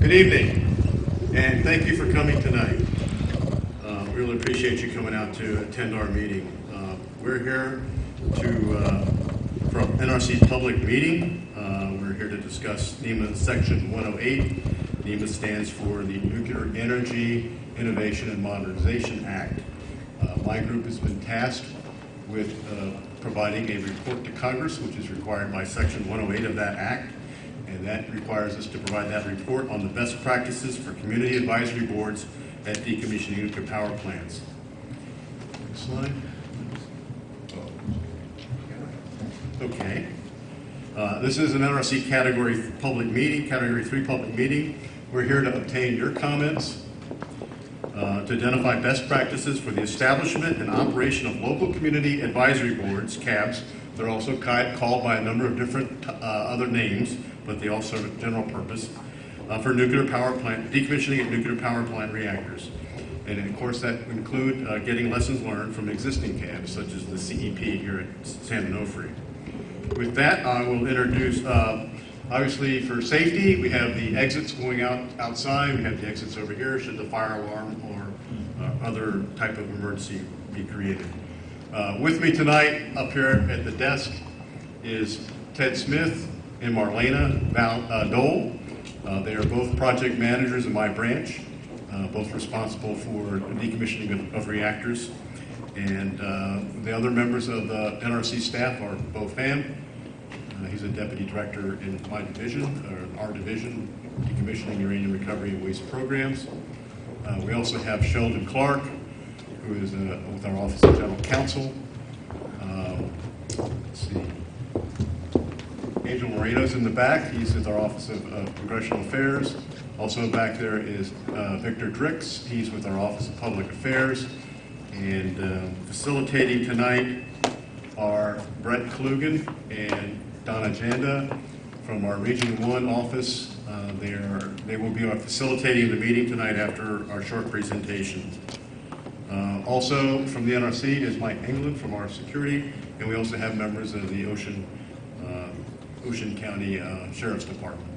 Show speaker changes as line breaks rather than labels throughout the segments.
Good evening, and thank you for coming tonight. Really appreciate you coming out to attend our meeting. We're here from NRC's public meeting. We're here to discuss NEMA Section 108. NEMA stands for the Nuclear Energy Innovation and Modernization Act. My group has been tasked with providing a report to Congress, which is required by Section 108 of that act. And that requires us to provide that report on the best practices for community advisory boards at decommissioning nuclear power plants. Next slide. Okay. This is an NRC Category public meeting, Category 3 public meeting. We're here to obtain your comments, to identify best practices for the establishment and operation of local community advisory boards, CABs. They're also called by a number of different other names, but they all serve a general purpose for nuclear power plant, decommissioning at nuclear power plant reactors. And of course that would include getting lessons learned from existing CABs, such as the CEP here at San Onofre. With that, I will introduce, obviously for safety, we have the exits going outside. We have the exits over here should the fire alarm or other type of emergency be created. With me tonight up here at the desk is Ted Smith and Marlena Dole. They are both project managers in my branch, both responsible for decommissioning of reactors. And the other members of the NRC staff are Bo Pham. He's a deputy director in my division, or our division, decommissioning uranium recovery and waste programs. We also have Sheldon Clark, who is with our Office of General Counsel. Let's see. Angel Moreno's in the back. He's with our Office of Congressional Affairs. Also back there is Victor Drix. He's with our Office of Public Affairs. And facilitating tonight are Brett Klugen and Donna Janda from our Region 1 office. They will be facilitating the meeting tonight after our short presentation. Also from the NRC is Mike England from our security, and we also have members of the Ocean County Sheriff's Department.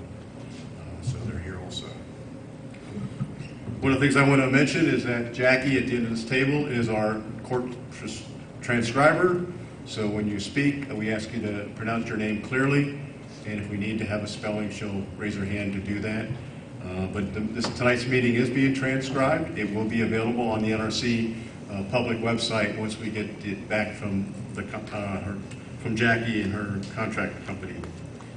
So they're here also. One of the things I want to mention is that Jackie at the end of this table is our court transcriber. So when you speak, we ask you to pronounce your name clearly, and if we need to have a spelling, she'll raise her hand to do that. But tonight's meeting is being transcribed. It will be available on the NRC public website once we get it back from from Jackie and her contract company.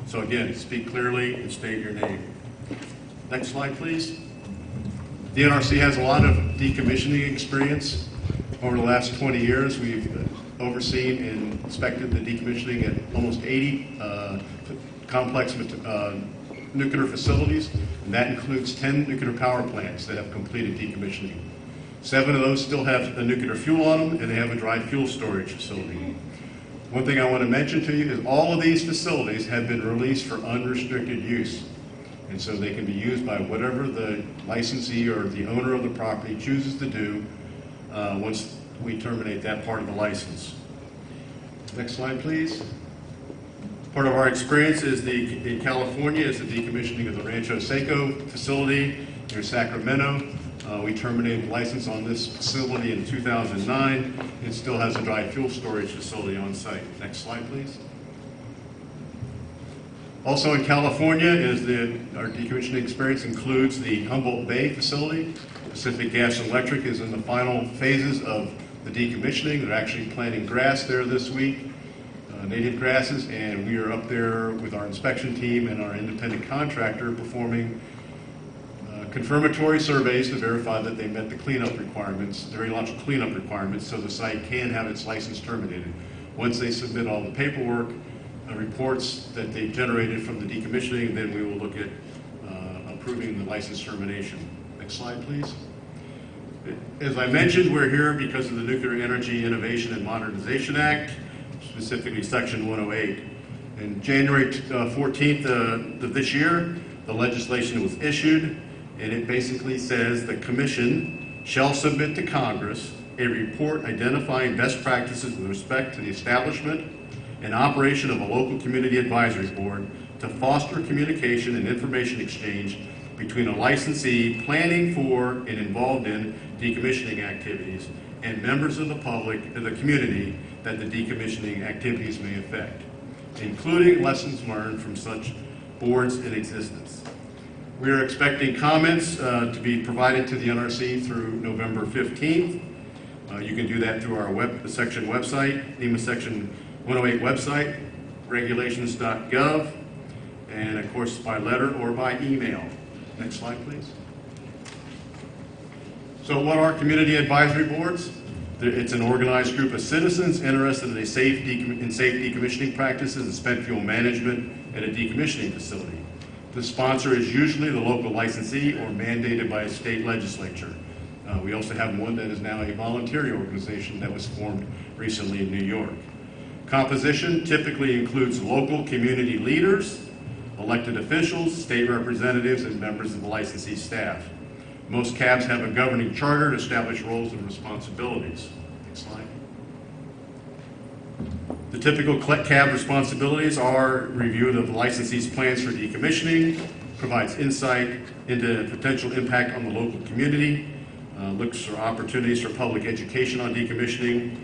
So again, speak clearly and state your name. Next slide, please. The NRC has a lot of decommissioning experience. Over the last 20 years, we've overseen and inspected the decommissioning at almost 80 complex nuclear facilities, and that includes 10 nuclear power plants that have completed decommissioning. 7 of those still have a nuclear fuel on them, and they have a dry fuel storage facility. One thing I want to mention to you is all of these facilities have been released for unrestricted use. And so they can be used by whatever the licensee or the owner of the property chooses to do once we terminate that part of the license. Next slide, please. Part of our experience is in California is the decommissioning of the Rancho Seco facility near Sacramento. We terminated the license on this facility in 2009. It still has a dry fuel storage facility on site. Next slide, please. Also in California our decommissioning experience includes the Humboldt Bay facility. Pacific Gas and Electric is in the final phases of the decommissioning. They're actually planting grass there this week, native grasses, and we are up there with our inspection team and our independent contractor performing confirmatory surveys to verify that they met the cleanup requirements, the radiological cleanup requirements, so the site can have its license terminated. Once they submit all the paperwork, reports that they've generated from the decommissioning, then we will look at approving the license termination. Next slide, please. As I mentioned, we're here because of the Nuclear Energy Innovation and Modernization Act, specifically Section 108. And January 14th of this year, the legislation was issued, and it basically says the Commission shall submit to Congress a report identifying best practices with respect to the establishment and operation of a local community advisory board to foster communication and information exchange between a licensee planning for and involved in decommissioning activities and members of the public and the community that the decommissioning activities may affect, including lessons learned from such boards in existence. We are expecting comments to be provided to the NRC through November 15th. You can do that through our section website, NEMA Section 108 website, regulations.gov, and of course by letter or by email. Next slide, please. So what are community advisory boards? It's an organized group of citizens interested in safe decommissioning practices and spent fuel management at a decommissioning facility. The sponsor is usually the local licensee or mandated by a state legislature. We also have one that is now a voluntary organization that was formed recently in New York. Composition typically includes local community leaders, elected officials, state representatives, and members of the licensee staff. Most CABs have a governing charter to establish roles and responsibilities. Next slide. The typical CAB responsibilities are review of the licensee's plans for decommissioning, provides insight into potential impact on the local community, looks for opportunities for public education on decommissioning.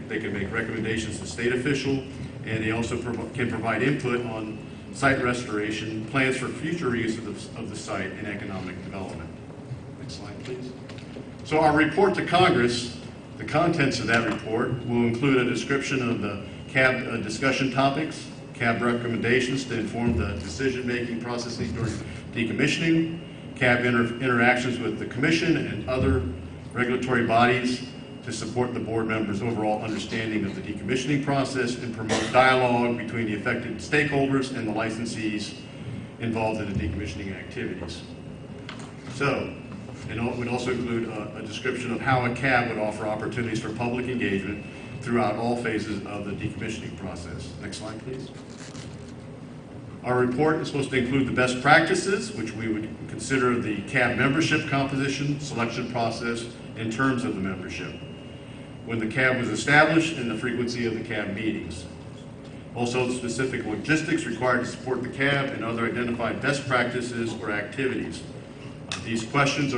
They can make recommendations to state official, and they also can provide input on site restoration, plans for future use of the site, and economic development. Next slide, please. So our report to Congress, the contents of that report will include a description of the CAB discussion topics, CAB recommendations to inform the decision-making processes during decommissioning, CAB interactions with the Commission and other regulatory bodies to support the board members' overall understanding of the decommissioning process and promote dialogue between the affected stakeholders and the licensees involved in the decommissioning activities. So, it would also include a description of how a CAB would offer opportunities for public engagement throughout all phases of the decommissioning process. Next slide, please. Our report is supposed to include the best practices, which we would consider the CAB membership composition, selection process, and terms of the membership, when the CAB was established, and the frequency of the CAB meetings. Also, the specific logistics required to support the CAB and other identified best practices or activities. These questions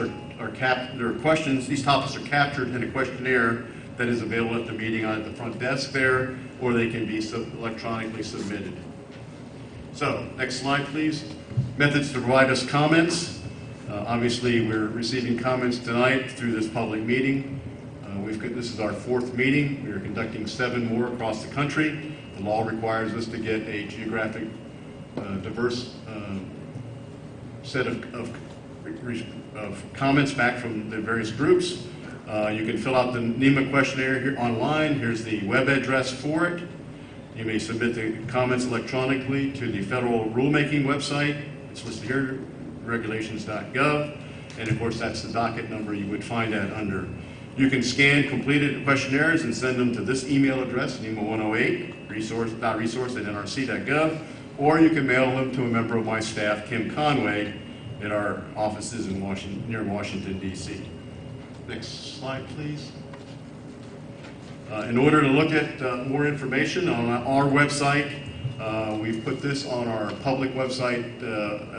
these topics are captured in a questionnaire that is available at the meeting at the front desk there, or they can be electronically submitted. So, next slide, please. Methods to provide us comments. Obviously, we're receiving comments tonight through this public meeting. This is our 4th meeting. We are conducting 7 more across the country. The law requires us to get a geographic, diverse set of comments back from the various groups. You can fill out the NEMA questionnaire here online. Here's the web address for it. You may submit the comments electronically to the federal rulemaking website. It's listed here, regulations.gov. And of course, that's the docket number you would find that under. You can scan completed questionnaires and send them to this email address, NEMA108, resource.nrc.gov, or you can mail them to a member of my staff, Kim Conway, at our offices in near Washington, D.C. Next slide, please. In order to look at more information on our website, we've put this on our public website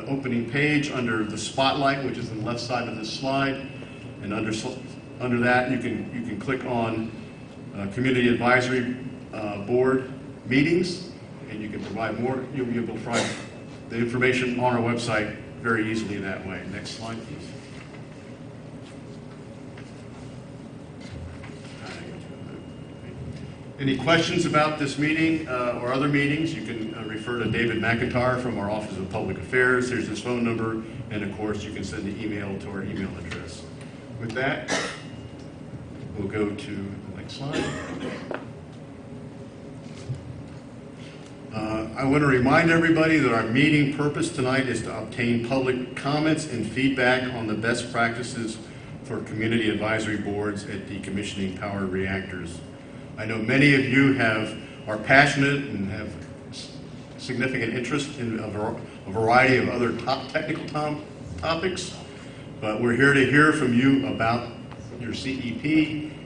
opening page under the spotlight, which is on the left side of this slide. And under that, you can click on Community Advisory Board meetings, and you can provide more. You'll be able to find the information on our website very easily that way. Next slide, please. Any questions about this meeting or other meetings, you can refer to David McIntyre from our Office of Public Affairs. Here's his phone number, and of course, you can send an email to our email address. With that, we'll go to the next slide. I want to remind everybody that our meeting purpose tonight is to obtain public comments and feedback on the best practices for community advisory boards at decommissioning power reactors. I know many of you are passionate and have significant interest in a variety of other technical topics, but we're here to hear from you about your CEP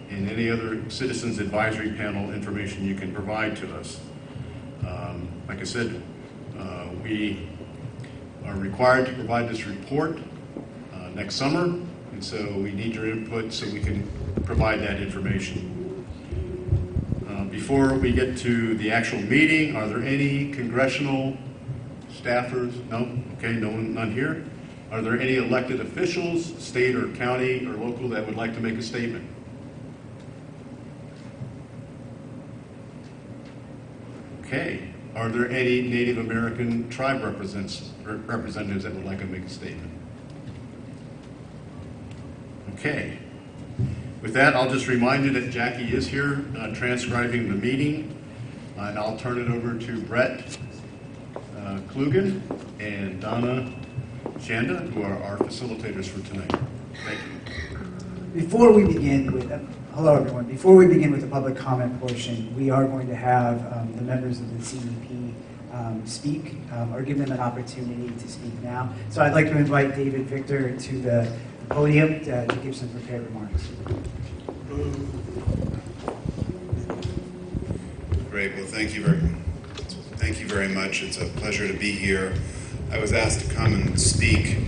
and any other citizens advisory panel information you can provide to us. Like I said, we are required to provide this report next summer, and so we need your input so we can provide that information. Before we get to the actual meeting, are there any congressional staffers? No? Okay, none here. Are there any elected officials, state or county or local, that would like to make a statement? Okay. Are there any Native American tribe representatives that would like to make a statement? Okay. With that, I'll just remind you that Jackie is here transcribing the meeting, and I'll turn it over to Brett Klugen and Donna Chanda, who are our facilitators for tonight. Thank you.
Before we begin with, hello everyone, before we begin with the public comment portion, we are going to have the members of the CEP speak, or give them an opportunity to speak now. So I'd like to invite David Victor to the podium to give some prepared remarks.
Great. Well, thank you very much. It's a pleasure to be here. I was asked to come and speak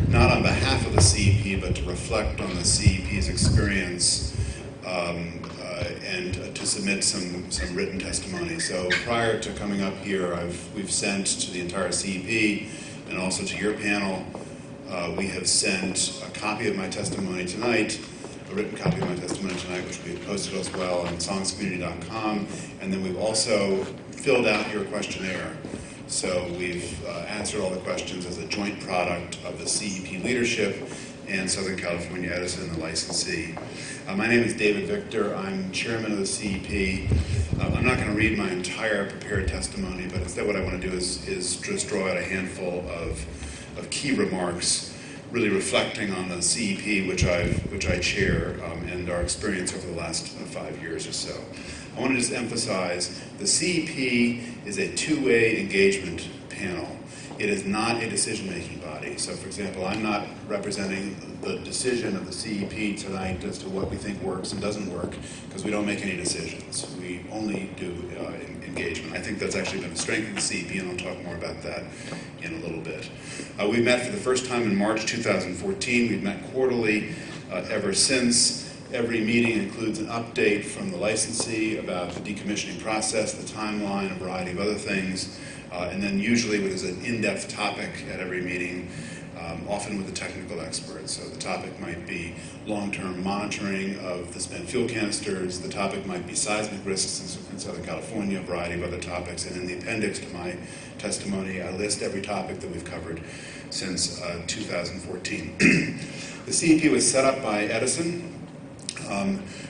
not on behalf of the CEP, but to reflect on the CEP's experience and to submit some written testimony. So prior to coming up here, we've sent to the entire CEP and also to your panel. We have sent a copy of my testimony tonight, a written copy of my testimony tonight, which will be posted as well on songscommunity.com, and then we've also filled out your questionnaire. So we've answered all the questions as a joint product of the CEP leadership and Southern California Edison, the licensee. My name is David Victor. I'm chairman of the CEP. I'm not going to read my entire prepared testimony, but instead what I want to do is just draw out a handful of key remarks, really reflecting on the CEP, which I chair, and our experience over the last 5 years or so. I want to just emphasize the CEP is a two-way engagement panel. It is not a decision-making body. So, for example, I'm not representing the decision of the CEP tonight as to what we think works and doesn't work, because we don't make any decisions. We only do engagement. I think that's actually been a strength of the CEP, and I'll talk more about that in a little bit. We met for the first time in March 2014. We've met quarterly ever since. Every meeting includes an update from the licensee about the decommissioning process, the timeline, a variety of other things, and then usually there's an in-depth topic at every meeting, often with a technical expert. So the topic might be long-term monitoring of the spent fuel canisters, the topic might be seismic risks in Southern California, a variety of other topics, and in the appendix to my testimony, I list every topic that we've covered since 2014. The CEP was set up by Edison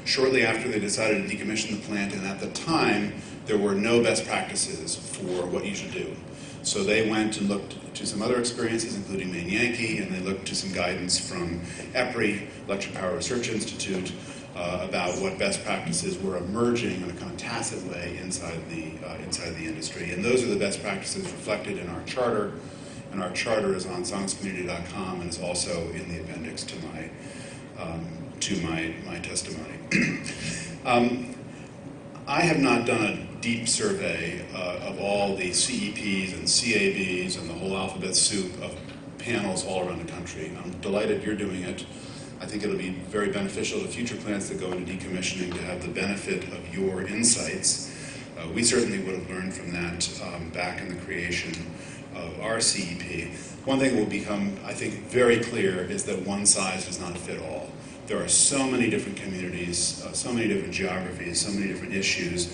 shortly after they decided to decommission the plant, and at the time, there were no best practices for what you should do. So they went and looked to some other experiences, including Maine Yankee, and they looked to some guidance from EPRI, Electric Power Research Institute, about what best practices were emerging in a kind of tacit way inside the industry. And those are the best practices reflected in our charter, and our charter is on songscommunity.com and is also in the appendix to my testimony. I have not done a deep survey of all the CEPs and CABs and the whole alphabet soup of panels all around the country. I'm delighted you're doing it. I think it'll be very beneficial to future plants that go into decommissioning to have the benefit of your insights. We certainly would have learned from that back in the creation of our CEP. One thing will become, I think, very clear is that one size does not fit all. There are so many different communities, so many different geographies, so many different issues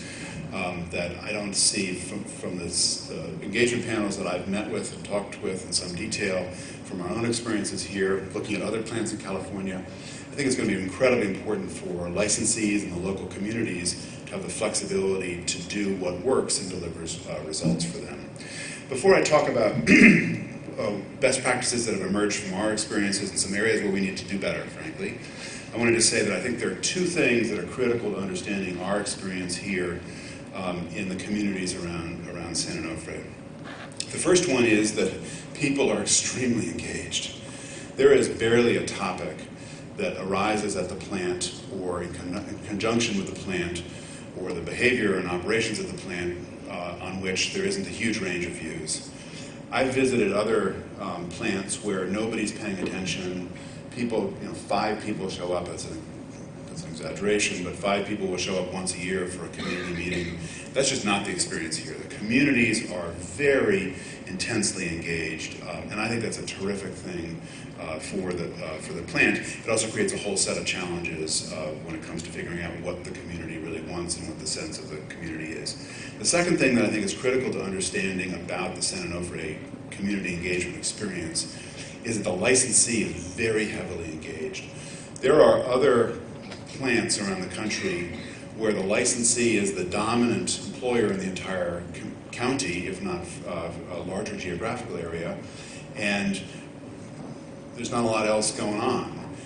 that I don't see from this engagement panels that I've met with and talked with in some detail, from our own experiences here, looking at other plants in California. I think it's going to be incredibly important for licensees and the local communities to have the flexibility to do what works and delivers results for them. Before I talk about best practices that have emerged from our experiences and some areas where we need to do better, frankly, I wanted to say that I think there are two things that are critical to understanding our experience here in the communities around San Onofre. The first one is that people are extremely engaged. There is barely a topic that arises at the plant or in conjunction with the plant or the behavior and operations of the plant on which there isn't a huge range of views. I've visited other plants where nobody's paying attention. People, 5 people show up. That's an exaggeration, but 5 people will show up once a year for a community meeting. That's just not the experience here. The communities are very intensely engaged, and I think that's a terrific thing for the plant. It also creates a whole set of challenges when it comes to figuring out what the community really wants and what the sense of the community is. The second thing that I think is critical to understanding about the San Onofre community engagement experience is that the licensee is very heavily engaged. There are other plants around the country where the licensee is the dominant employer in the entire county, if not a larger geographical area, and there's not a lot else going on.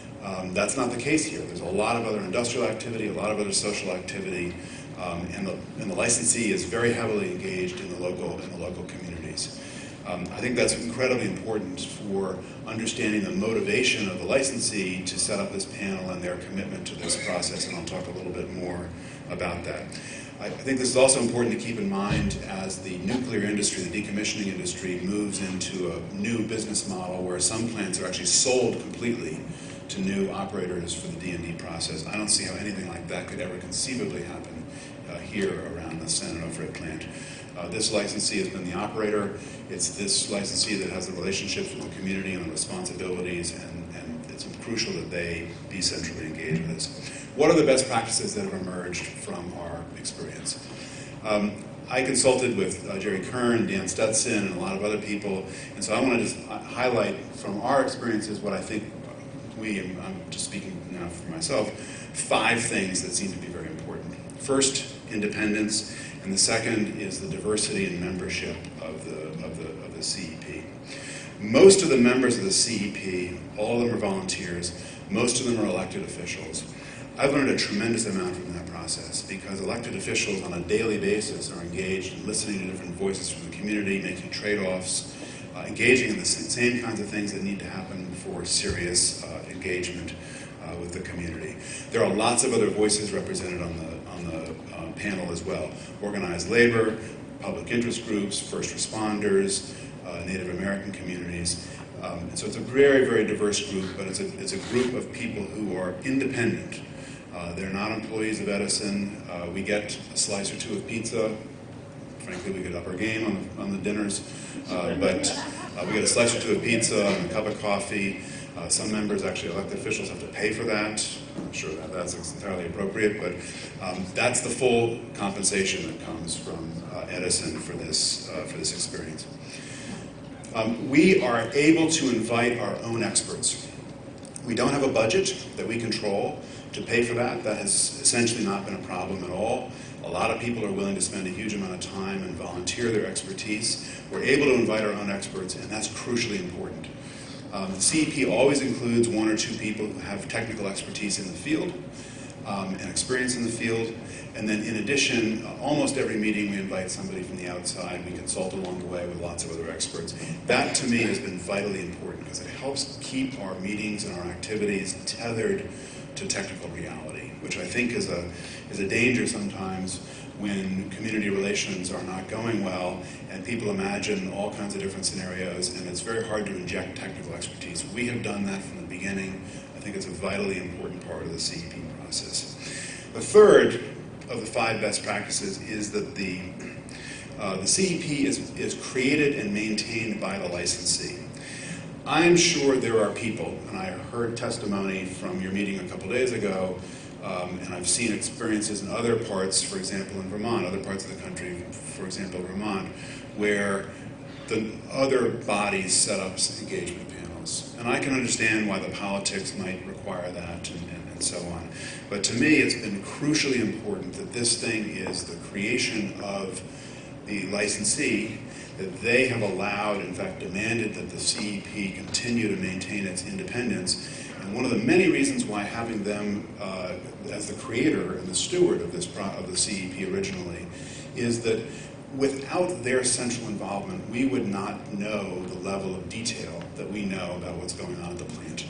That's not the case here. There's a lot of other industrial activity, a lot of other social activity, and the licensee is very heavily engaged in the local communities. I think that's incredibly important for understanding the motivation of the licensee to set up this panel and their commitment to this process, and I'll talk a little bit more about that. I think this is also important to keep in mind as the nuclear industry, the decommissioning industry, moves into a new business model where some plants are actually sold completely to new operators for the D&D process. I don't see how anything like that could ever conceivably happen here around the San Onofre plant. This licensee has been the operator. It's this licensee that has the relationships with the community and the responsibilities, and it's crucial that they be centrally engaged with this. What are the best practices that have emerged from our experience? I consulted with Jerry Kern, Dan Stetson, and a lot of other people, and so I want to just highlight from our experiences what I think I'm just speaking now for myself, 5 things that seem to be very important. First, independence, and the second is the diversity and membership of the CEP. Most of the members of the CEP, all of them are volunteers, most of them are elected officials. I've learned a tremendous amount from that process because elected officials on a daily basis are engaged in listening to different voices from the community, making trade-offs, engaging in the same kinds of things that need to happen for serious engagement with the community. There are lots of other voices represented on the panel as well. Organized labor, public interest groups, first responders, Native American communities. And so it's a very, very diverse group, but it's a group of people who are independent. They're not employees of Edison. We get a slice or 2 of pizza. Frankly, we could up our game on the dinners. But we get a slice or 2 of pizza and a cup of coffee. Some members, actually elected officials, have to pay for that. I'm not sure that that's entirely appropriate, but that's the full compensation that comes from Edison for this experience. We are able to invite our own experts. We don't have a budget that we control to pay for that. That has essentially not been a problem at all. A lot of people are willing to spend a huge amount of time and volunteer their expertise. We're able to invite our own experts, and that's crucially important. The CEP always includes 1 or 2 people who have technical expertise in the field and experience in the field. And then in addition, almost every meeting we invite somebody from the outside. We consult along the way with lots of other experts. That to me has been vitally important because it helps keep our meetings and our activities tethered to technical reality, which I think is a danger sometimes when community relations are not going well and people imagine all kinds of different scenarios, and it's very hard to inject technical expertise. We have done that from the beginning. I think it's a vitally important part of the CEP process. The third of the 5 best practices is that the CEP is created and maintained by the licensee. I'm sure there are people, and I heard testimony from your meeting a couple days ago, and I've seen experiences in other parts, for example in Vermont, other parts of the country, for example Vermont, where the other bodies set up engagement panels. And I can understand why the politics might require that and so on. But to me, it's been crucially important that this thing is the creation of the licensee, that they have allowed, in fact the CEP continue to maintain its independence. And one of the many reasons why having them as the creator and the steward of the CEP originally is that without their central involvement, we would not know the level of detail that we know about what's going on at the plant.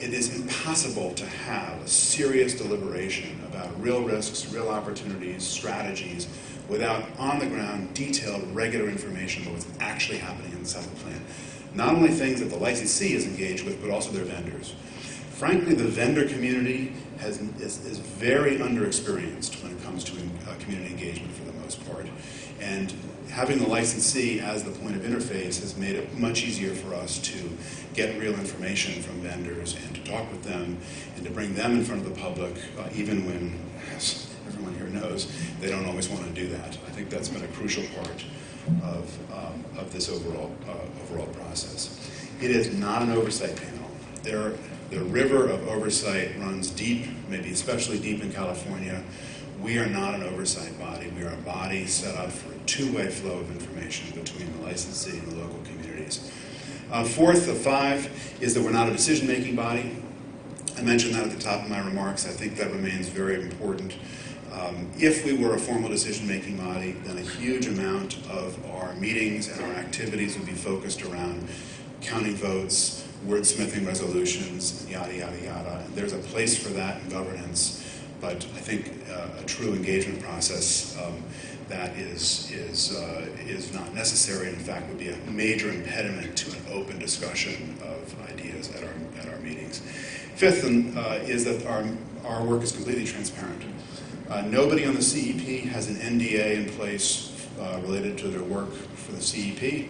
It is impossible to have a serious deliberation about real risks, real opportunities, strategies, without on-the-ground, detailed, regular information about what's actually happening inside the plant. not only things that the licensee is engaged with, but also their vendors. Frankly, the vendor community is very underexperienced when it comes to community engagement for the most part. And having the licensee as the point of interface has made it much easier for us to get real information from vendors and to talk with them and to bring them in front of the public, even when, as everyone here knows, they don't always want to do that. I think that's been a crucial part of this overall process. It is not an oversight panel. The river of oversight runs deep, maybe especially deep in California. We are not an oversight body. We are a body set up for a two-way flow of information between the licensee and the local communities. Fourth of five is that we're not a decision-making body. I mentioned that at the top of my remarks. I think that remains very important. If we were a formal decision-making body, then a huge amount of our meetings and our activities would be focused around counting votes, wordsmithing resolutions, yada, yada, yada. And there's a place for that in governance, but I think a true engagement process that is not necessary, and in fact would be a major impediment to an open discussion of ideas at our meetings. Fifth is that our work is completely transparent. Nobody on the CEP has an NDA in place related to their work for the CEP.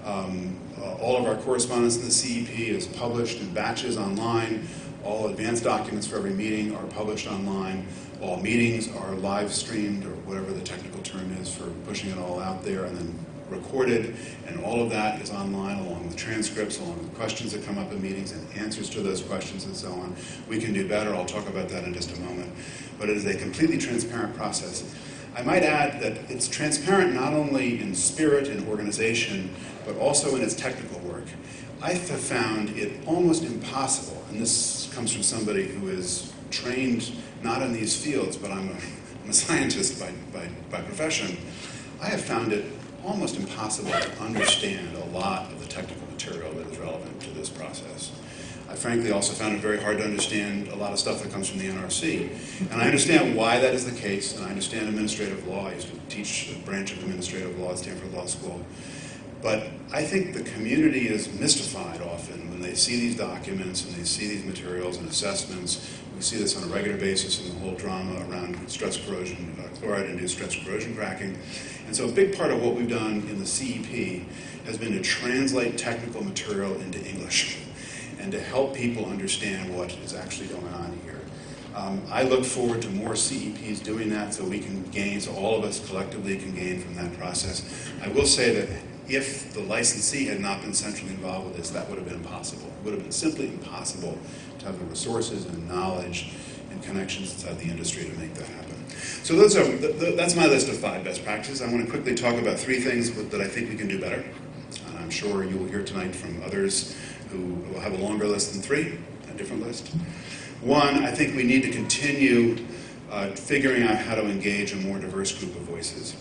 All of our correspondence in the CEP is published in batches online. All advanced documents for every meeting are published online. All meetings are live streamed, or whatever the technical term is for pushing it all out there, and then recorded, and all of that is online along with transcripts, along with questions that come up in meetings and answers to those questions and so on. We can do better. I'll talk about that in just a moment. But it is a completely transparent process. I might add that it's transparent not only in spirit and organization, but also in its technical work. I have found it almost impossible, and this comes from somebody who is trained not in these fields, but I'm a scientist by profession. I have found it almost impossible to understand a lot of the technical material that is relevant to this process. I frankly also found it very hard to understand a lot of stuff that comes from the NRC. And I understand why that is the case, and I understand administrative law. I used to teach a branch of administrative law at Stanford Law School. But I think the community is mystified often when they see these documents and they see these materials and assessments. We see this on a regular basis in the whole drama around stress corrosion, chloride-induced stress corrosion cracking. And so a big part of what we've done in the CEP has been to translate technical material into English and to help people understand what is actually going on here. I look forward to more CEPs doing that so we can gain, so all of us collectively can gain from that process. I will say that if the licensee had not been centrally involved with this, that would have been impossible. It would have been simply impossible to have the resources and knowledge and connections inside the industry to make that happen. So that's my list of 5 best practices. I want to quickly talk about 3 things that I think we can do better. I'm sure you will hear tonight from others who will have a longer list than 3, a different list. 1, I think we need to continue figuring out how to engage a more diverse group of voices.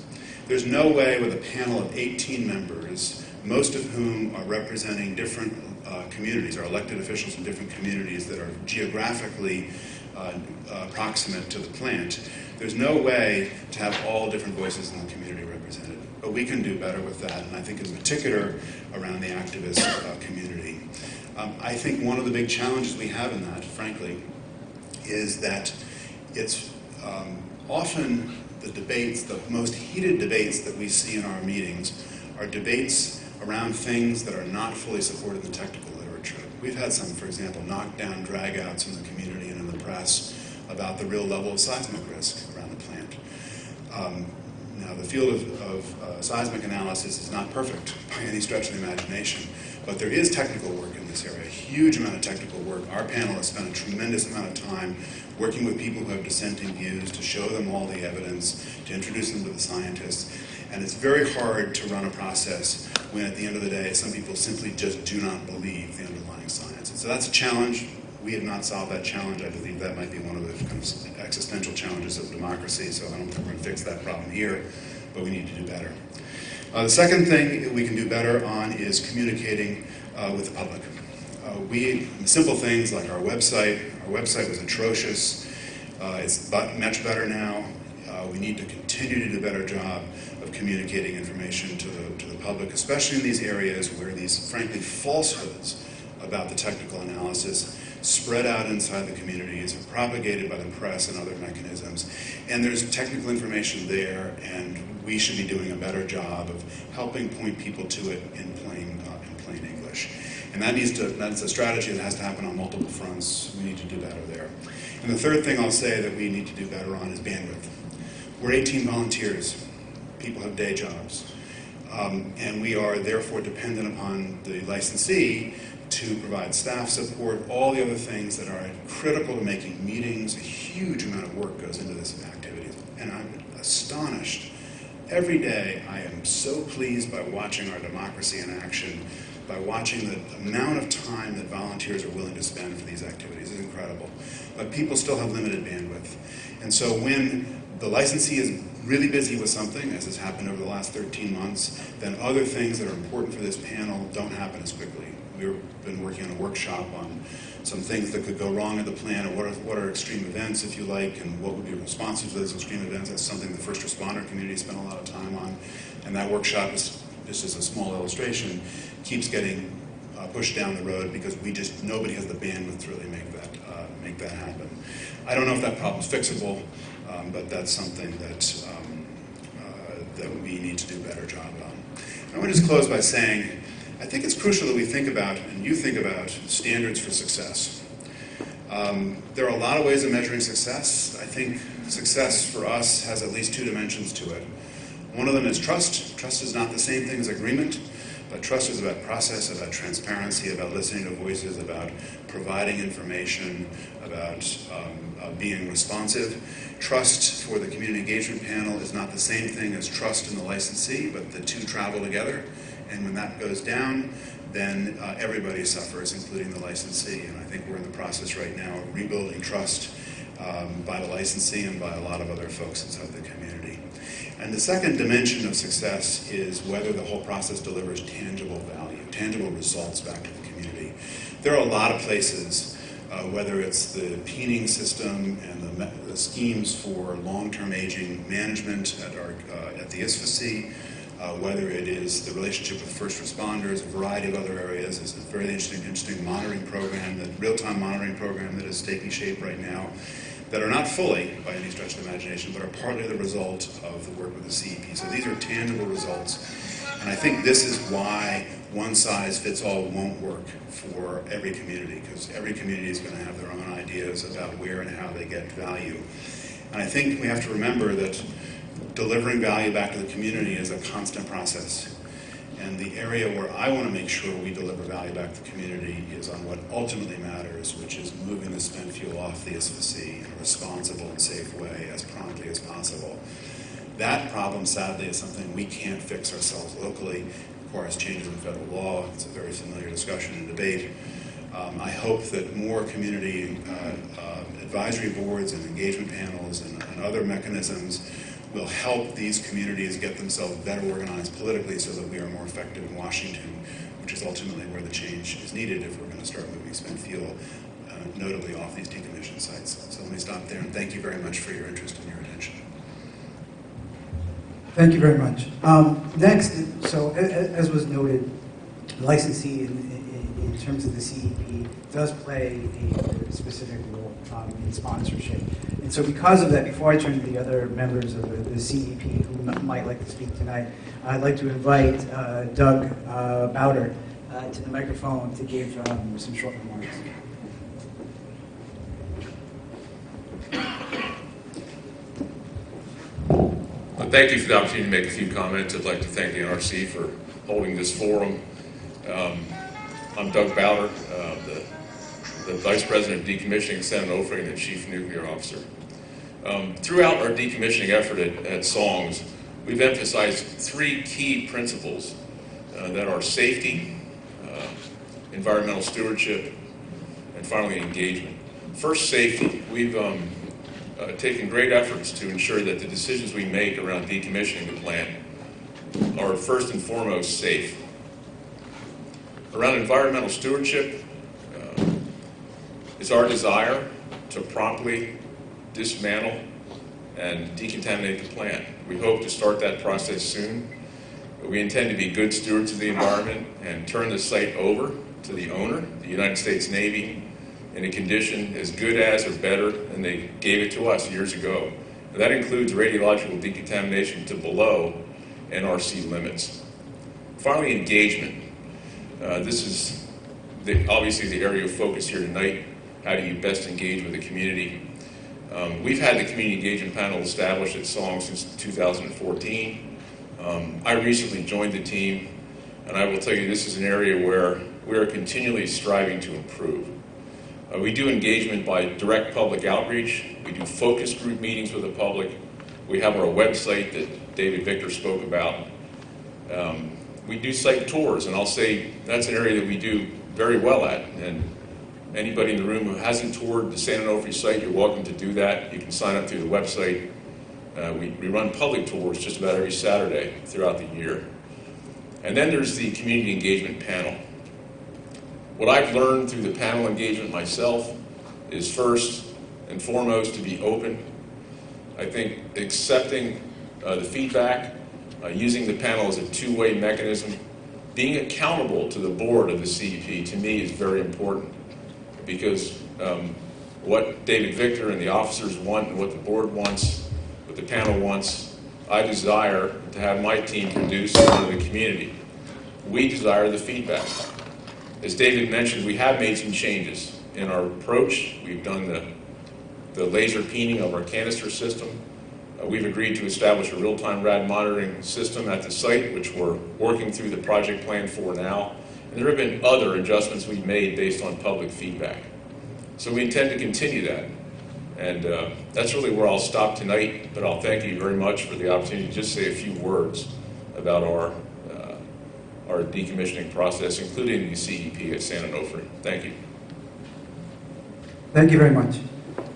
There's no way with a panel of 18 members, most of whom are representing different communities, are elected officials in different communities that are geographically proximate to the plant. There's no way to have all different voices in the community represented. But we can do better with that, and I think in particular around the activist community. I think one of the big challenges we have in that, frankly, is that it's often the debates, the most heated debates that we see in our meetings are debates around things that are not fully supported in the technical literature. We've had some, for example, knockdown dragouts in the community and in the press about the real level of seismic risk around the plant. Now, the field of seismic analysis is not perfect by any stretch of the imagination, but there is technical work in this area, a huge amount of technical work. Our panel has spent a tremendous amount of time working with people who have dissenting views to show them all the evidence, to introduce them to the scientists. And it's very hard to run a process when at the end of the day, some people simply just do not believe the underlying science. And so that's a challenge. We have not solved that challenge. I believe that might be one of the kind of existential challenges of democracy, so I don't think we're going to fix that problem here, but we need to do better. The second thing we can do better on is communicating with the public. Simple things like our website was atrocious. It's much better now. We need to continue to do a better job of communicating information to the public, especially in these areas where these, frankly, falsehoods about the technical analysis spread out inside the communities, are propagated by the press and other mechanisms. And there's technical information there, and we should be doing a better job of helping point people to it in plain English. And that's a strategy that has to happen on multiple fronts. We need to do better there. And the third thing I'll say that we need to do better on is bandwidth. We're 18 volunteers. People have day jobs. And we are therefore dependent upon the licensee to provide staff support, all the other things that are critical to making meetings. A huge amount of work goes into this activity. And I'm astonished. Every day I am so pleased by watching our democracy in action, by watching the amount of time that volunteers are willing to spend for these activities. It's incredible. But people still have limited bandwidth. And so when the licensee is really busy with something, as has happened over the last 13 months, then other things that are important for this panel don't happen as quickly. We've been working on a workshop on some things that could go wrong in the plan, or what are extreme events, if you like, and what would be responsive to those extreme events. That's something the first responder community spent a lot of time on. And that workshop, is just as a small illustration, keeps getting pushed down the road because nobody has the bandwidth to really make that happen. I don't know if that problem's fixable, but that's something that we need to do a better job on. I want to just close by saying, I think it's crucial that we think about, and you think about, standards for success. There are a lot of ways of measuring success. I think success for us has at least two dimensions to it. One of them is trust. Trust is not the same thing as agreement, but trust is about process, about transparency, about listening to voices, about providing information, about being responsive. Trust for the community engagement panel is not the same thing as trust in the licensee, but the two travel together. And when that goes down, then everybody suffers, including the licensee. And I think we're in the process right now of rebuilding trust by the licensee and by a lot of other folks inside the community. And the second dimension of success is whether the whole process delivers tangible value, tangible results back to the community. There are a lot of places, whether it's the peening system and the schemes for long-term aging management at the ISFAC, whether it is the relationship with first responders, a variety of other areas. There's a very interesting monitoring program, the real-time monitoring program that is taking shape right now, that are not fully, by any stretch of the imagination, but are partly the result of the work with the CEP. So these are tangible results. And I think this is why one size fits all won't work for every community, because every community is going to have their own ideas about where and how they get value. And I think we have to remember that delivering value back to the community is a constant process. And the area where I want to make sure we deliver value back to the community is on what ultimately matters, which is moving the spent fuel off the ISFAC in a responsible and safe way as promptly as possible. That problem, sadly, is something we can't fix ourselves locally. It requires changes in federal law. It's a very familiar discussion and debate. I hope that more community advisory boards and engagement panels and other mechanisms will help these communities get themselves better organized politically so that we are more effective in Washington, which is ultimately where the change is needed if we're going to start moving spent fuel, notably off these decommissioned sites. So let me stop there, and thank you very much for your interest and your attention.
Thank you very much. Next, so as was noted, the licensee in terms of the CEP does play a specific role in sponsorship. And so because of that, before I turn to the other members of the CEP who might like to speak tonight, I'd like to invite Doug Bowder to the microphone to give some short remarks.
Thank you for the opportunity to make a few comments. I'd like to thank the NRC for holding this forum. I'm Doug Bowder, the Vice President of Decommissioning at San Onofre and the Chief Nuclear Officer. Throughout our decommissioning effort at SONGS, we've emphasized three key principles that are safety, environmental stewardship, and finally engagement. First, safety. We've taken great efforts to ensure that the decisions we make around decommissioning the plant are first and foremost safe. Around environmental stewardship, it's our desire to promptly dismantle and decontaminate the plant. We hope to start that process soon. We intend to be good stewards of the environment and turn the site over to the owner, the United States Navy, in a condition as good as or better than they gave it to us years ago. And that includes radiological decontamination to below NRC limits. Finally, engagement. This is obviously the area of focus here tonight. How do you best engage with the community? We've had the community engagement panel established at SONG since 2014. I recently joined the team, and I will tell you this is an area where we are continually striving to improve. We do engagement by direct public outreach. We do focus group meetings with the public. We have our website that David Victor spoke about. We do site tours, and I'll say that's an area that we do very well at. And anybody in the room who hasn't toured the San Onofre site, you're welcome to do that. You can sign up through the website. We run public tours just about every Saturday throughout the year. And then there's the community engagement panel. What I've learned through the panel engagement myself is first and foremost to be open. I think accepting the feedback, using the panel as a two-way mechanism, being accountable to the board of the CEP to me is very important, because what David Victor and the officers want and what the board wants, what the panel wants, I desire to have my team produce to the community. We desire the feedback. As David mentioned, we have made some changes in our approach. We've done the laser peening of our canister system. We've agreed to establish a real-time rad monitoring system at the site, which we're working through the project plan for now. And there have been other adjustments we've made based on public feedback. So we intend to continue that. And that's really where I'll stop tonight, but I'll thank you very much for the opportunity to just say a few words about our decommissioning process, including the CEP at San Onofre. Thank you.
Thank you very much.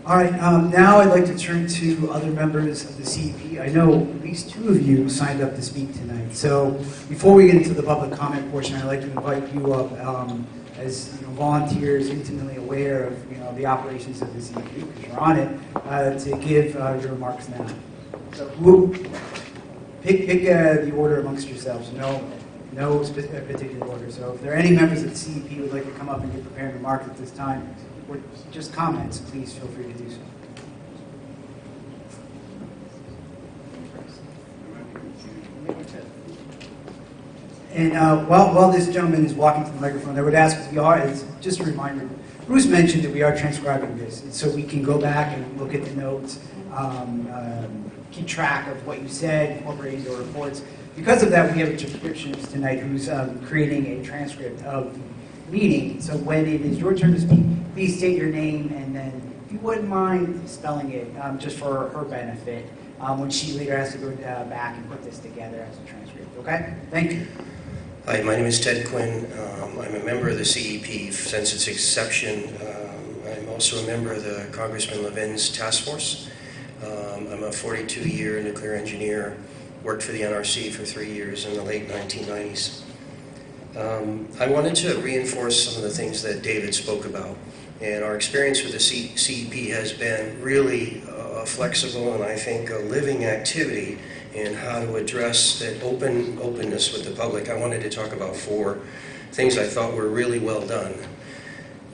All right, now I'd like to turn to other members of the CEP. I know at least two of you signed up to speak tonight. So before we get into the public comment portion, I'd like to invite you up as volunteers intimately aware of the operations of the CEP, because you're on it, to give your remarks now. So pick the order amongst yourselves. No particular order. So if there are any members of the CEP who would like to come up and give prepared remarks at this time, or just comments, please feel free to do so. And while this gentleman is walking to the microphone, I would ask, it's just a reminder, Bruce mentioned that we are transcribing this, so we can go back and look at the notes, keep track of what you said, incorporate your reports. Because of that, we have a transcriptionist tonight who's creating a transcript of the meeting. So when it is your turn to speak, please state your name, and then if you wouldn't mind spelling it, just for her benefit, when she later has to go back and put this together as a transcript. Okay? Thank you.
Hi, my name is Ted Quinn. I'm a member of the CEP since its inception. I'm also a member of the Congressman Levin's task force. I'm a 42-year nuclear engineer, worked for the NRC for 3 years in the late 1990s. I wanted to reinforce some of the things that David spoke about. And our experience with the CEP has been really flexible and I think a living activity in how to address that openness with the public. I wanted to talk about 4 things I thought were really well done.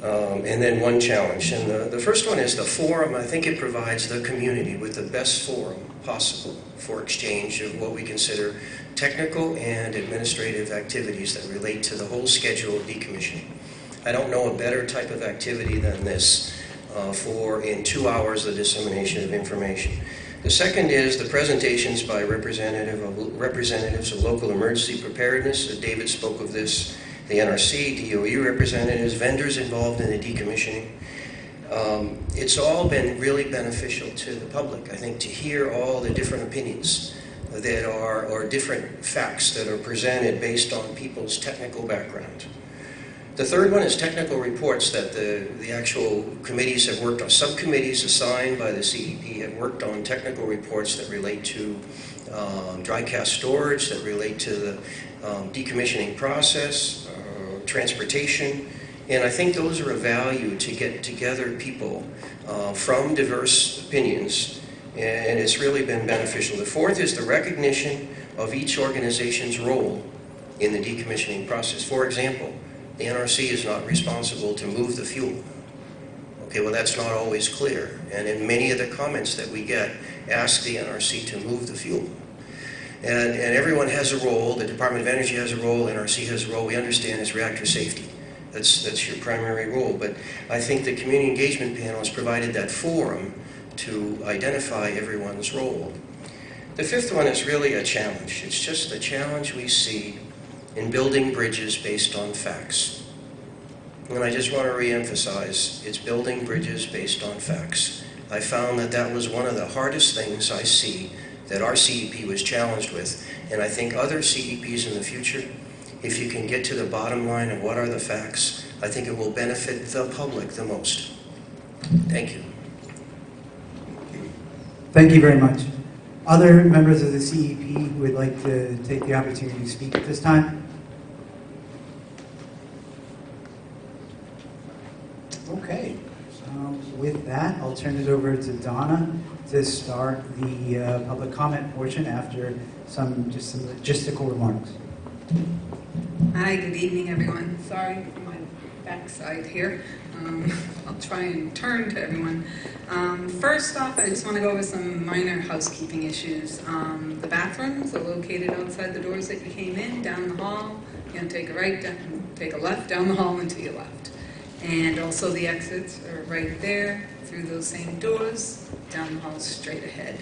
And then one challenge. And the first one is the forum. I think it provides the community with the best forum possible for exchange of what we consider technical and administrative activities that relate to the whole schedule of decommissioning. I don't know a better type of activity than this for, in 2 hours, the dissemination of information. The second is the presentations by representatives of local emergency preparedness. David spoke of this. The NRC, DOE representatives, vendors involved in the decommissioning. It's all been really beneficial to the public, I think, to hear all the different opinions that are, or different facts that are presented based on people's technical background. The third one is technical reports that the actual committees have worked on. Subcommittees assigned by the CEP have worked on technical reports that relate to dry cask storage, that relate to the decommissioning process, transportation, and I think those are of value to get together people from diverse opinions and it's really been beneficial. The fourth is the recognition of each organization's role in the decommissioning process. For example, the NRC is not responsible to move the fuel. Okay, well, that's not always clear, and in many of the comments that we get, ask the NRC to move the fuel. And everyone has a role. The Department of Energy has a role, NRC has a role. We understand it's reactor safety. That's your primary role. But I think the community engagement panel has provided that forum to identify everyone's role. The fifth one is really a challenge. It's just the challenge we see in building bridges based on facts. And I just want to reemphasize, it's building bridges based on facts. I found that that was one of the hardest things I see that our CEP was challenged with. And I think other CEPs in the future, if you can get to the bottom line of what are the facts, I think it will benefit the public the most. Thank you.
Thank you very much. Other members of the CEP who would like to take the opportunity to speak at this time? Okay. With that, I'll turn it over to Donna to start the public comment portion after some logistical remarks.
Hi, good evening, everyone. Sorry for my backside here. I'll try and turn to everyone. First off, I just want to go over some minor housekeeping issues. The bathrooms are located outside the doors that you came in, down the hall. You're going to take a right, take a left, down the hall and to your left. And also the exits are right there, through those same doors, down the hall straight ahead.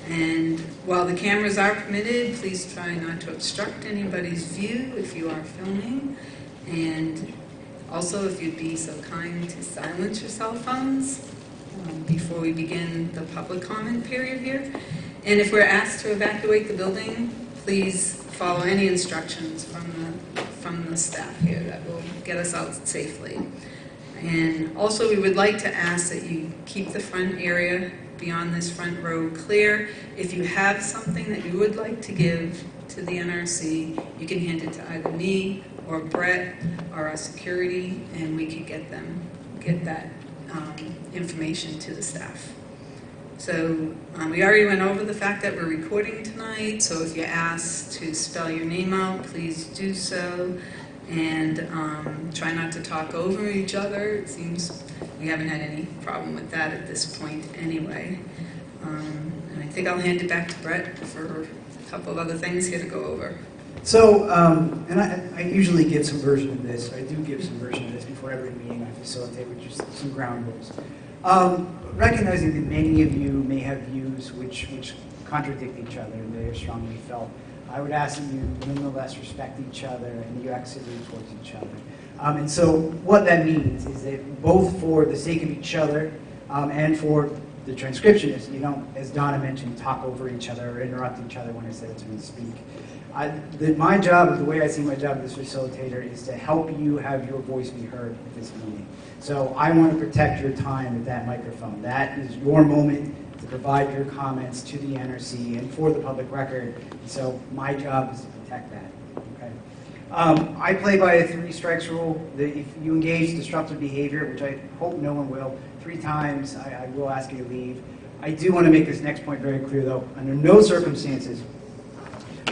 And while the cameras are permitted, please try not to obstruct anybody's view if you are filming. And also, if you'd be so kind to silence your cell phones before we begin the public comment period here. And if we're asked to evacuate the building, please follow any instructions from the staff here that will get us out safely. And also, we would like to ask that you keep the front area beyond this front row clear. If you have something that you would like to give to the NRC, you can hand it to either me or Brett or our security, and we could get that information to the staff. So we already went over the fact that we're recording tonight, so if you're asked to spell your name out, please do so. And try not to talk over each other. It seems we haven't had any problem with that at this point anyway. And I think I'll hand it back to Brett for a couple of other things here to go over.
So, and I usually give some version of this. I do give some version of this before every meeting I facilitate, which is some ground rules. Recognizing that many of you may have views which contradict each other and they are strongly felt, I would ask that you nonetheless respect each other and that you exit towards each other. And so what that means is that both for the sake of each other and for the transcriptionists, you don't, as Donna mentioned, talk over each other or interrupt each other when it's their turn to speak. My job, the way I see my job as facilitator, is to help you have your voice be heard at this meeting. So I want to protect your time with that microphone. That is your moment to provide your comments to the NRC and for the public record. So my job is to protect that. Okay. I play by a 3 strikes rule. If you engage disruptive behavior, which I hope no one will, 3 times I will ask you to leave. I do want to make this next point very clear, though. Under no circumstances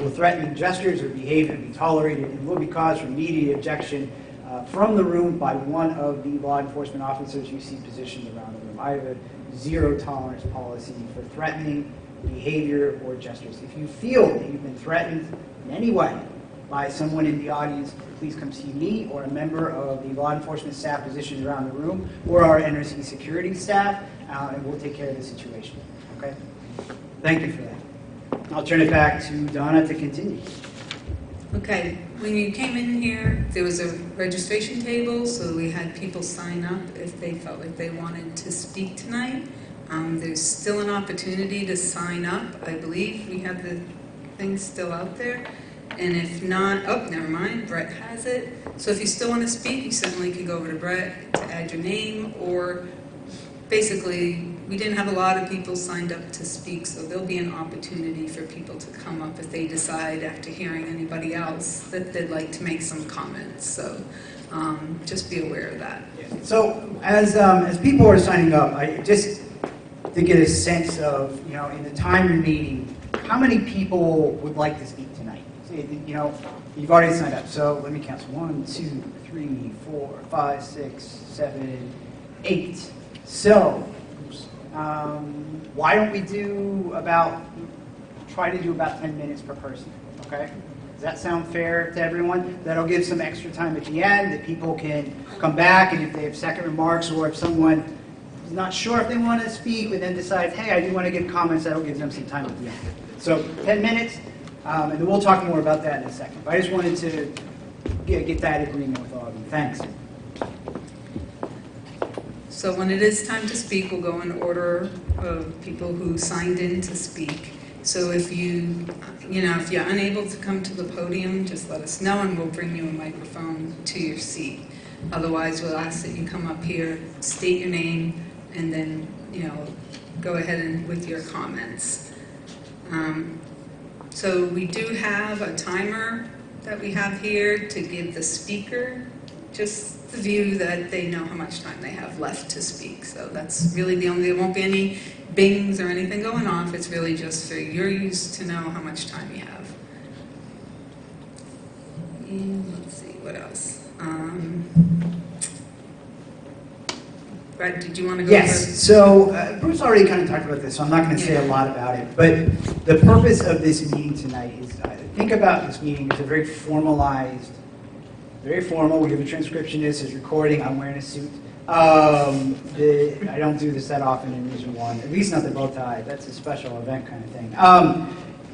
will threatening gestures or behavior be tolerated and will be cause for immediate objection from the room by one of the law enforcement officers you see positioned around the room. I have a zero tolerance policy for threatening behavior or gestures. If you feel that you've been threatened in any way by someone in the audience, please come see me or a member of the law enforcement staff positioned around the room or our NRC security staff, and we'll take care of the situation. Okay? Thank you for that. I'll turn it back to Donna to continue.
Okay, when you came in here, there was a registration table, so we had people sign up if they felt like they wanted to speak tonight. There's still an opportunity to sign up. I believe we have the thing still out there. And if not, oh, never mind, Brett has it. So if you still want to speak, you certainly can go over to Brett to add your name, or basically, we didn't have a lot of people signed up to speak, so there'll be an opportunity for people to come up if they decide after hearing anybody else that they'd like to make some comments. So just be aware of that.
So as people are signing up, to get a sense of, in the time remaining, how many people would like to speak tonight? So, you've already signed up, so let me count. 1, 2, 3, 4, 5, 6, 7, 8. So, why don't we try to do about 10 minutes per person, okay? Does that sound fair to everyone? That'll give some extra time at the end that people can come back, and if they have second remarks, or if someone is not sure if they want to speak, but then decides, hey, I do want to give comments, that'll give them some time at the end. So 10 minutes, and then we'll talk more about that in a second. But I just wanted to get that agreement with all of you. Thanks.
So when it is time to speak, we'll go in order of people who signed in to speak. So if if you're unable to come to the podium, just let us know and we'll bring you a microphone to your seat. Otherwise, we'll ask that you come up here, state your name, and then, go ahead and with your comments. So we do have a timer that we have here to give the speaker just the view that they know how much time they have left to speak. So that's really there won't be any bings or anything going off. It's really just for your use to know how much time you have. And let's see, what else? Brett, did you want to go
Yes,
over?
so Bruce already kind of talked about this, so I'm not going to say a lot about it. But the purpose of this meeting tonight is, think about this meeting as a very formalized, very formal. We have a transcriptionist, is recording. I'm wearing a suit. I don't do this that often in Region 1, at least not the bow tie. That's a special event kind of thing.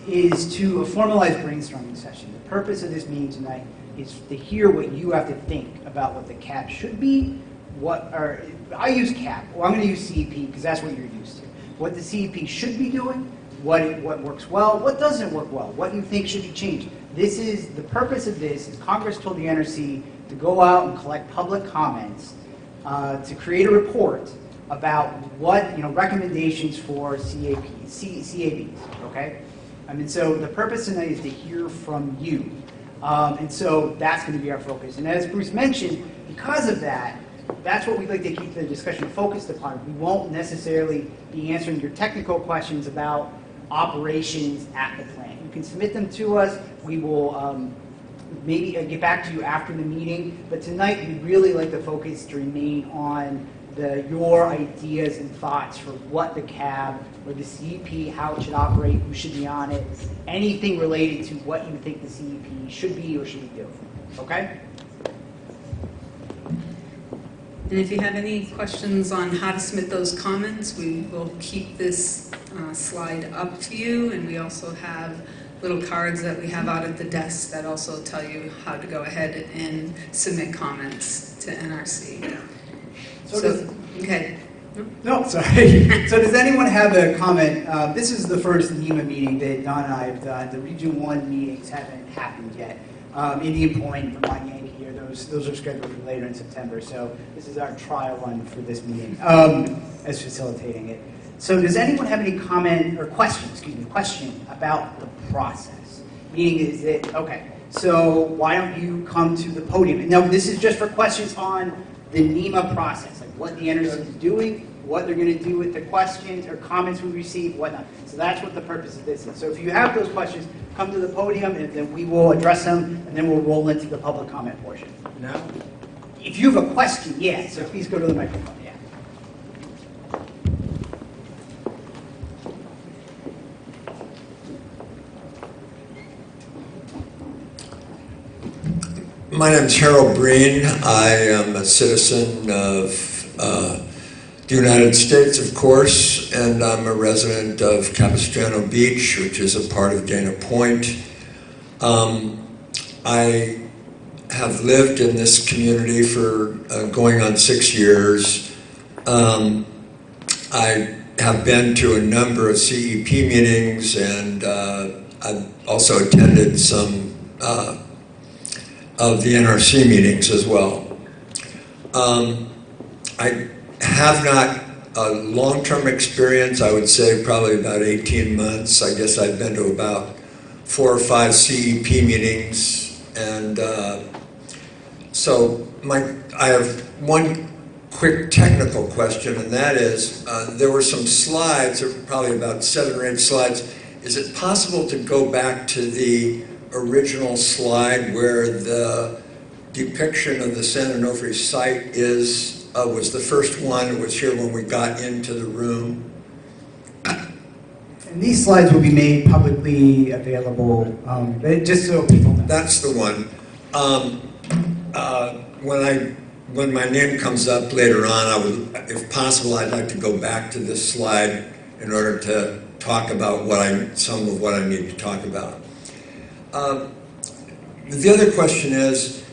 Is to a formalized brainstorming session. The purpose of this meeting tonight is to hear what you have to think about what the cap should be. I use CAP. Well, I'm going to use CEP because that's what you're used to. What the CEP should be doing, what works well, what doesn't work well, what you think should be changed. The purpose of this is Congress told the NRC to go out and collect public comments to create a report about what, recommendations for CABs, okay? And so the purpose tonight is to hear from you. And so that's going to be our focus. And as Bruce mentioned, because of that, that's what we'd like to keep the discussion focused upon. We won't necessarily be answering your technical questions about operations at the plant. You can submit them to us. We will maybe get back to you after the meeting. But tonight, we'd really like the focus to remain on your ideas and thoughts for what the CAB or the CEP, how it should operate, who should be on it, anything related to what you think the CEP should be or should be doing. Okay?
And if you have any questions on how to submit those comments, we will keep this slide up to you. And we also have little cards that we have out at the desk that also tell you how to go ahead and submit comments to NRC. Okay.
No, sorry. So does anyone have a comment? This is the first NEMA meeting that Don and I have done. The Region 1 meetings haven't happened yet. Indian Point, Vermont Yankee here, those are scheduled for later in September. So this is our trial run for this meeting as facilitating it. So does anyone have any comment or question about the process? Meaning is that, okay, so why don't you come to the podium? Now this is just for questions on the NEMA process, like what the NRC is doing, what they're going to do with the questions or comments we receive, whatnot. So that's what the purpose of this is. So if you have those questions, come to the podium and then we will address them and then we'll roll into the public comment portion.
Now?
If you have a question, yeah, so please go to the microphone, yeah.
My name is Harold Breen. I am a citizen of the United States, of course, and I'm a resident of Capistrano Beach, which is a part of Dana Point. I have lived in this community for going on 6 years. I have been to a number of CEP meetings, and I've also attended some of the NRC meetings as well. I have not a long-term experience. I would say probably about 18 months. I guess I've been to about 4 or 5 CEP meetings, and so I have one quick technical question, and that is, there were some slides, there were probably about 7 or 8 slides. Is it possible to go back to the original slide where the depiction of the San Onofre site was the first one? It was here when we got into the room.
And these slides will be made publicly available, just so people know.
That's the one. When my name comes up later on, if possible, I'd like to go back to this slide in order to talk about some of what I need to talk about. The other question is,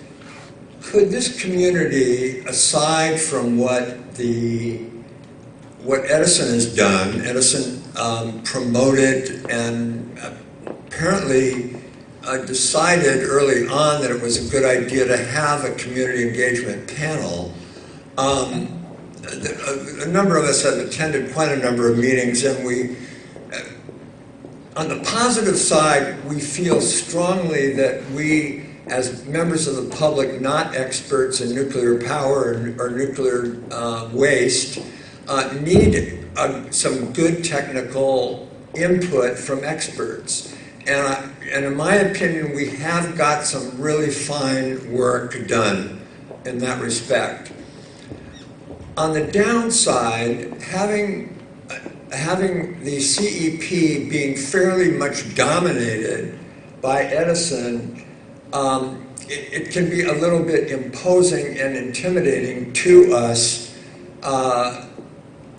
could this community, aside from what Edison has done, Edison promoted and apparently decided early on that it was a good idea to have a community engagement panel. A number of us have attended quite a number of meetings, and on the positive side, we feel strongly that we, as members of the public, not experts in nuclear power or nuclear waste, need some good technical input from experts. And in my opinion, we have got some really fine work done in that respect. On the downside, having the CEP being fairly much dominated by Edison, it can be a little bit imposing and intimidating to us,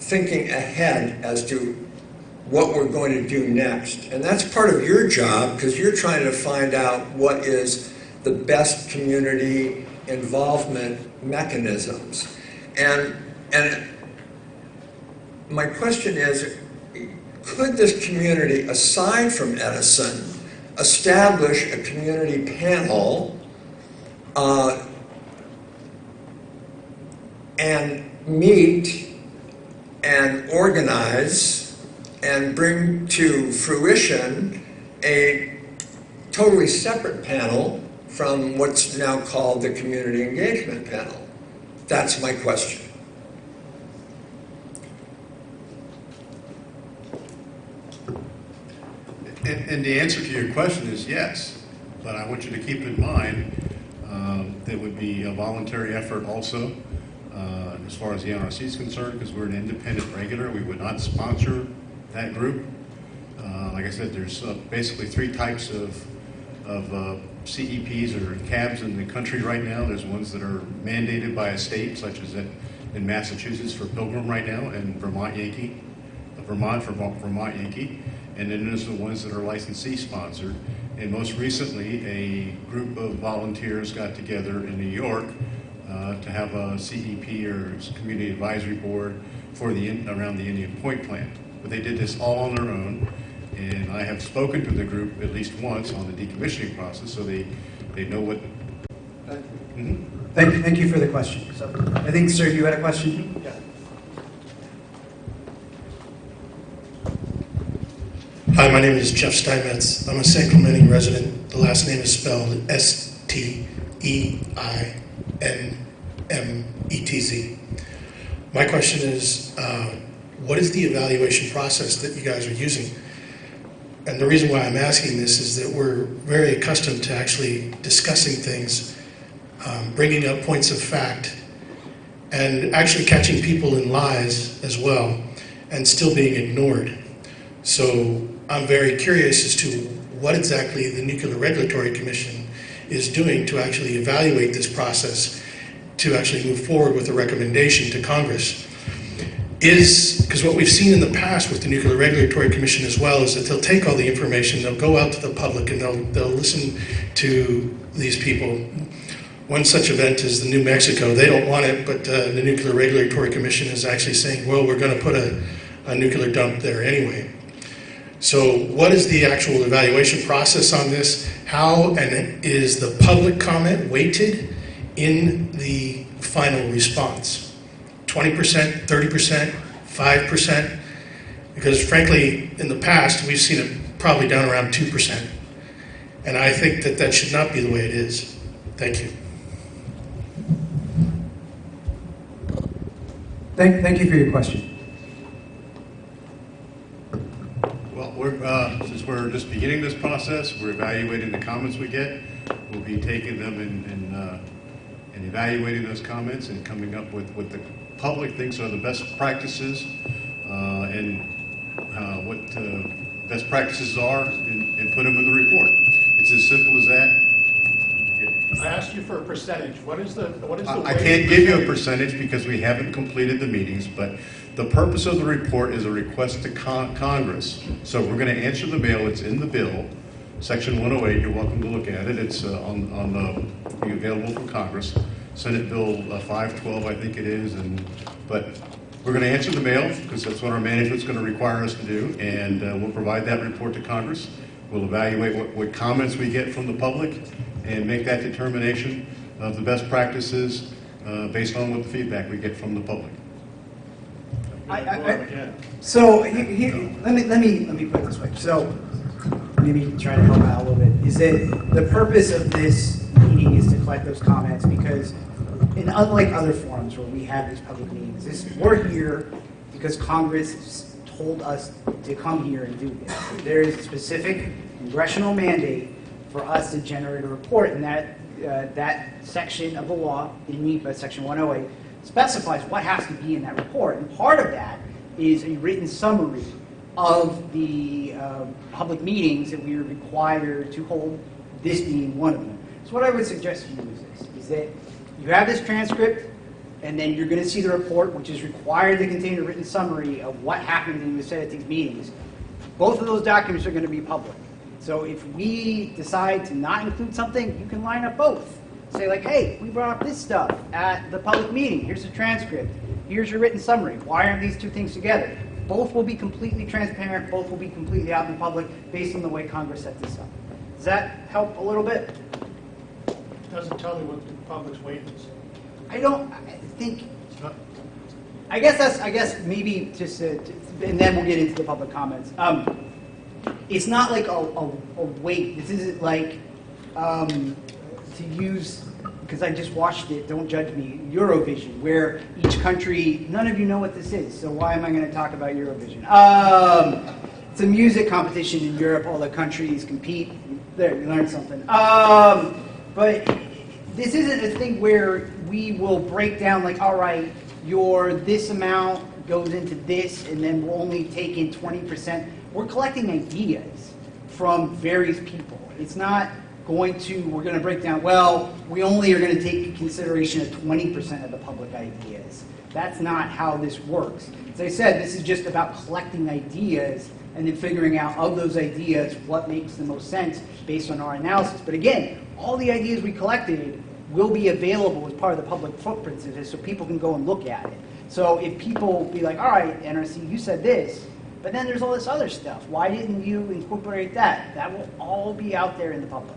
thinking ahead as to what we're going to do next. And that's part of your job, because you're trying to find out what is the best community involvement mechanisms. And my question is, could this community, aside from Edison, establish a community panel and meet and organize and bring to fruition a totally separate panel from what's now called the community engagement panel? That's my question.
And the answer to your question is yes, but I want you to keep in mind that would be a voluntary effort also, as far as the NRC is concerned, because we're an independent regular. We would not sponsor that group. Like I said, there's basically 3 types of CEPs or cabs in the country right now. There's ones that are mandated by a state, such as in Massachusetts for Pilgrim right now, and Vermont for Vermont Yankee. And then there's the ones that are licensee sponsored. And most recently, a group of volunteers got together in New York to have a CEP or Community Advisory Board for around the Indian Point plant. But they did this all on their own. And I have spoken to the group at least once on the decommissioning process, so they know what. Mm-hmm.
Thank you for the question. So I think, sir, you had a question? Yeah.
Hi, my name is Jeff Steinmetz. I'm a San Clemente resident. The last name is spelled Steinmetz. My question is, what is the evaluation process that you guys are using? And the reason why I'm asking this is that we're very accustomed to actually discussing things, bringing up points of fact, and actually catching people in lies as well, and still being ignored. So I'm very curious as to what exactly the Nuclear Regulatory Commission is doing to actually evaluate this process, to actually move forward with a recommendation to Congress. Because what we've seen in the past with the Nuclear Regulatory Commission as well is that they'll take all the information, they'll go out to the public, and they'll listen to these people. One such event is the New Mexico. They don't want it, but the Nuclear Regulatory Commission is actually saying, well, we're going to put a nuclear dump there anyway. So what is the actual evaluation process on this? How and is the public comment weighted in the final response? 20%, 30%, 5%? Because frankly, in the past, we've seen it probably down around 2%. And I think that that should not be the way it is. Thank you.
Thank you for your question.
Well, since we're just beginning this process, we're evaluating the comments we get. We'll be taking them and evaluating those comments and coming up with what the public thinks are the best practices and what best practices are and put them in the report. It's as simple as that.
I asked you for a percentage. What is the
I can't give you a percentage because we haven't completed the meetings, but the purpose of the report is a request to Congress. So we're going to answer the mail. It's in the bill, Section 108. You're welcome to look at it. It's be available from Congress. Senate Bill 512, I think it is. But we're going to answer the mail because that's what our management's going to require us to do, and we'll provide that report to Congress. We'll evaluate what comments we get from the public and make that determination of the best practices based on what the feedback we get from the public.
So let me put it this way. So maybe try to help out a little bit. Is that the purpose of this meeting is to collect those comments because, and unlike other forums where we have these public meetings, we're here because Congress told us to come here and do this. There is a specific congressional mandate for us to generate a report, and that section of the law in NEPA, Section 108, specifies what has to be in that report. And part of that is a written summary of the public meetings that we are required to hold, this being one of them. So what I would suggest to you is this, is that you have this transcript, and then you're going to see the report, which is required to contain a written summary of what happened and was said at these meetings. Both of those documents are going to be public. So if we decide to not include something, you can line up both. Say like, hey, we brought up this stuff at the public meeting. Here's the transcript. Here's your written summary. Why aren't these two things together? Both will be completely transparent. Both will be completely out in the public based on the way Congress set this up. Does that help a little bit?
It doesn't tell me what the public's weight is.
I guess maybe just, and then we'll get into the public comments. It's not like a weight. This isn't like, to use, because I just watched it, don't judge me, Eurovision, where each country, none of you know what this is, so why am I going to talk about Eurovision? It's a music competition in Europe, all the countries compete. There, you learned something. But this isn't a thing where we will break down like, all right, your this amount goes into this, and then we'll only take in 20%. We're collecting ideas from various people. It's not we're going to break down, well, we only are going to take into consideration of 20% of the public ideas. That's not how this works. As I said, this is just about collecting ideas and then figuring out of those ideas what makes the most sense based on our analysis. But again, all the ideas we collected will be available as part of the public footprints of this so people can go and look at it. So if people be like, all right, NRC, you said this, but then there's all this other stuff. Why didn't you incorporate that? That will all be out there in the public.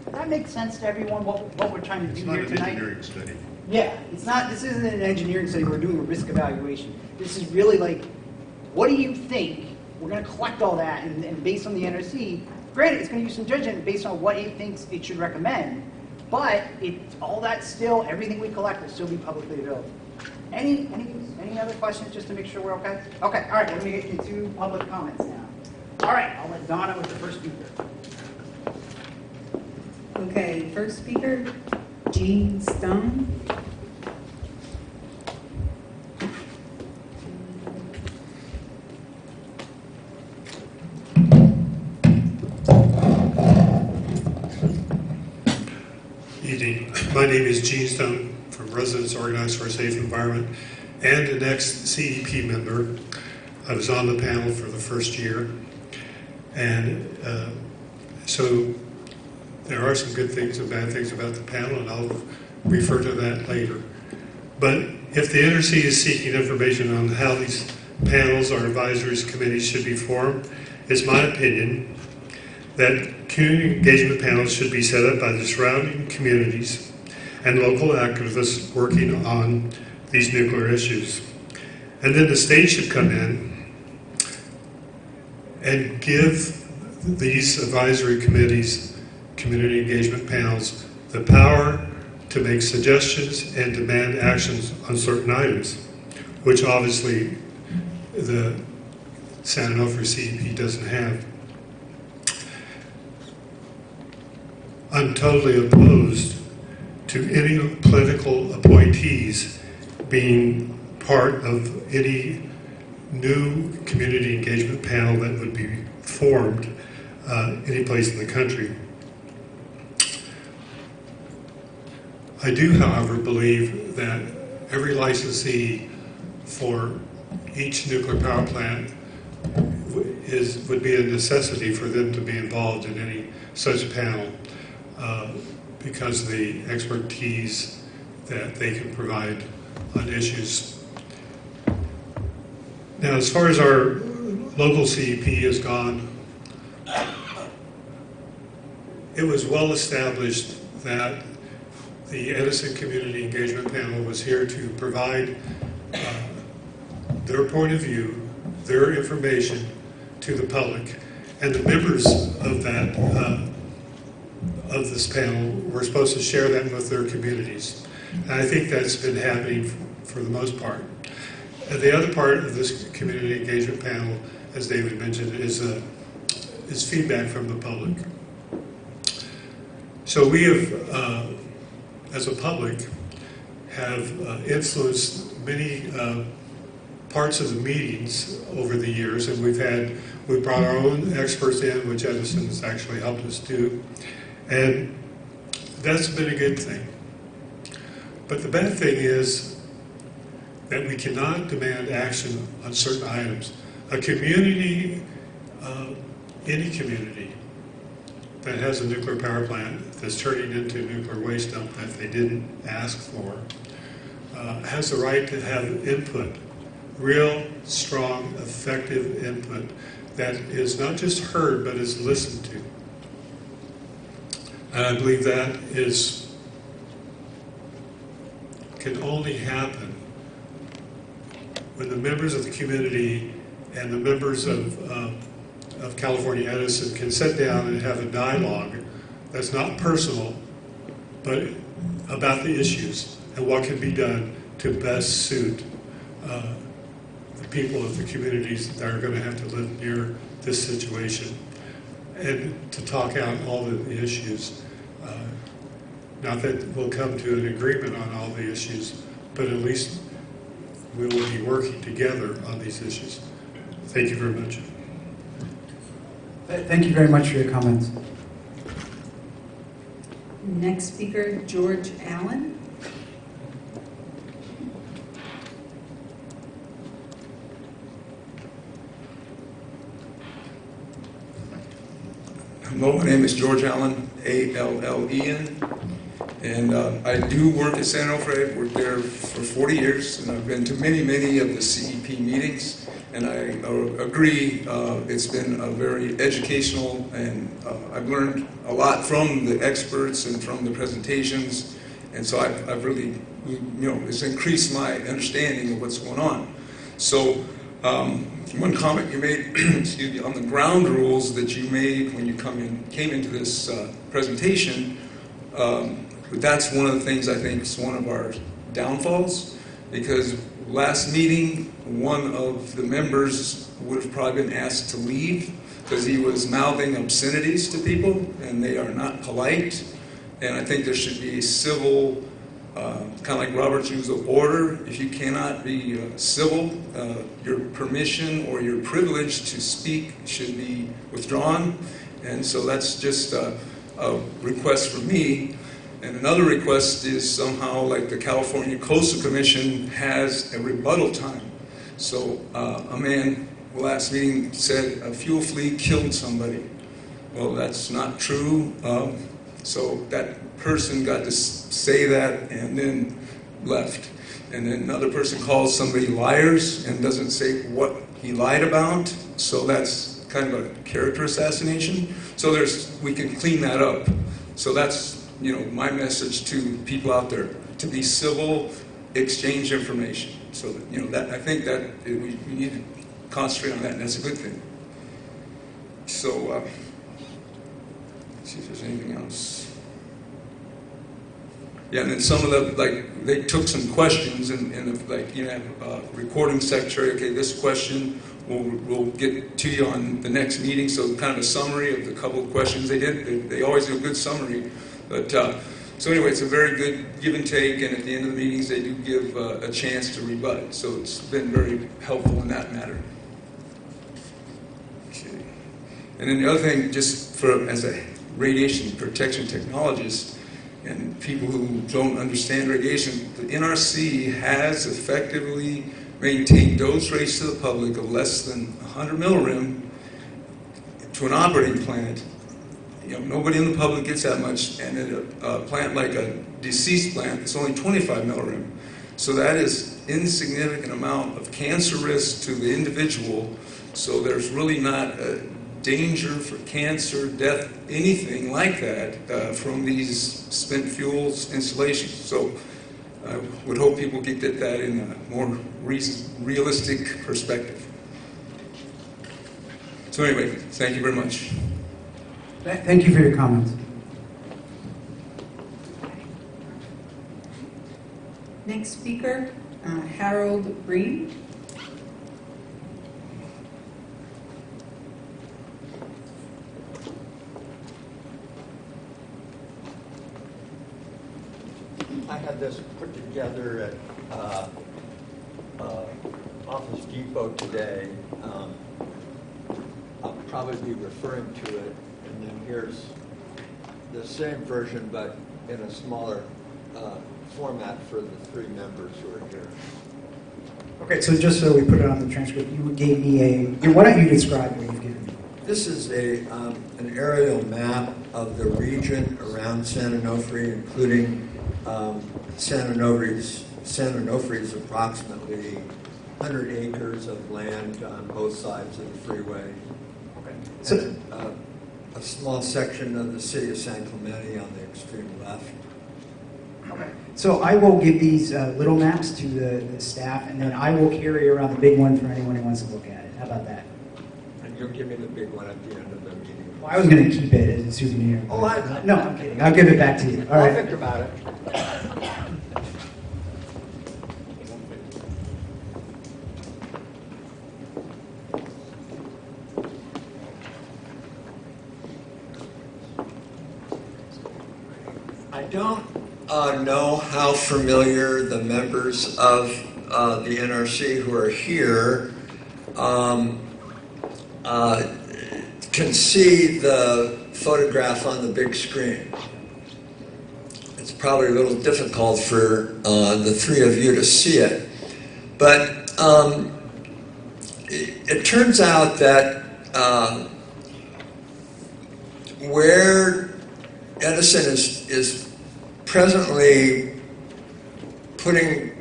Does that make sense to everyone, what we're trying to do here tonight?
It's not an engineering study.
Yeah, this isn't an engineering study. We're doing a risk evaluation. This is really like, what do you think? We're going to collect all that, and based on the NRC, granted, it's going to use some judgment based on what it thinks it should recommend, but all that still, everything we collect will still be publicly available. Any other questions, just to make sure we're okay? Okay, all right, let me get into public comments now. All right, I'll let Donna with the first speaker.
Okay, first speaker, Gene Stone.
Evening. My name is Gene Stone from Residents Organized for a Safe Environment and an ex-CEP member. I was on the panel for the first year, and so there are some good things and bad things about the panel, and I'll refer to that later. But if the NRC is seeking information on how these panels or advisories committees should be formed, it's my opinion that community engagement panels should be set up by the surrounding communities and local activists working on these nuclear issues. And then the state should come in and give these advisory committees, community engagement panels, the power to make suggestions and demand actions on certain items, which obviously the San Onofre CEP doesn't have. I'm totally opposed to any political appointees being part of any new community engagement panel that would be formed any place in the country. I do, however, believe that every licensee for each nuclear power plant would be a necessity for them to be involved in any such panel because of the expertise that they can provide on issues. Now, as far as our local CEP has gone, it was well established that the Edison Community Engagement Panel was here to provide their point of view, their information to the public, and the members of that of this panel were supposed to share that with their communities. And I think that's been happening for the most part. And the other part of this community engagement panel, as David mentioned, is feedback from the public. So we have, as a public, have influenced many parts of the meetings over the years, and we brought our own experts in, which Edison has actually helped us do, and that's been a good thing. But the bad thing is that we cannot demand action on certain items. A community, any community that has a nuclear power plant that's turning into a nuclear waste dump that they didn't ask for, has the right to have input, real, strong, effective input that is not just heard, but is listened to. And I believe that can only happen when the members of the community and the members of California Edison can sit down and have a dialogue that's not personal, but about the issues and what can be done to best suit the people of the communities that are going to have to live near this situation, and to talk out all the issues. Not that we'll come to an agreement on all the issues, but at least we will be working together on these issues. Thank you very much.
Thank you very much for your comments.
Next speaker, George Allen.
Hello, my name is George Allen, A-L-L-E-N, and I do work at San Onofre. I've worked there for 40 years, and I've been to many, many of the CEP meetings, and I agree it's been a very educational, and I've learned a lot from the experts and from the presentations, and so I've really, it's increased my understanding of what's going on. So, one comment you made, excuse me, on the ground rules that you made when you came into this presentation, that's one of the things I think is one of our downfalls, because last meeting, one of the members would have probably been asked to leave because he was mouthing obscenities to people, and they are not polite, and I think there should be civil, kind of like Robert's Rules of Order. If you cannot be civil, your permission or your privilege to speak should be withdrawn. And so that's just a request from me. And another request is somehow like the California Coastal Commission has a rebuttal time. So a man last meeting said a fuel flea killed somebody. Well, that's not true. So that person got to say that and then left. And then another person calls somebody liars and doesn't say what he lied about. So that's kind of a character assassination. So we can clean that up. So that's, my message to people out there, to be civil, exchange information. So that I think that we need to concentrate on that, and that's a good thing. So let's see if there's anything else. Yeah, and then some of the, like, they took some questions and like, you know, recording secretary, okay, this question, we'll get to you on the next meeting, so kind of a summary of the couple of questions they did. They always do a good summary, but, so anyway, it's a very good give and take, and at the end of the meetings, they do give a chance to rebut, so it's been very helpful in that matter. Okay. And then the other thing, just for, as a radiation protection technologist, and people who don't understand radiation, the NRC has effectively maintained dose rates to the public of less than 100 millirem to an operating plant. You know, nobody in the public gets that much, and at a plant like a deceased plant, it's only 25 millirem. So that is insignificant amount of cancer risk to the individual. So there's really not a danger for cancer, death, anything like that from these spent fuels installations. So I would hope people could get that in a more realistic perspective. So anyway, thank you very much.
Thank you for your comments.
Next speaker, Harold Breen.
I had this put together at Office Depot today. I'll probably be referring to it, and then here's the same version, but in a smaller format for the three members who are here.
Okay, so just so we put it on the transcript, you gave me a, why don't you describe what you've given me?
This is an aerial map of the region around San Onofre, including San Onofre is approximately 100 acres of land on both sides of the freeway.
Okay.
So, a small section of the city of San Clemente on the extreme left.
Okay. So I will give these little maps to the staff, and then I will carry around the big one for anyone who wants to look at it. How about that?
And you'll give me the big one at the end of the meeting.
Well, I was going to keep it as a souvenir.
Oh,
No, I'm kidding. I'll give it back to you. All
I'll
right.
think about it.
I don't know how familiar the members of the NRC who are here can see the photograph on the big screen. It's probably a little difficult for the three of you to see it, but it turns out that where Edison is presently putting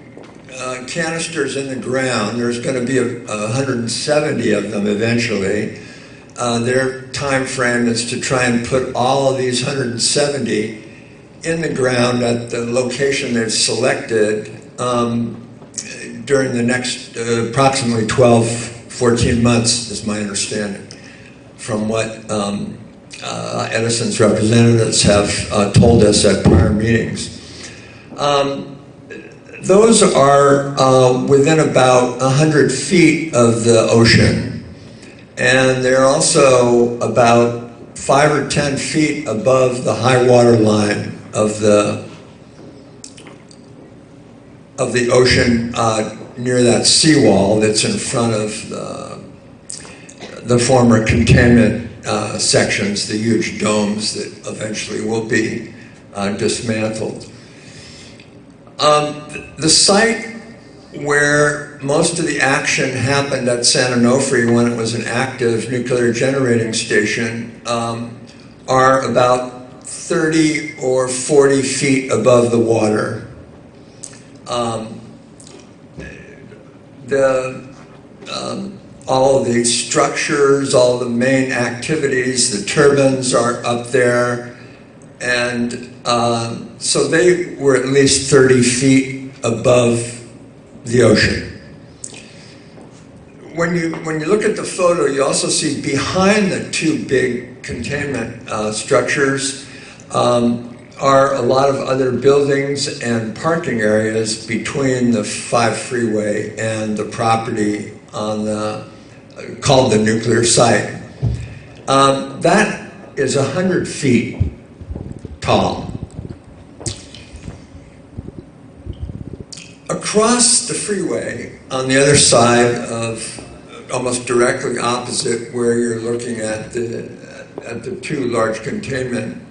canisters in the ground. There's going to be 170 of them eventually. Their time frame is to try and put all of these 170 in the ground at the location they've selected during the next approximately 12, 14 months, is my understanding, from what Edison's representatives have told us at prior meetings. Those are within about 100 feet of the ocean, and they're also about 5 or 10 feet above the high water line of the ocean near that seawall that's in front of the former containment sections, the huge domes that eventually will be dismantled. The site where most of the action happened at San Onofre when it was an active nuclear generating station are about 30 or 40 feet above the water. All of the structures, all the main activities, the turbines are up there, and so they were at least 30 feet above the ocean. When you look at the photo, you also see behind the two big containment structures are a lot of other buildings and parking areas between the 5 freeway and the property on the, called the nuclear site. That is 100 feet tall. Across the freeway, on the other side of, almost directly opposite where you're looking at the 2 large containment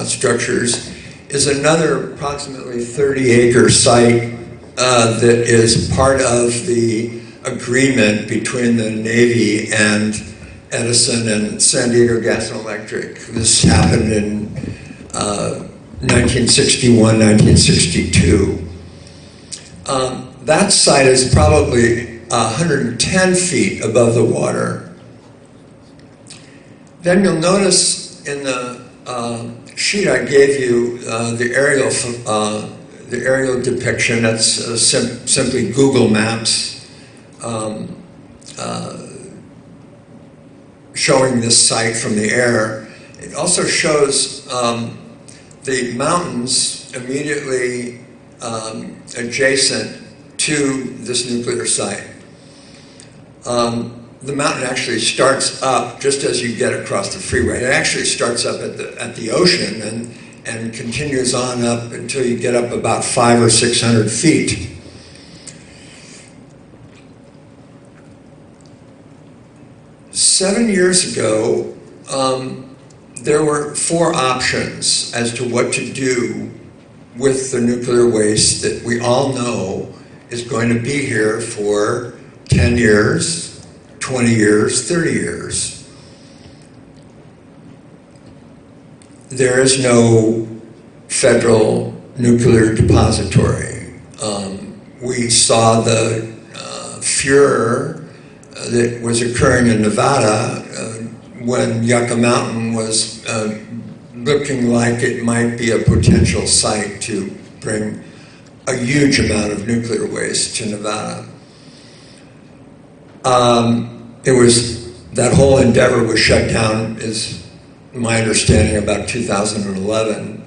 structures, is another approximately 30-acre site that is part of the agreement between the Navy and Edison and San Diego Gas and Electric. This happened in 1961, 1962. That site is probably 110 feet above the water. Then you'll notice in the sheet I gave you the aerial depiction. That's simply Google Maps showing this site from the air. It also shows the mountains immediately adjacent to this nuclear site. The mountain actually starts up just as you get across the freeway. It actually starts up at the ocean and continues on up until you get up about 500 or 600 feet. Seven years ago, there were 4 options as to what to do with the nuclear waste that we all know is going to be here for 10 years, 20 years, 30 years. There is no federal nuclear depository. We saw the furor that was occurring in Nevada when Yucca Mountain was looking like it might be a potential site to bring a huge amount of nuclear waste to Nevada. That whole endeavor was shut down, is my understanding, about 2011.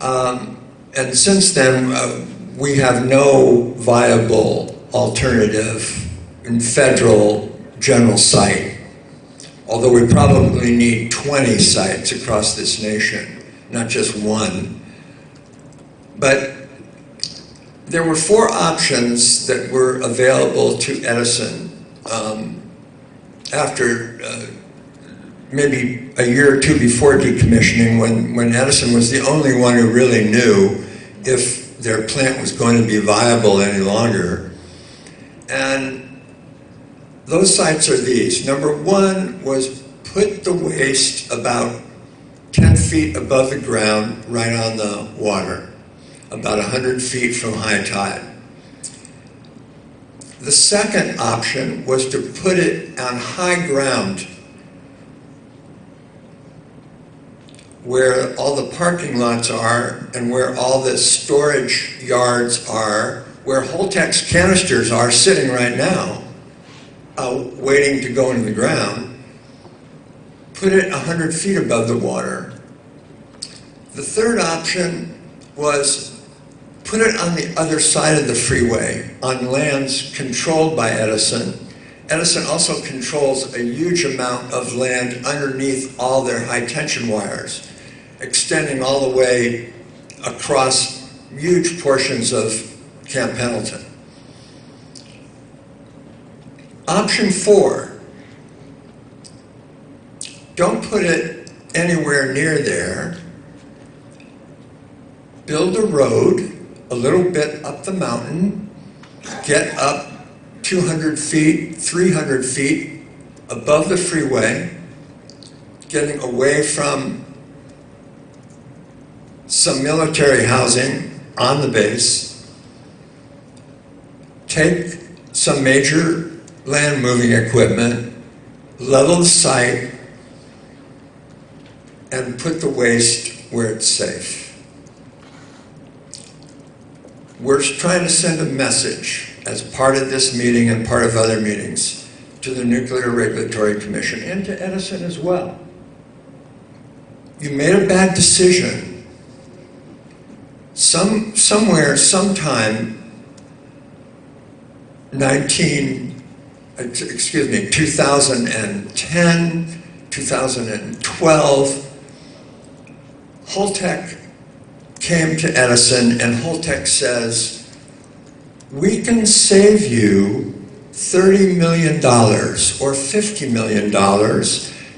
And since then, we have no viable alternative in federal general site, although we probably need 20 sites across this nation, not just one. But there were 4 options that were available to Edison after maybe a year or 2 before decommissioning, when Edison was the only one who really knew if their plant was going to be viable any longer. And those sites are these. Number 1 was put the waste about 10 feet above the ground, right on the water, about 100 feet from high tide. The second option was to put it on high ground, where all the parking lots are and where all the storage yards are, where Holtex canisters are sitting right now, waiting to go into the ground. Put it 100 feet above the water. The third option was put it on the other side of the freeway, on lands controlled by Edison. Edison also controls a huge amount of land underneath all their high tension wires, extending all the way across huge portions of Camp Pendleton. Option 4, don't put it anywhere near there. Build a road a little bit up the mountain, get up 200 feet, 300 feet above the freeway, getting away from some military housing on the base. Take some major land moving equipment, level the site, and put the waste where it's safe. We're trying to send a message as part of this meeting and part of other meetings to the Nuclear Regulatory Commission and to Edison as well. You made a bad decision somewhere, sometime, 2010, 2012, Holtec came to Edison, and Holtec says, we can save you $30 million or $50 million,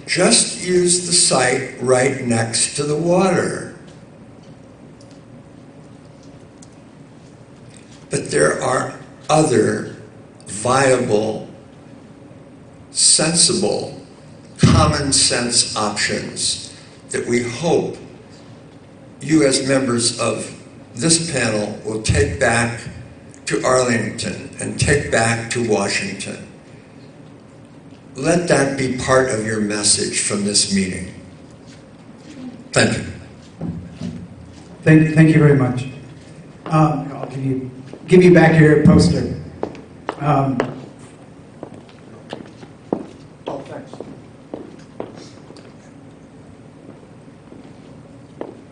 just use the site right next to the water. But there are other viable, sensible, common sense options that we hope you as members of this panel will take back to Arlington and take back to Washington. Let that be part of your message from this meeting. Thank you.
Thank you very much. I'll give you back your poster.
Oh, thanks.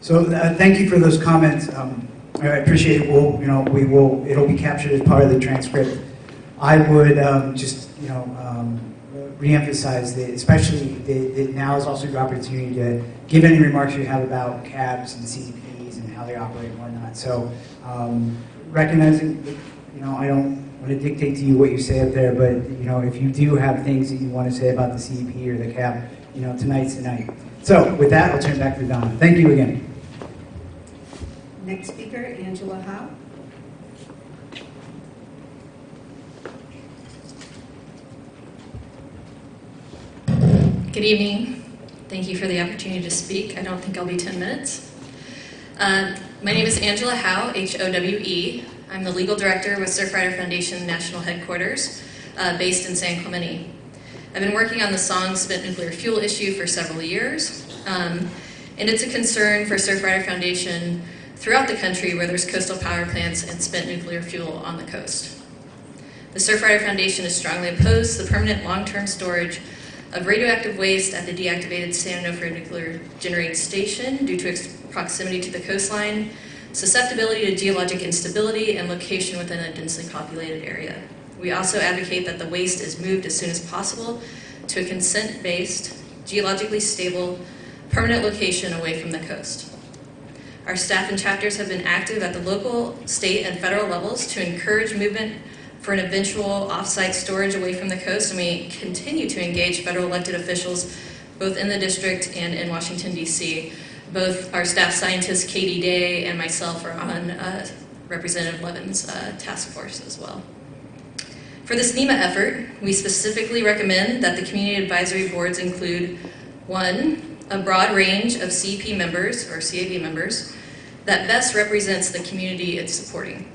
So thank you for those comments. I appreciate it. It'll be captured as part of the transcript. I would just, reemphasize that, especially that now is also your opportunity to give any remarks you have about cabs and CCPs and how they operate and whatnot. So recognizing that, I don't want to dictate to you what you say up there, but if you do have things that you want to say about the CCP or the cab, tonight's the night. So with that, I'll turn it back to Donna. Thank you again.
Next speaker, Angela Howe.
Good evening. Thank you for the opportunity to speak. I don't think I'll be 10 minutes. My name is Angela Howe, H-O-W-E. I'm the legal director with Surfrider Foundation National Headquarters, based in San Clemente. I've been working on the Song spent nuclear fuel issue for several years, and it's a concern for Surfrider Foundation throughout the country where there's coastal power plants and spent nuclear fuel on the coast. The Surfrider Foundation is strongly opposed to the permanent long-term storage of radioactive waste at the deactivated San Onofre nuclear generating station due to its proximity to the coastline, susceptibility to geologic instability, and location within a densely populated area. We also advocate that the waste is moved as soon as possible to a consent-based, geologically stable, permanent location away from the coast. Our staff and chapters have been active at the local, state, and federal levels to encourage movement for an eventual off-site storage away from the coast, and we continue to engage federal elected officials both in the district and in Washington, D.C. Both our staff scientist, Katie Day, and myself are on Representative Levin's task force as well. For this NEMA effort, we specifically recommend that the community advisory boards include 1, a broad range of CEP members, or CAB members, that best represents the community it's supporting.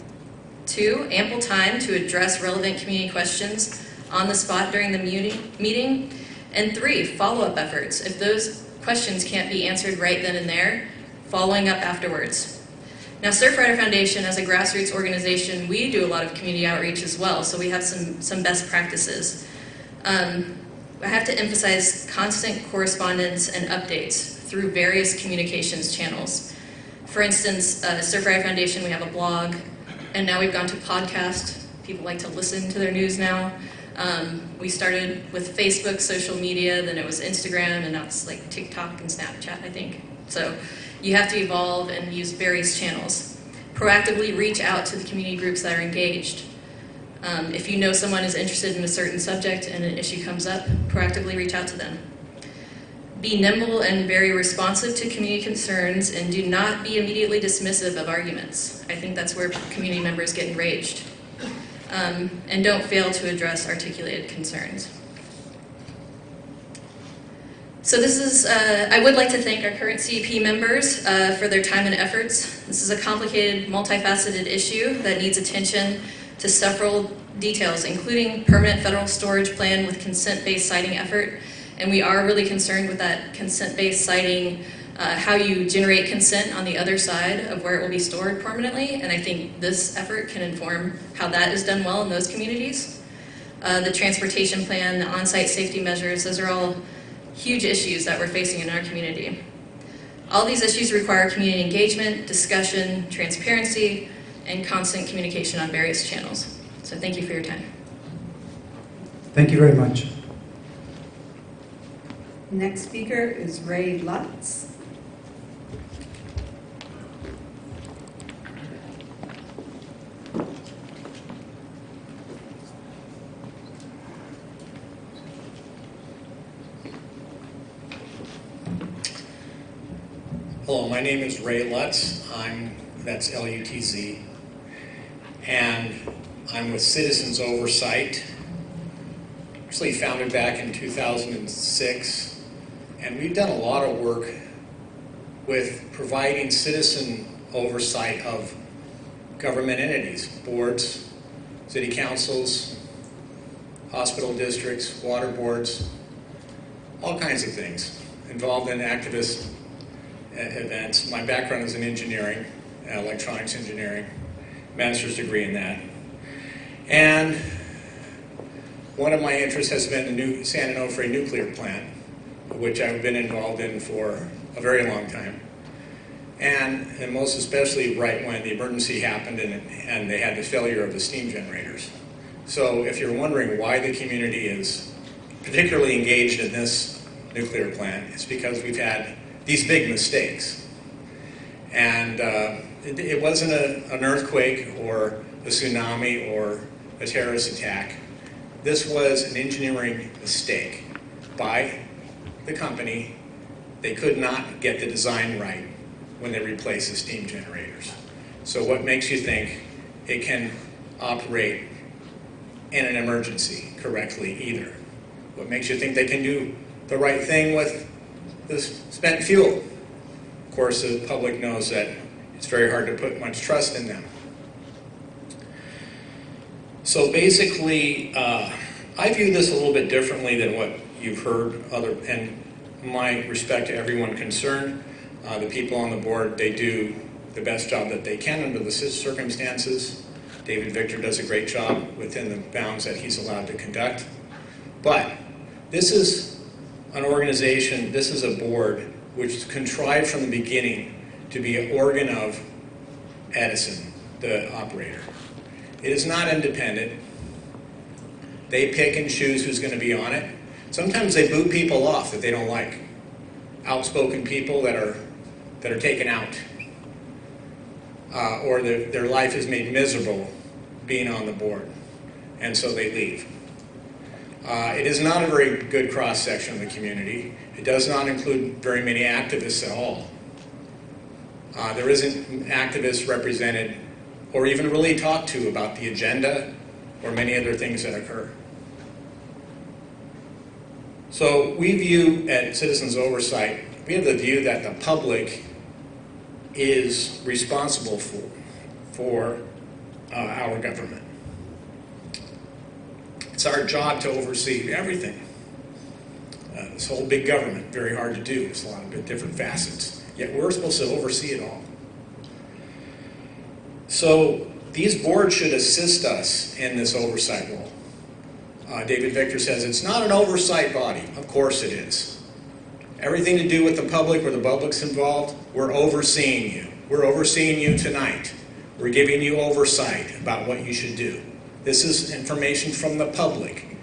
2, ample time to address relevant community questions on the spot during the meeting. And 3, follow-up efforts. If those questions can't be answered right then and there, following up afterwards. Now, Surfrider Foundation, as a grassroots organization, we do a lot of community outreach as well, so we have some best practices. I have to emphasize constant correspondence and updates through various communications channels. For instance, Surfrider Foundation, we have a blog, and now we've gone to podcast. People like to listen to their news now. We started with Facebook, social media, then it was Instagram, and now it's like TikTok and Snapchat, I think. So you have to evolve and use various channels. Proactively reach out to the community groups that are engaged. If you know someone is interested in a certain subject and an issue comes up, proactively reach out to them. Be nimble and very responsive to community concerns, and do not be immediately dismissive of arguments. I think that's where community members get enraged. And don't fail to address articulated concerns. So this is, I would like to thank our current CEP members for their time and efforts. This is a complicated, multifaceted issue that needs attention to several details, including permanent federal storage plan with consent-based siting effort. And we are really concerned with that consent-based siting, how you generate consent on the other side of where it will be stored permanently. And I think this effort can inform how that is done well in those communities. The transportation plan, the on-site safety measures, those are all huge issues that we're facing in our community. All these issues require community engagement, discussion, transparency, and constant communication on various channels. So thank you for your time.
Thank you very much.
Next speaker is Ray Lutz.
Hello, my name is Ray Lutz. That's L-U-T-Z. And I'm with Citizens Oversight, actually founded back in 2006. And we've done a lot of work with providing citizen oversight of government entities, boards, city councils, hospital districts, water boards, all kinds of things, involved in activist events. My background is in engineering, electronics engineering, master's degree in that. And one of my interests has been the new San Onofre nuclear plant, which I've been involved in for a very long time. And most especially right when the emergency happened and they had the failure of the steam generators. So if you're wondering why the community is particularly engaged in this nuclear plant, it's because we've had these big mistakes. And it wasn't an earthquake or a tsunami or a terrorist attack. This was an engineering mistake by the company. They could not get the design right when they replaced the steam generators. So what makes you think it can operate in an emergency correctly either? What makes you think they can do the right thing with the spent fuel? Of course, the public knows that it's very hard to put much trust in them. So basically, I view this a little bit differently than what you've heard and my respect to everyone concerned. The people on the board, they do the best job that they can under the circumstances. David Victor does a great job within the bounds that he's allowed to conduct. But this is an organization, this is a board which is contrived from the beginning to be an organ of Edison, the operator. It is not independent. They pick and choose who's going to be on it. Sometimes they boot people off that they don't like. Outspoken people that are taken out. Or their life is made miserable being on the board. And so they leave. It is not a very good cross-section of the community. It does not include very many activists at all. There isn't activists represented or even really talked to about the agenda or many other things that occur. So we view at Citizens Oversight, we have the view that the public is responsible for our government. It's our job to oversee everything. This whole big government, very hard to do. There's a lot of different facets. Yet we're supposed to oversee it all. So these boards should assist us in this oversight role. David Victor says it's not an oversight body. Of course it is. Everything to do with the public, where the public's involved, we're overseeing you. We're overseeing you tonight. We're giving you oversight about what you should do. This is information from the public.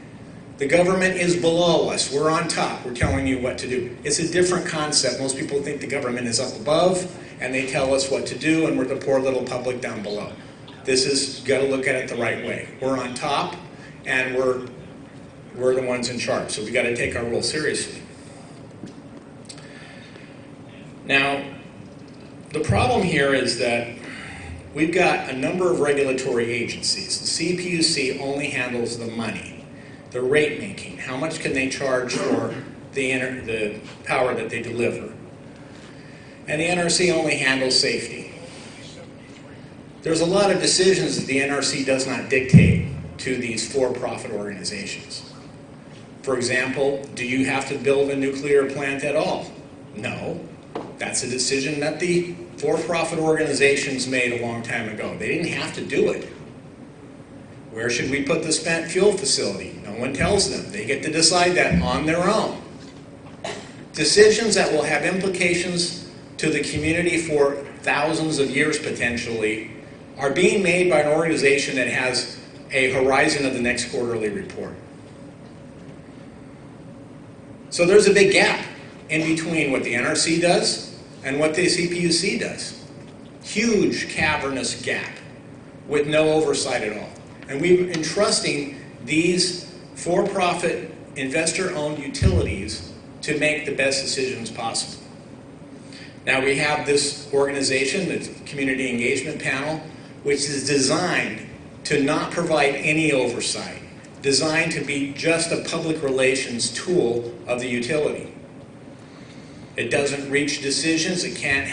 The government is below us. We're on top. We're telling you what to do. It's a different concept. Most people think the government is up above and they tell us what to do, and we're the poor little public down below. This is, you've got to look at it the right way. We're on top and we're the ones in charge. So we've got to take our role seriously. Now, the problem here is that we've got a number of regulatory agencies. The CPUC only handles the money, the rate making. How much can they charge for the power that they deliver? And the NRC only handles safety. There's a lot of decisions that the NRC does not dictate to these for-profit organizations. For example, do you have to build a nuclear plant at all? No. That's a decision that the for-profit organizations made a long time ago. They didn't have to do it. Where should we put the spent fuel facility? No one tells them. They get to decide that on their own. Decisions that will have implications to the community for thousands of years potentially are being made by an organization that has a horizon of the next quarterly report. So there's a big gap in between what the NRC does and what the CPUC does. Huge cavernous gap with no oversight at all. And we're entrusting these for-profit investor-owned utilities to make the best decisions possible. Now we have this organization, the Community Engagement Panel, which is designed to not provide any oversight, designed to be just a public relations tool of the utility. It doesn't reach decisions, it can't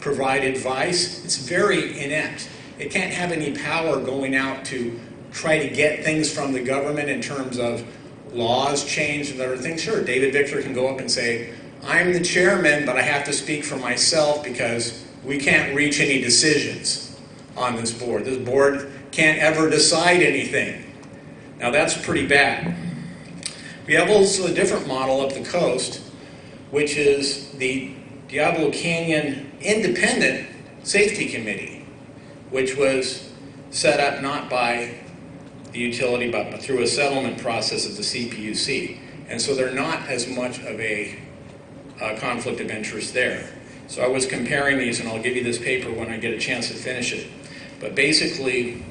provide advice, it's very inept. It can't have any power going out to try to get things from the government in terms of laws changed and other things. Sure, David Victor can go up and say, I'm the chairman, but I have to speak for myself because we can't reach any decisions on this board. This board can't ever decide anything. Now that's pretty bad. We have also a different model up the coast, which is the Diablo Canyon Independent Safety Committee, which was set up not by the utility but through a settlement process of the CPUC. And so they're not as much of a conflict of interest there. So I was comparing these, and I'll give you this paper when I get a chance to finish it. But basically,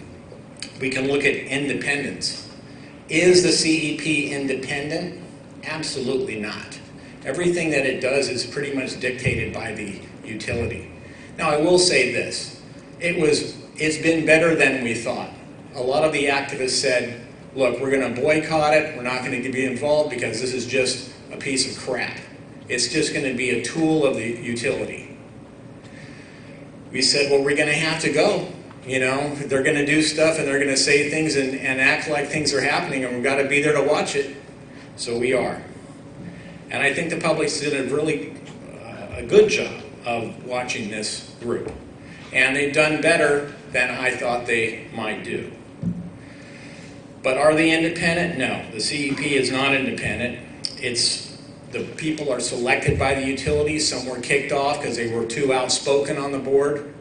we can look at independence. Is the CEP independent? Absolutely not. Everything that it does is pretty much dictated by the utility. Now, I will say this. It's been better than we thought. A lot of the activists said, look, we're going to boycott it. We're not going to be involved because this is just a piece of crap. It's just going to be a tool of the utility. We said, well, we're going to have to go. You know, they're going to do stuff and they're going to say things and act like things are happening, and we've got to be there to watch it. So we are. And I think the public's did a really a good job of watching this group. And they've done better than I thought they might do. But are they independent? No. The CEP is not independent. The people are selected by the utilities. Some were kicked off because they were too outspoken on the board.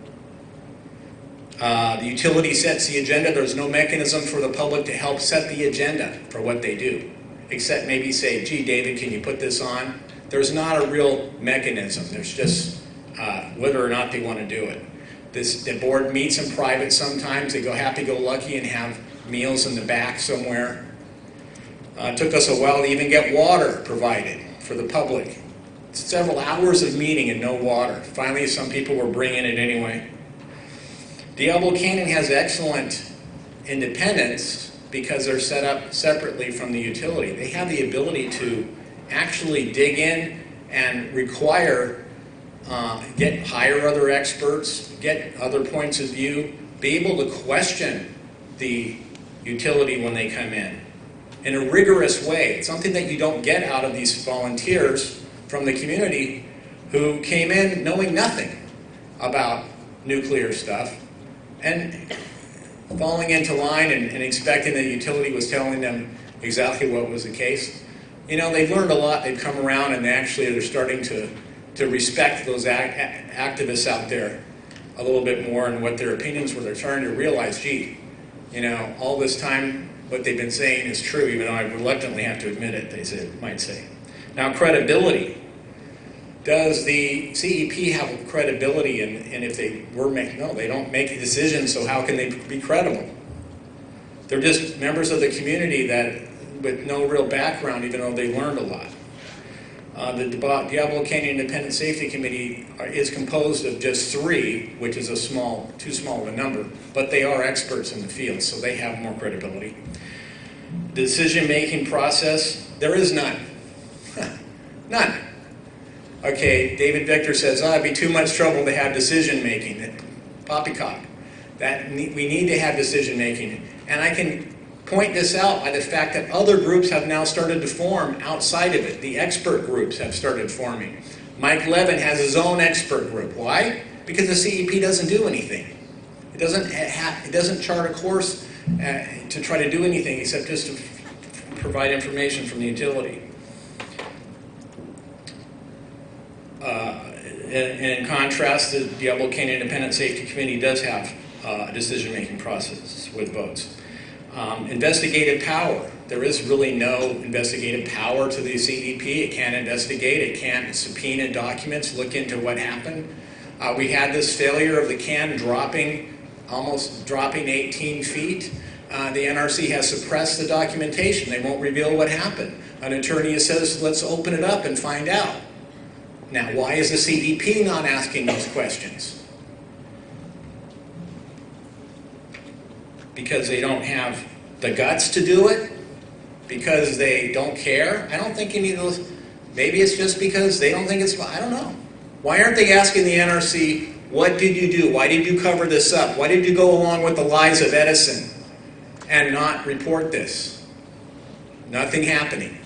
The utility sets the agenda. There's no mechanism for the public to help set the agenda for what they do, except maybe say, gee, David, can you put this on? There's not a real mechanism. There's just whether or not they want to do it. The board meets in private sometimes. They go happy-go-lucky and have meals in the back somewhere. It took us a while to even get water provided for the public. Several hours of meeting and no water. Finally, some people were bringing it anyway. Diablo Canyon has excellent independence because they're set up separately from the utility. They have the ability to actually dig in and hire other experts, get other points of view, be able to question the utility when they come in a rigorous way. It's something that you don't get out of these volunteers from the community who came in knowing nothing about nuclear stuff and falling into line and expecting the utility was telling them exactly what was the case. You know, they've learned a lot. They've come around and they're starting to respect those activists out there a little bit more and what their opinions were. They're starting to realize, gee, you know, all this time what they've been saying is true, even though I reluctantly have to admit it, might say. Now, credibility. Does the CEP have credibility? And if they were no, they don't make a decision, so how can they be credible? They're just members of the community with no real background, even though they learned a lot. The Diablo Canyon Independent Safety Committee is composed of just 3, which is too small of a number, but they are experts in the field, so they have more credibility. Decision-making process, there is none. None. Okay, David Victor says, it'd be too much trouble to have decision-making. Poppycock. We need to have decision-making. And I can point this out by the fact that other groups have now started to form outside of it. The expert groups have started forming. Mike Levin has his own expert group. Why? Because the CEP doesn't do anything. It doesn't chart a course to try to do anything except just to provide information from the utility. in contrast, the Diablo Canyon Independent Safety Committee does have a decision-making process with votes. Investigative power. There is really no investigative power to the CEP. It can't investigate, it can't subpoena documents, look into what happened. We had this failure of the can almost dropping 18 feet. The NRC has suppressed the documentation. They won't reveal what happened. An attorney says, let's open it up and find out. Now, why is the CEP not asking these questions? Because they don't have the guts to do it? Because they don't care? I don't think any of those, maybe it's just because they don't think it's, I don't know. Why aren't they asking the NRC, what did you do? Why did you cover this up? Why did you go along with the lies of Edison and not report this? Nothing happening.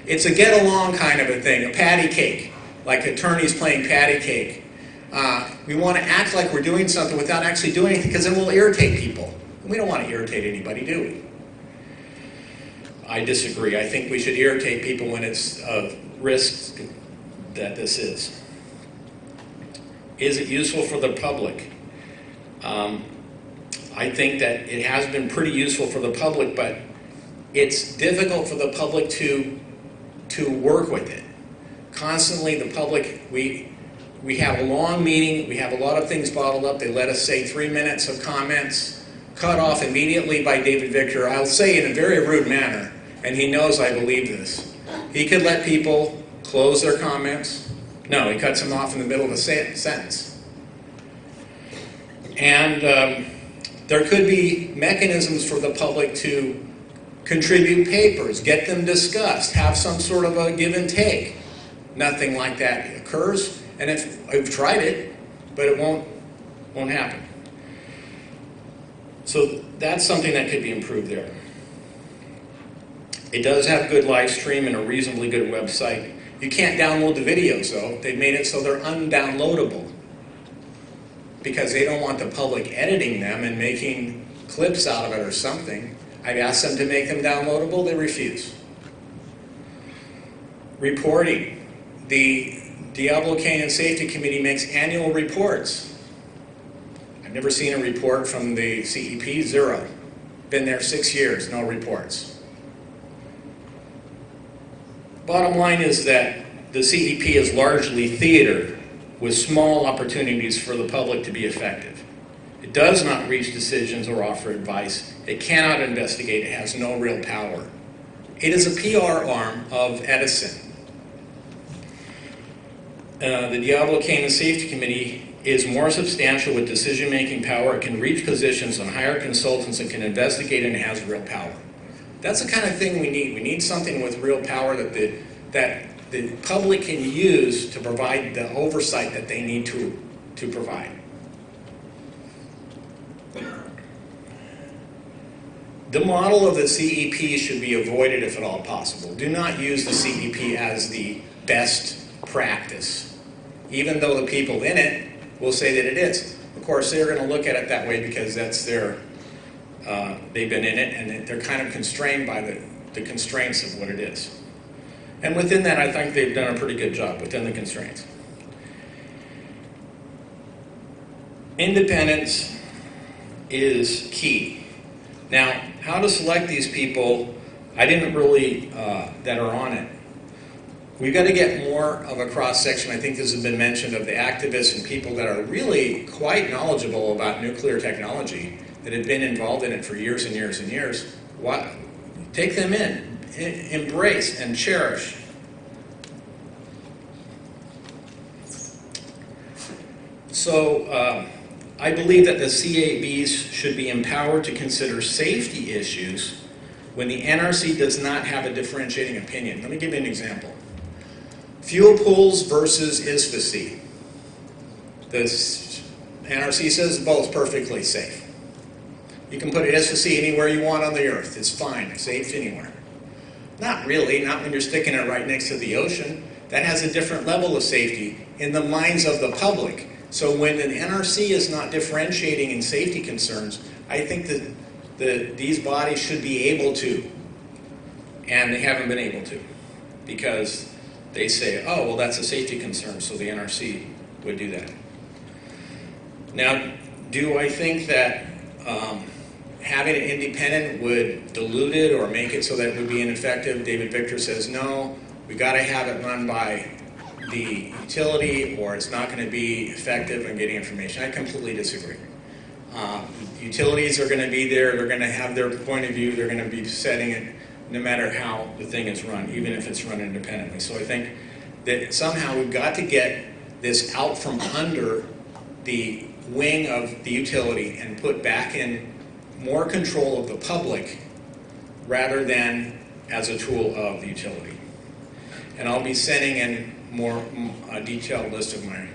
It's a get along kind of a thing, a patty cake, like attorneys playing patty cake. We want to act like we're doing something without actually doing anything, because then we'll irritate people. We don't want to irritate anybody, do we? I disagree. I think we should irritate people when it's of risk that this is. Is it useful for the public? I think that it has been pretty useful for the public, but it's difficult for the public to work with it. Constantly, the public, we have a long meeting, we have a lot of things bottled up, they let us say 3 minutes of comments, cut off immediately by David Victor, I'll say in a very rude manner, and he knows I believe this. He could let people close their comments. No, he cuts them off in the middle of a sentence. And there could be mechanisms for the public to contribute papers, get them discussed, have some sort of a give and take. Nothing like that occurs, and if I've tried it, but it won't happen. So that's something that could be improved there. It does have good live stream and a reasonably good website. You can't download the videos though. They've made it so they're undownloadable because they don't want the public editing them and making clips out of it or something. I've asked them to make them downloadable, they refuse. Reporting. The Diablo Canyon Safety Committee makes annual reports. I've never seen a report from the CEP, zero. Been there 6 years, no reports. Bottom line is that the CEP is largely theater with small opportunities for the public to be effective. It does not reach decisions or offer advice. It cannot investigate. It has no real power. It is a PR arm of Edison. The Diablo Canyon Safety Committee is more substantial with decision-making power. It can reach positions and hire consultants and can investigate and has real power. That's the kind of thing we need. We need something with real power that the public can use to provide the oversight that they need to provide. The model of the CEP should be avoided if at all possible. Do not use the CEP as the best practice, even though the people in it will say that it is. Of course, they're going to look at it that way because that's their, they've been in it, and they're kind of constrained by the constraints of what it is. And within that, I think they've done a pretty good job within the constraints. Independence is key. Now, how to select these people, I didn't really, that are on it. We've got to get more of a cross-section, I think this has been mentioned, of the activists and people that are really quite knowledgeable about nuclear technology, that have been involved in it for years and years and years. Take them in, embrace and cherish. So, I believe that the CABs should be empowered to consider safety issues when the NRC does not have a differentiating opinion. Let me give you an example. Fuel pools versus ISFAC. The NRC says both perfectly safe. You can put an ISFAC anywhere you want on the earth. It's fine, safe anywhere. Not really, not when you're sticking it right next to the ocean. That has a different level of safety in the minds of the public. So when an NRC is not differentiating in safety concerns, I think that these bodies should be able to, and they haven't been able to, because they say, oh, well, that's a safety concern, so the NRC would do that. Now, do I think that having it independent would dilute it or make it so that it would be ineffective? David Victor says, no, we got to have it run by the utility or it's not going to be effective in getting information. I completely disagree. Utilities are going to be there, they're going to have their point of view, they're going to be setting it no matter how the thing is run, even if it's run independently. So I think that somehow we've got to get this out from under the wing of the utility and put back in more control of the public rather than as a tool of the utility. And I'll be sending in a detailed list of my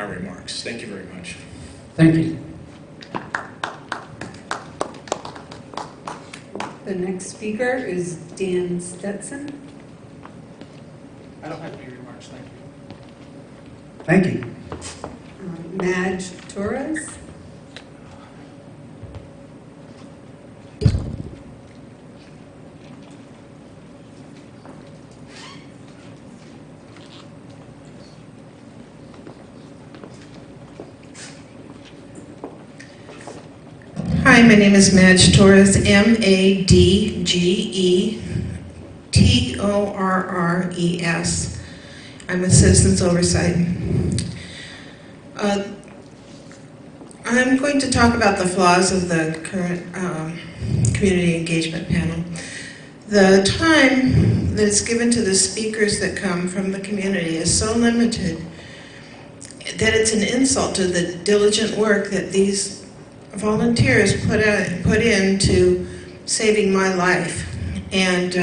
remarks. Thank you very much.
Thank you.
The next speaker is Dan Stetson.
I don't have any remarks, thank you.
Thank you.
Madge Torres.
Hi, my name is Madge Torres, Madgetorres. I'm with Citizens Oversight. I'm going to talk about the flaws of the current community engagement panel. The time that is given to the speakers that come from the community is so limited that it's an insult to the diligent work that these volunteers put into saving my life. And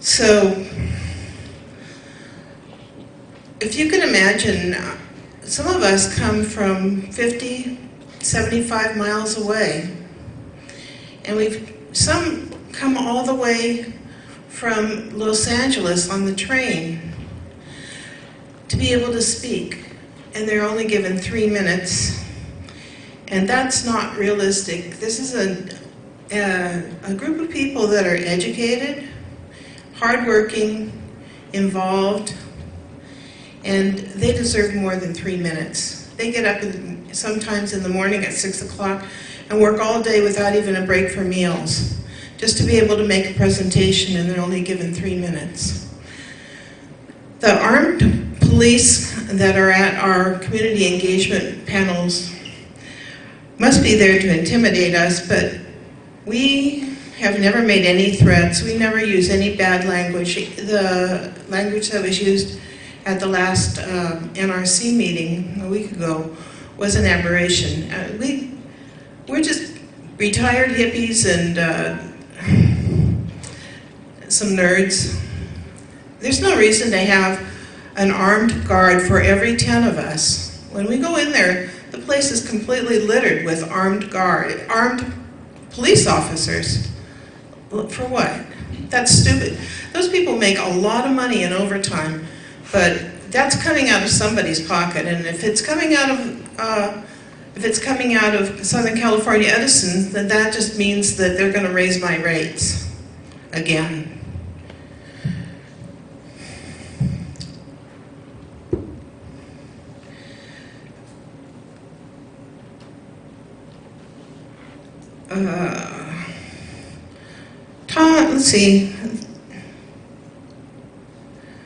so if you can imagine, some of us come from 50, 75 miles away, and some come all the way from Los Angeles on the train to be able to speak, and they're only given 3 minutes. And that's not realistic. This is a group of people that are educated, hardworking, involved, and they deserve more than 3 minutes. They get up sometimes in the morning at 6 o'clock and work all day without even a break for meals, just to be able to make a presentation, and they're only given 3 minutes. The armed police that are at our community engagement panels must be there to intimidate us, but we have never made any threats. We never use any bad language. The language that was used at the last NRC meeting a week ago was an aberration. We're just retired hippies and some nerds. There's no reason to have an armed guard for every 10 of us. When we go in there, the place is completely littered with armed police officers. For what? That's stupid. Those people make a lot of money in overtime, but that's coming out of somebody's pocket. And if it's coming out of Southern California Edison, then that just means that they're going to raise my rates again.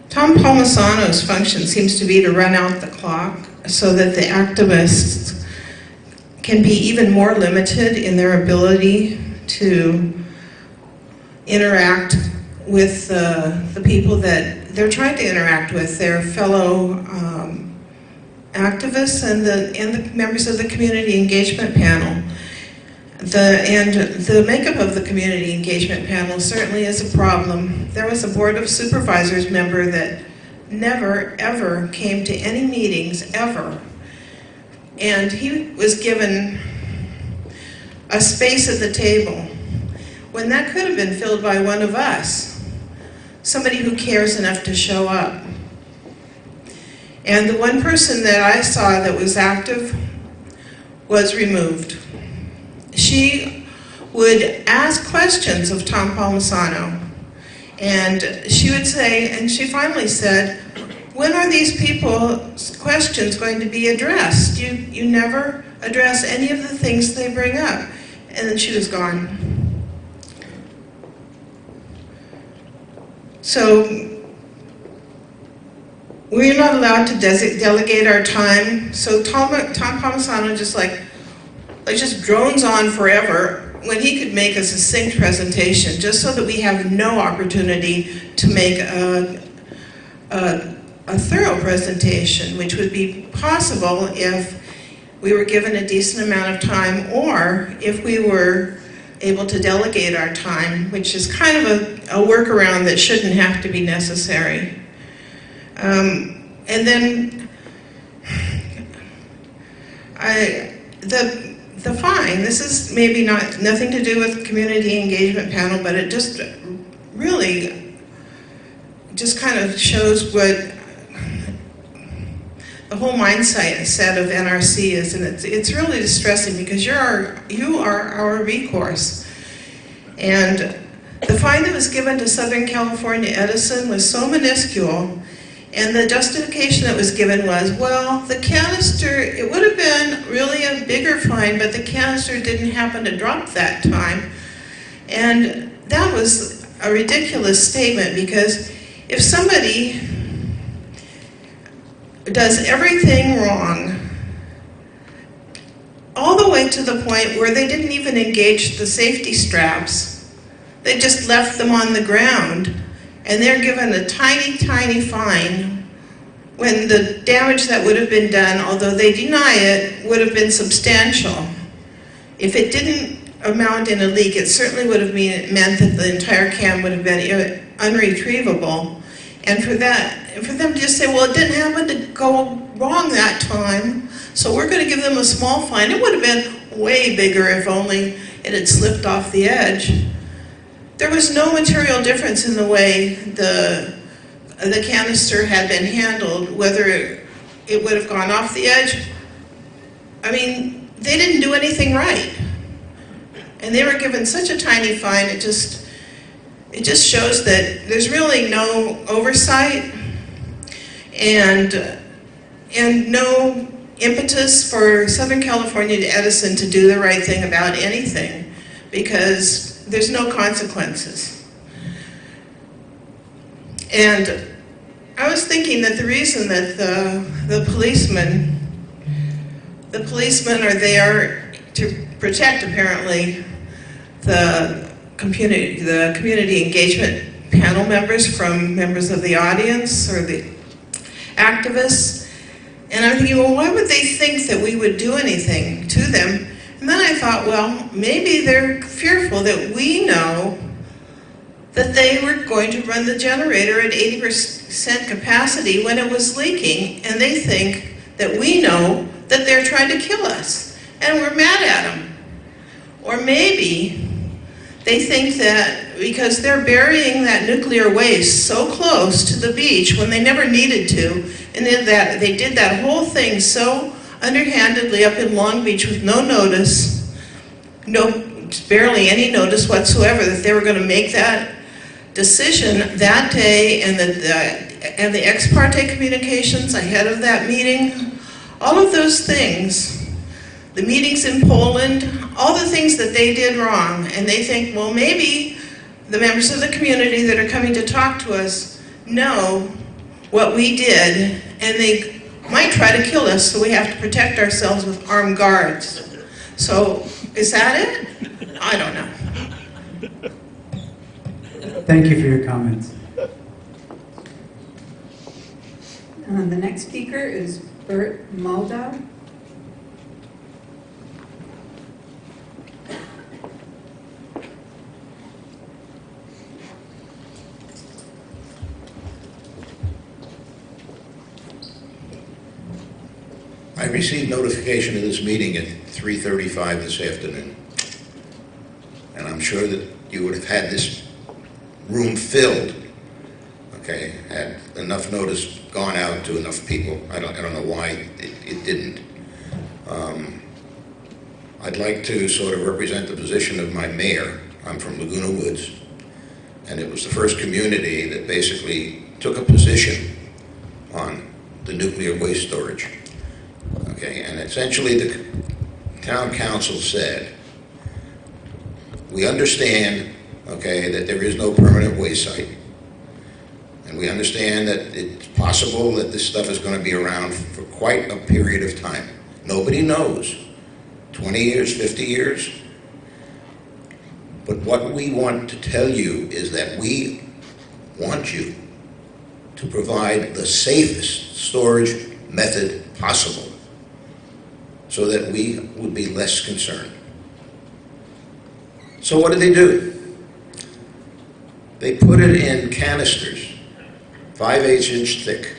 Tom Palmisano's function seems to be to run out the clock so that the activists can be even more limited in their ability to interact with the people that they're trying to interact with, their fellow activists and the members of the community engagement panel. The makeup of the community engagement panel certainly is a problem. There was a Board of Supervisors member that never, ever came to any meetings, ever. And he was given a space at the table when that could have been filled by one of us, somebody who cares enough to show up. And the one person that I saw that was active was removed. She would ask questions of Tom Palmisano, And she would say, and she finally said, when are these people's questions going to be addressed? You never address any of the things they bring up. And then she was gone. So we're not allowed to delegate our time. So Tom Palmisano just drones on forever when he could make a succinct presentation, just so that we have no opportunity to make a thorough presentation, which would be possible if we were given a decent amount of time, or if we were able to delegate our time, which is kind of a workaround that shouldn't have to be necessary. And then the fine, this is maybe nothing to do with community engagement panel, but it just really just kind of shows what the whole mindset of NRC is, and it's really distressing because you are our recourse. And the fine that was given to Southern California Edison was so minuscule, and the justification that was given was, well, the canister, it would have been really a bigger fine, but the canister didn't happen to drop that time. And that was a ridiculous statement, because if somebody does everything wrong, all the way to the point where they didn't even engage the safety straps, they just left them on the ground, and they're given a tiny, tiny fine when the damage that would have been done, although they deny it, would have been substantial. If it didn't amount in a leak, it certainly would have meant that the entire cam would have been unretrievable. And for them to just say, well, it didn't happen to go wrong that time, so we're going to give them a small fine. It would have been way bigger if only it had slipped off the edge. There was no material difference in the way the canister had been handled, whether it would have gone off the edge. I mean, they didn't do anything right. And they were given such a tiny fine, it just shows that there's really no oversight and no impetus for Southern California to Edison to do the right thing about anything, because there's no consequences. And I was thinking that the reason that the policemen are there to protect, apparently, the community engagement panel members from members of the audience or the activists. And I'm thinking, well, why would they think that we would do anything to them? And then I thought, well, maybe they're fearful that we know that they were going to run the generator at 80% capacity when it was leaking, and they think that we know that they're trying to kill us, and we're mad at them. Or maybe they think that because they're burying that nuclear waste so close to the beach when they never needed to, and then they did that whole thing so underhandedly up in Long Beach with no notice, barely any notice whatsoever, that they were going to make that decision that day, and the ex parte communications ahead of that meeting, all of those things, the meetings in Poland, all the things that they did wrong, and they think, well, maybe the members of the community that are coming to talk to us know what we did, and they might try to kill us, so we have to protect ourselves with armed guards. So, is that it? I don't know.
Thank you for your comments.
The next speaker is Bert Moldau.
I received notification of this meeting at 3:35 this afternoon. And I'm sure that you would have had this room filled, okay, had enough notice gone out to enough people. I don't know why it didn't. I'd like to sort of represent the position of my mayor. I'm from Laguna Woods, And it was the first community that basically took a position on the nuclear waste storage. Okay, and essentially the town council said, we understand, okay, that there is no permanent waste site. And we understand that it's possible that this stuff is going to be around for quite a period of time. Nobody knows. 20 years, 50 years. But what we want to tell you is that we want you to provide the safest storage method possible so that we would be less concerned. So what did they do? They put it in canisters, 5/8 inch thick.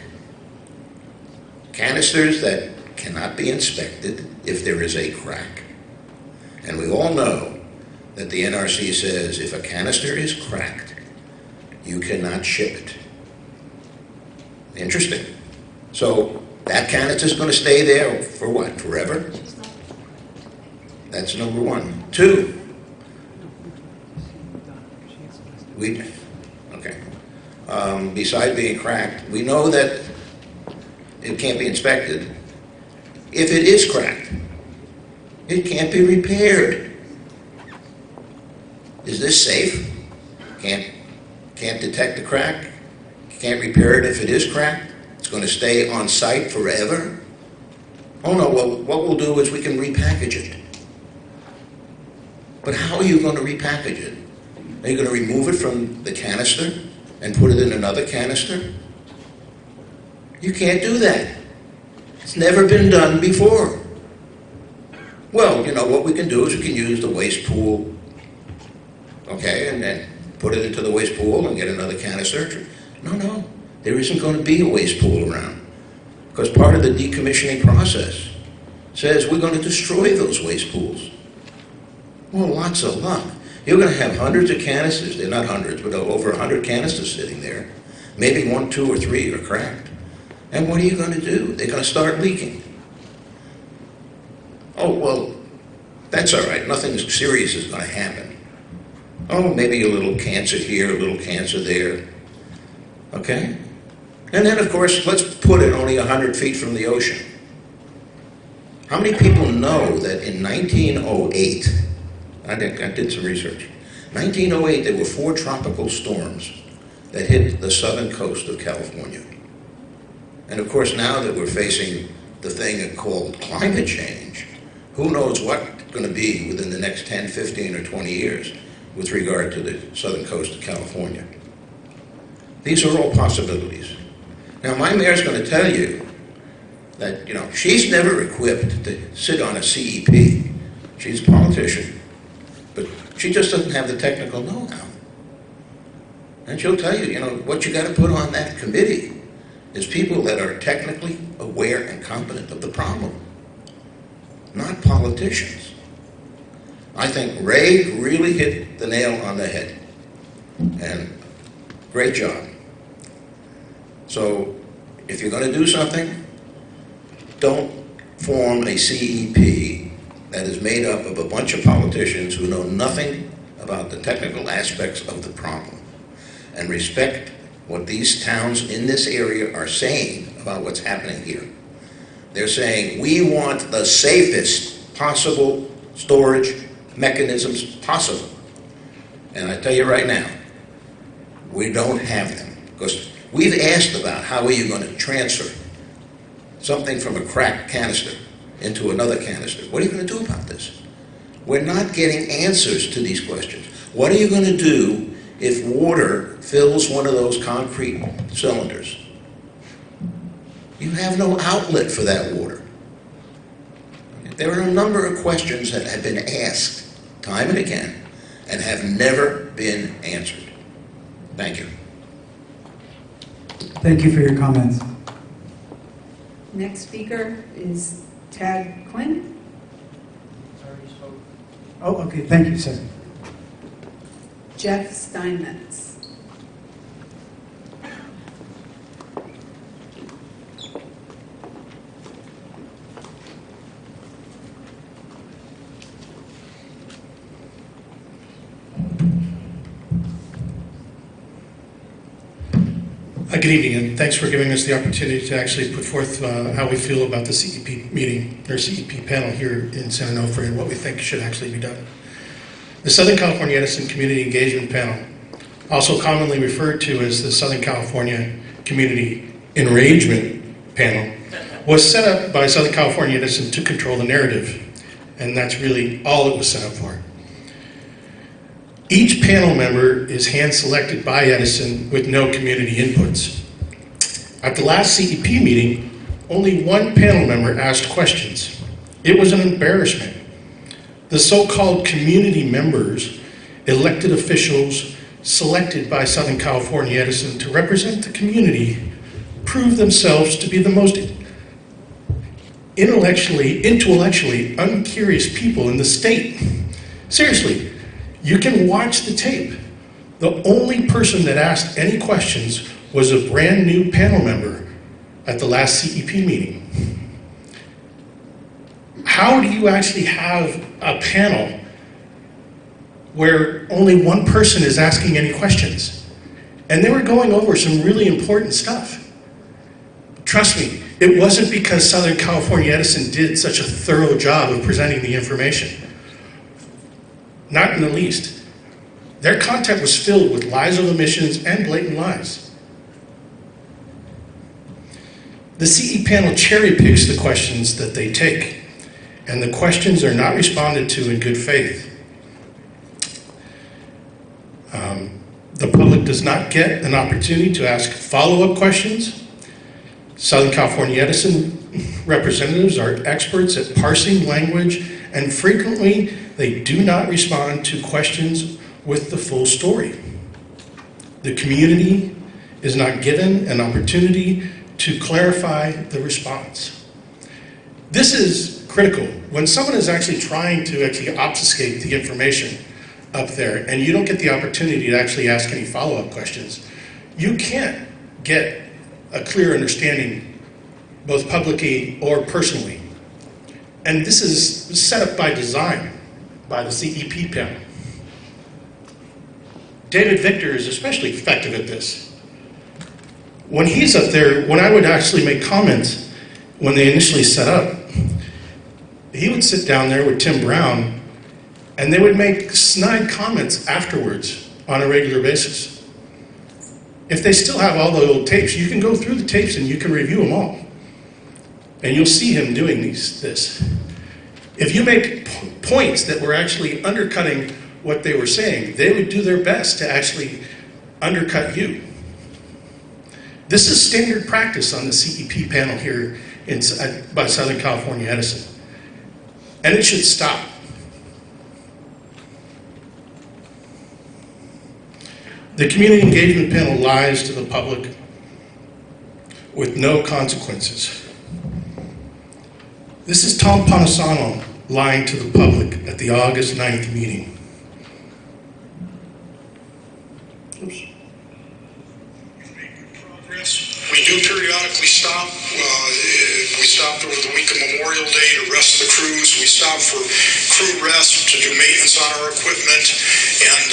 Canisters that cannot be inspected if there is a crack. And we all know that the NRC says if a canister is cracked, you cannot ship it. Interesting. So that canister is going to stay there for what, forever? That's number one. Two, besides being cracked, we know that it can't be inspected. If it is cracked, it can't be repaired. Is this safe? Can't detect the crack? Can't repair it if it is cracked? It's going to stay on site forever? Oh no, well, what we'll do is we can repackage it. But how are you going to repackage it? Are you going to remove it from the canister and put it in another canister? You can't do that. It's never been done before. Well, you know, what we can do is we can use the waste pool, okay, and then put it into the waste pool and get another canister. No, there isn't going to be a waste pool around because part of the decommissioning process says we're going to destroy those waste pools. Well, lots of luck. You're going to have hundreds of canisters. They're not hundreds, but over 100 canisters sitting there. Maybe 1, 2, or 3 are cracked. And what are you going to do? They're going to start leaking. Oh, well, that's all right. Nothing serious is going to happen. Oh, maybe a little cancer here, a little cancer there. Okay? And then, of course, let's put it only 100 feet from the ocean. How many people know that in 1908, I did some research. 1908, there were 4 tropical storms that hit the southern coast of California. And of course, now that we're facing the thing called climate change, who knows what's going to be within the next 10, 15, or 20 years with regard to the southern coast of California. These are all possibilities. Now, my mayor's going to tell you that, you know, she's never equipped to sit on a CEP. She's a politician. But she just doesn't have the technical know-how. And she'll tell you, you know, what you got to put on that committee is people that are technically aware and competent of the problem, not politicians. I think Ray really hit the nail on the head. And great job. So if you're going to do something, don't form a CEP that is made up of a bunch of politicians who know nothing about the technical aspects of the problem, and respect what these towns in this area are saying about what's happening here. They're saying, we want the safest possible storage mechanisms possible. And I tell you right now, we don't have them. Because we've asked about how are you going to transfer something from a cracked canister into another canister. What are you going to do about this? We're not getting answers to these questions. What are you going to do if water fills one of those concrete cylinders? You have no outlet for that water. There are a number of questions that have been asked time and again and have never been answered. Thank you.
Thank you for your comments.
Next speaker is Ted Quinn.
Oh, okay, thank you, sir.
Jeff Steinmetz.
Good evening, and thanks for giving us the opportunity to actually put forth how we feel about the CEP meeting, or CEP panel here in San Onofre, and what we think should actually be done. The Southern California Edison Community Engagement Panel, also commonly referred to as the Southern California Community Enragement Panel, was set up by Southern California Edison to control the narrative, and that's really all it was set up for. Each panel member is hand-selected by Edison with no community inputs. At the last CEP meeting, only one panel member asked questions. It was an embarrassment. The so-called community members, elected officials selected by Southern California Edison to represent the community, proved themselves to be the most intellectually uncurious people in the state. Seriously. You can watch the tape. The only person that asked any questions was a brand new panel member at the last CEP meeting. How do you actually have a panel where only one person is asking any questions? And they were going over some really important stuff. Trust me, it wasn't because Southern California Edison did such a thorough job of presenting the information. Not in the least. Their content was filled with lies of omissions and blatant lies. The CE panel cherry picks the questions that they take, and the questions are not responded to in good faith. The public does not get an opportunity to ask follow-up questions. Southern California Edison representatives are experts at parsing language, and frequently they do not respond to questions with the full story. The community is not given an opportunity to clarify the response. This is critical. When someone is actually trying to obfuscate the information up there, and you don't get the opportunity to actually ask any follow-up questions, you can't get a clear understanding, both publicly or personally. And this is set up by design by the CEP panel. David Victor is especially effective at this. When he's up there, when I would actually make comments when they initially set up, he would sit down there with Tim Brown, and they would make snide comments afterwards on a regular basis. If they still have all the old tapes, you can go through the tapes and you can review them all. And you'll see him doing this. If you make points that were actually undercutting what they were saying, they would do their best to actually undercut you. This is standard practice on the CEP panel here by Southern California Edison. And it should stop. The community engagement panel lies to the public with no consequences. This is Tom Panisano lying to the public at the August 9th meeting. Oops.
We do periodically stop. We stopped over the week of Memorial Day to rest the crews. We stopped for crew rest to do maintenance on our equipment. And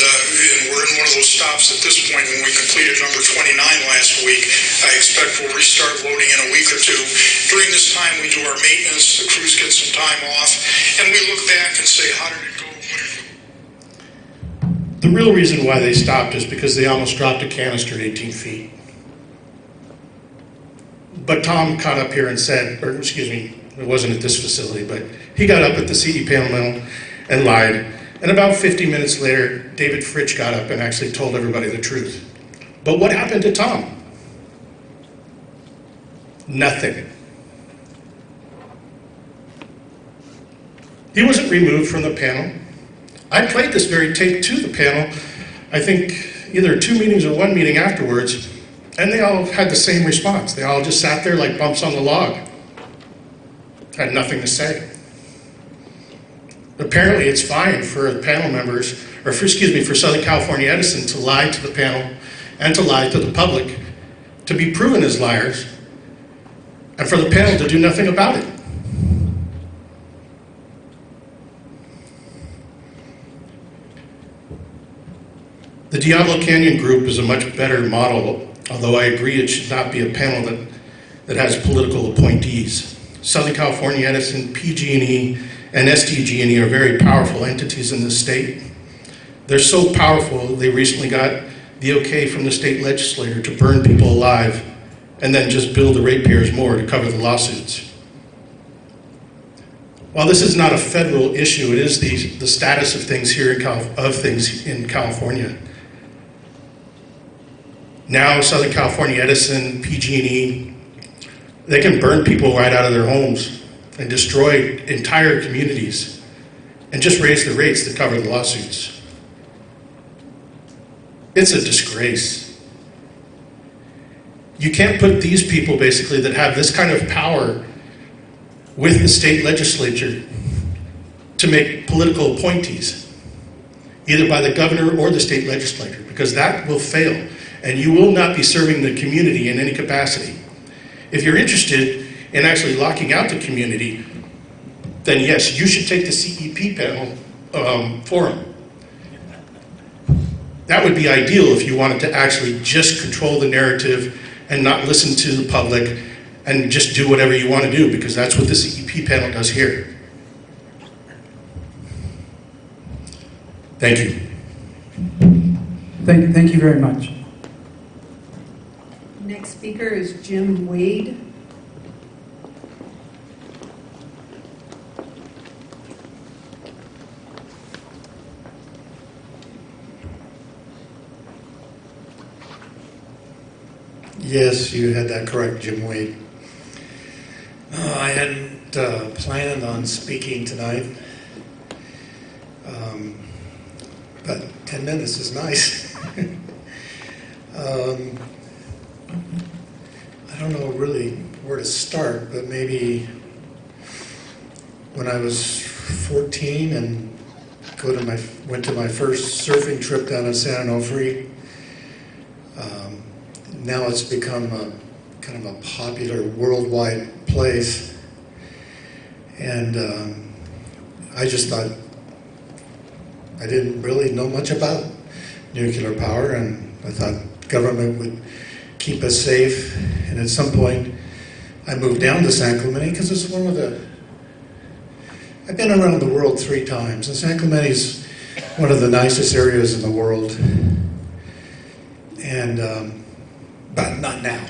we're in one of those stops at this point when we completed number 29 last week. I expect we'll restart loading in a week or two. During this time, we do our maintenance. The crews get some time off. And we look back and say, how did it go?
The real reason why they stopped is because they almost dropped a canister at 18 feet. But Tom caught up here and said, or excuse me, it wasn't at this facility, but he got up at the CE panel and lied. And about 50 minutes later, David Fritsch got up and actually told everybody the truth. But what happened to Tom? Nothing. He wasn't removed from the panel. I played this very tape to the panel, I think either 2 meetings or 1 meeting afterwards, and they all had the same response. They all just sat there like bumps on the log. Had nothing to say. Apparently it's fine for the panel members, or for Southern California Edison to lie to the panel and to lie to the public, to be proven as liars, and for the panel to do nothing about it. The Diablo Canyon Group is a much better model although I agree it should not be a panel that has political appointees. Southern California Edison, PG&E, and SDG&E are very powerful entities in the state. They're so powerful, they recently got the okay from the state legislature to burn people alive and then just bill the ratepayers more to cover the lawsuits. While this is not a federal issue, it is the status of things here in California. Now, Southern California Edison, PG&E, they can burn people right out of their homes and destroy entire communities and just raise the rates to cover the lawsuits. It's a disgrace. You can't put these people, basically, that have this kind of power with the state legislature to make political appointees, either by the governor or the state legislature, because that will fail, and you will not be serving the community in any capacity. If you're interested in actually locking out the community, then yes, you should take the CEP panel forum. That would be ideal if you wanted to actually just control the narrative and not listen to the public and just do whatever you want to do, because that's what the CEP panel does here. Thank you.
Thank you very much.
Next speaker is Jim Wade.
Yes, you had that correct, Jim Wade. I hadn't planned on speaking tonight, but 10 minutes is nice. I don't know really where to start, but maybe when I was 14 and went to my first surfing trip down in San Onofre. Now it's become kind of a popular worldwide place, and I just thought I didn't really know much about nuclear power, and I thought government would keep us safe. And at some point, I moved down to San Clemente because it's one of the. I've been around the world 3 times, and San Clemente is one of the nicest areas in the world, and. But not now.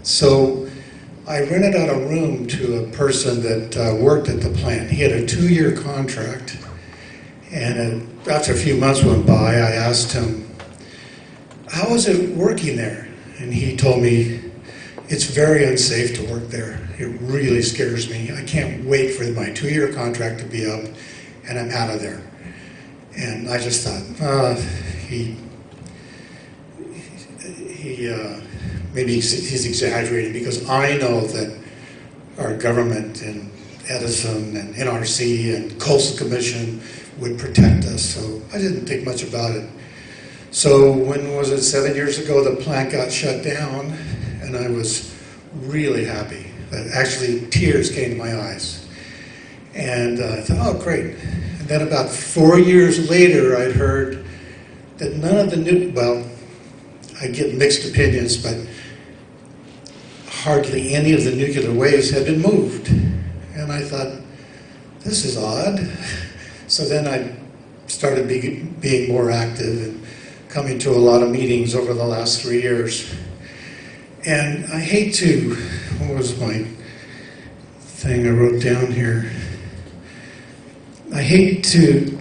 So I rented out a room to a person that worked at the plant. He had a 2-year contract, and after a few months went by, I asked him, how is it working there? And he told me, it's very unsafe to work there. It really scares me. I can't wait for my 2-year contract to be up, and I'm out of there. And I just thought, maybe he's exaggerating, because I know that our government and Edison and NRC and Coastal Commission would protect us, so I didn't think much about it. So when was it, 7 years ago, the plant got shut down, and I was really happy. Actually, tears came to my eyes. And I thought, oh, great. And then about 4 years later, I'd heard that none of the I get mixed opinions, but hardly any of the nuclear waste had been moved. And I thought, this is odd. So then I started being more active and coming to a lot of meetings over the last 3 years. And I hate to, what was my thing I wrote down here? I hate to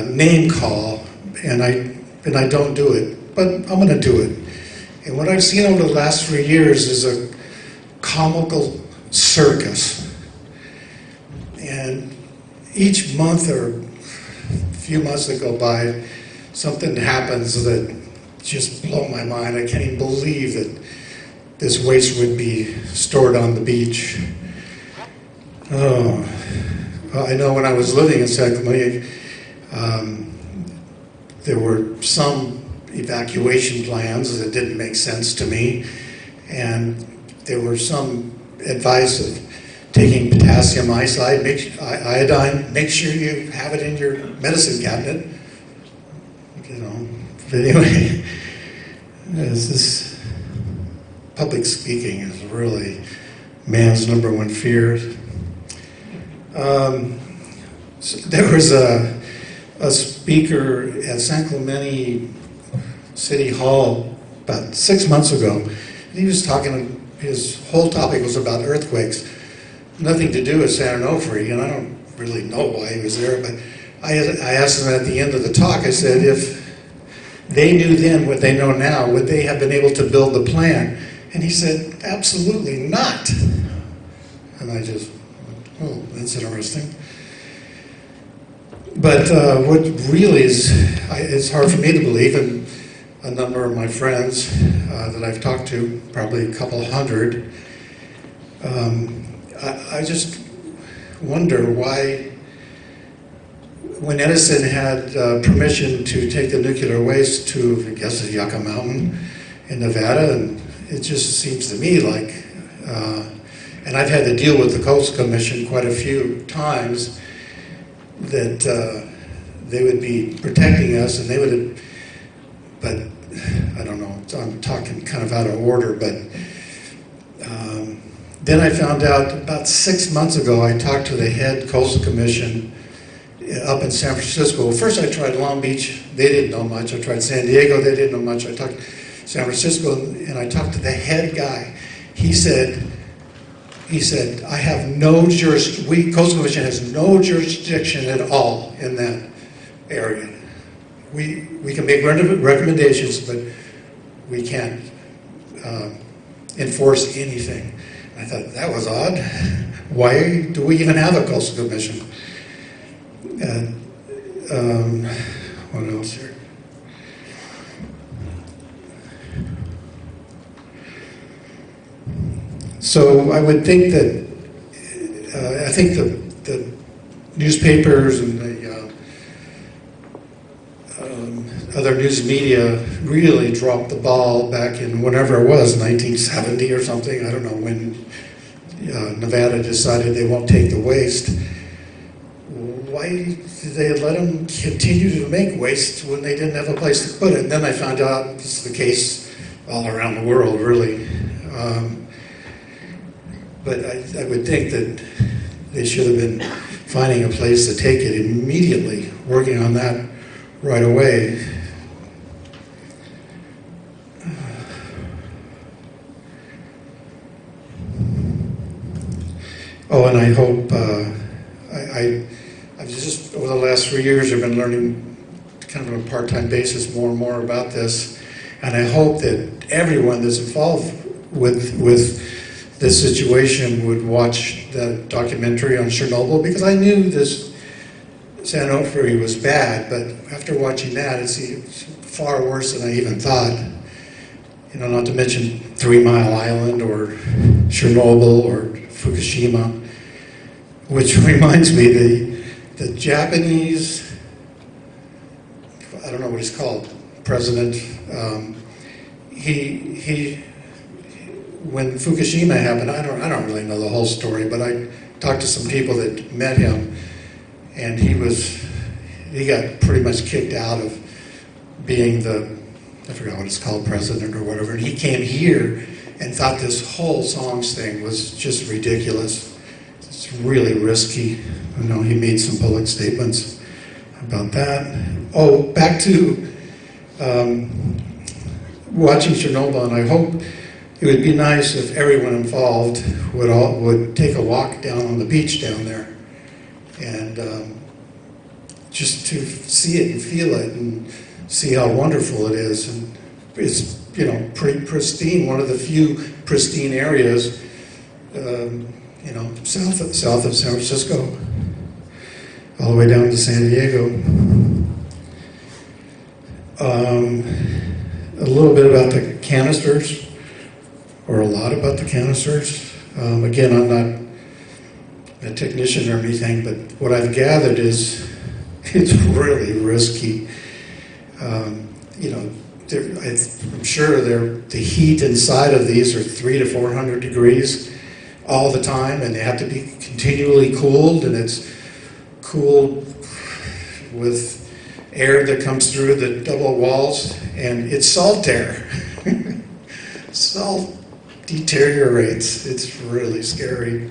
name call, and I don't do it. But I'm going to do it. And what I've seen over the last 3 years is a comical circus. And each month or a few months that go by, something happens that just blows my mind. I can't even believe that this waste would be stored on the beach. Oh, well, I know when I was living in San Clemente, there were some evacuation plans that didn't make sense to me, and there were some advice of taking potassium iodine. Make sure you have it in your medicine cabinet. But anyway, this public speaking is really man's number one fear. So there was a speaker at San Clemente City Hall about 6 months ago. And he was talking, his whole topic was about earthquakes. Nothing to do with San Onofre, and I don't really know why he was there, but I asked him at the end of the talk, I said, if they knew then what they know now, would they have been able to build the plant? And he said, absolutely not. And I just, oh, that's interesting. But what really is, it's hard for me to believe, and a number of my friends that I've talked to, probably a couple hundred, I just wonder why, when Edison had permission to take the nuclear waste to, I guess, the Yucca Mountain in Nevada, and it just seems to me like, and I've had to deal with the Coastal Commission quite a few times, that they would be protecting us, and they would have, but I don't know, I'm talking kind of out of order, but then I found out about 6 months ago, I talked to the head Coastal Commission up in San Francisco. Well, first I tried Long Beach, they didn't know much. I tried San Diego, they didn't know much. I talked San Francisco, and I talked to the head guy. He said, I have no jurisdiction, Coastal Commission has no jurisdiction at all in that area. We can make recommendations, but we can't enforce anything. I thought, that was odd. Why do we even have a Coastal Commission? What else here? So I would think that, I think the newspapers and the other news media really dropped the ball back in whenever it was, 1970 or something. I don't know when Nevada decided they won't take the waste. Why did they let them continue to make waste when they didn't have a place to put it? And then I found out this is the case all around the world, really. But I would think that they should have been finding a place to take it immediately, working on that right away. Oh, and I hope, I've just, over the last 3 years, I've been learning kind of on a part-time basis more and more about this. And I hope that everyone that's involved with this situation would watch the documentary on Chernobyl, because I knew this San Onofre was bad, but after watching that, it's far worse than I even thought. You know, not to mention 3 Mile Island or Chernobyl or Fukushima, which reminds me the Japanese, I don't know what he's called, president, he when Fukushima happened, I don't really know the whole story, but I talked to some people that met him, and he got pretty much kicked out of being the, I forgot what it's called, president or whatever, and he came here and thought this whole songs thing was just ridiculous. It's really risky. I know he made some public statements about that. Oh, back to watching Chernobyl, and I hope it would be nice if everyone involved would take a walk down on the beach down there, and just to see it and feel it and see how wonderful it is. And it's, you know, pretty pristine, one of the few pristine areas, you know, south of San Francisco, all the way down to San Diego. A little bit about the canisters, or a lot about the canisters. Again, I'm not a technician or anything, but what I've gathered is it's really risky. You know, I'm sure the heat inside of these are 300 to 400 degrees all the time, and they have to be continually cooled, and it's cooled with air that comes through the double walls, and it's salt air. Salt deteriorates. It's really scary.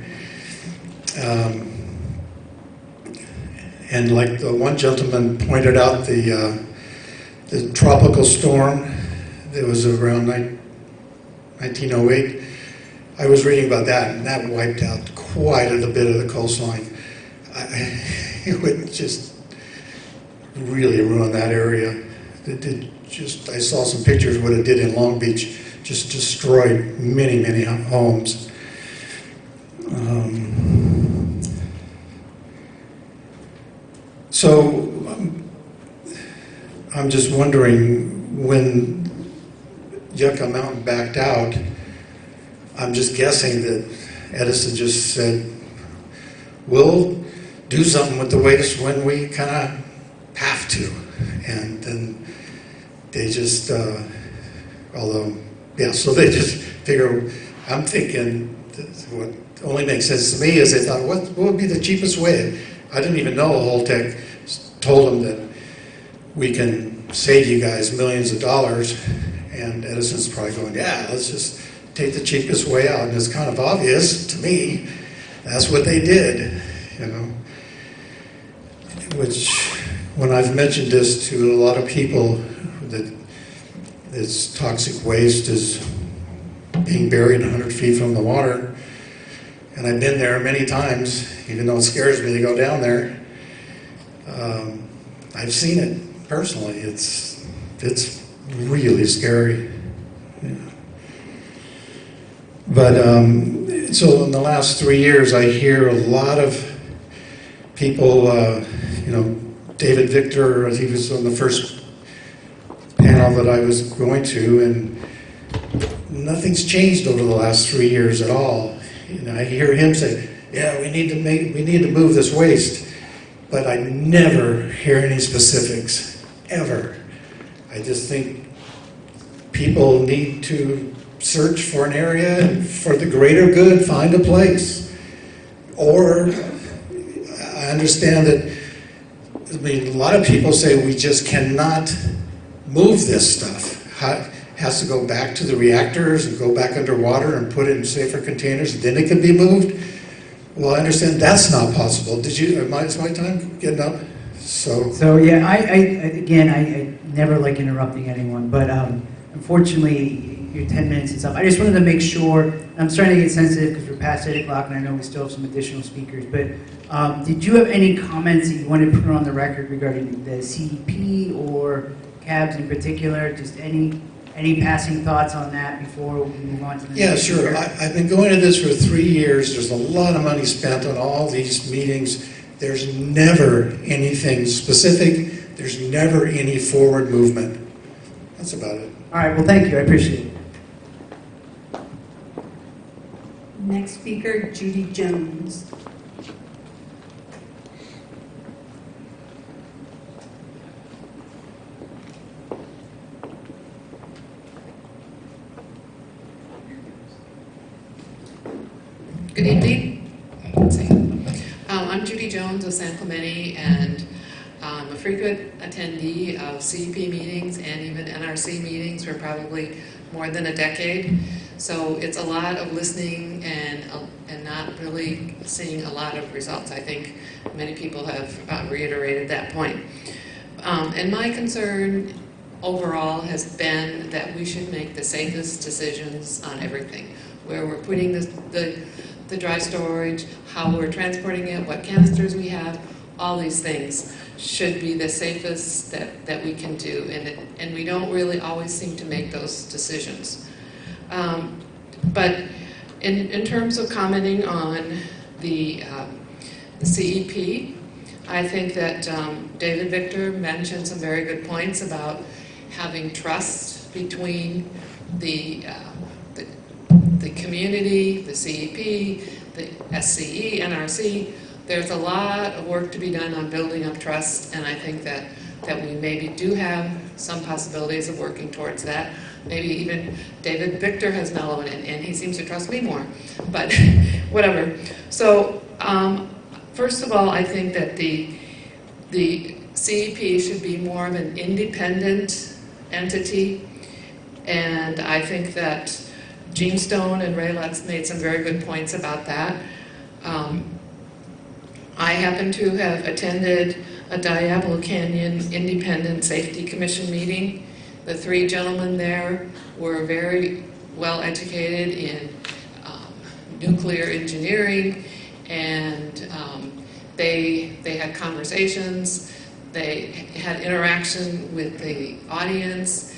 And like the one gentleman pointed out, the tropical storm that was around 1908, I was reading about that, and that wiped out quite a bit of the coastline. It would just really ruin that area. I saw some pictures of what it did in Long Beach, just destroyed many, many homes. So I'm just wondering, when Yucca Mountain backed out, I'm just guessing that Edison just said, we'll do something with the waste when we kind of have to. And then they just, so they just figure, I'm thinking, what only makes sense to me is they thought, what would be the cheapest way? I didn't even know Holtec told them that we can save you guys millions of dollars, and Edison's probably going, yeah, let's just take the cheapest way out. And it's kind of obvious to me that's what they did, you know. Which, when I've mentioned this to a lot of people, that this toxic waste is being buried 100 feet from the water, and I've been there many times, even though it scares me to go down there. I've seen it personally. It's really scary. Yeah. But so in the last 3 years, I hear a lot of people. David Victor, he was on the first panel that I was going to, and nothing's changed over the last 3 years at all. I hear him say, "Yeah, we need to move this waste," but I never hear any specifics ever. I just think people need to search for an area and, for the greater good, find a place. Or I understand that. A lot of people say we just cannot move this stuff. Has to go back to the reactors and go back underwater and put it in safer containers, and then it can be moved. Well, I understand that's not possible. Is my time getting up?
So yeah, I never like interrupting anyone, but unfortunately your 10 minutes is up. I just wanted to make sure, I'm starting to get sensitive because we're past 8 o'clock and I know we still have some additional speakers, but did you have any comments that you wanted to put on the record regarding the CEP or cabs in particular? Just any passing thoughts on that before we move on to the next
sure.
speaker?
I've been going to this for 3 years. There's a lot of money spent on all these meetings. There's never anything specific. There's never any forward movement. That's about it.
All right, well, thank you. I appreciate it.
Next speaker, Judy Jones.
Good evening. Let's see. I'm Judy Jones of San Clemente, and I'm a frequent attendee of CEP meetings and even NRC meetings for probably more than a decade. So it's a lot of listening and not really seeing a lot of results. I think many people have reiterated that point. And my concern overall has been that we should make the safest decisions on everything, where we're putting the dry storage, how we're transporting it, what canisters we have, all these things should be the safest that we can do. And we don't really always seem to make those decisions. But in terms of commenting on the CEP, I think that David Victor mentioned some very good points about having trust between the community, the CEP, the SCE, NRC. There's a lot of work to be done on building up trust, and I think that we maybe do have some possibilities of working towards that. Maybe even David Victor has now, and he seems to trust me more, but whatever. So first of all, I think that the CEP should be more of an independent entity, and I think that Gene Stone and Ray Lutz made some very good points about that. I happen to have attended a Diablo Canyon Independent Safety Commission meeting. The three gentlemen there were very well educated in nuclear engineering, and they had conversations, they had interaction with the audience,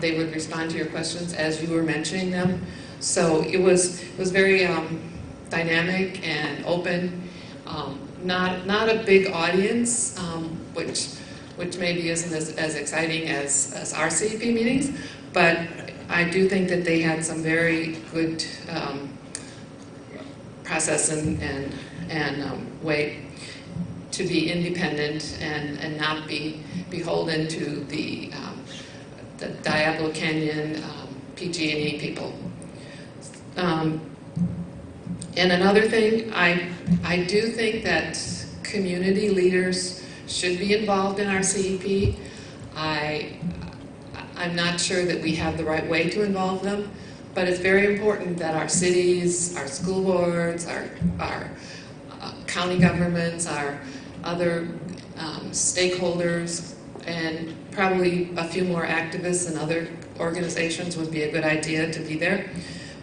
they would respond to your questions as you were mentioning them. So it was very dynamic and open. Not a big audience, which maybe isn't as exciting as our CEP meetings, but I do think that they had some very good process and way to be independent and not be beholden to the Diablo Canyon PG&E people. And another thing, I do think that community leaders should be involved in our CEP. I'm not sure that we have the right way to involve them, but it's very important that our cities, our school boards, our county governments, our other stakeholders, and probably a few more activists and other organizations would be a good idea to be there.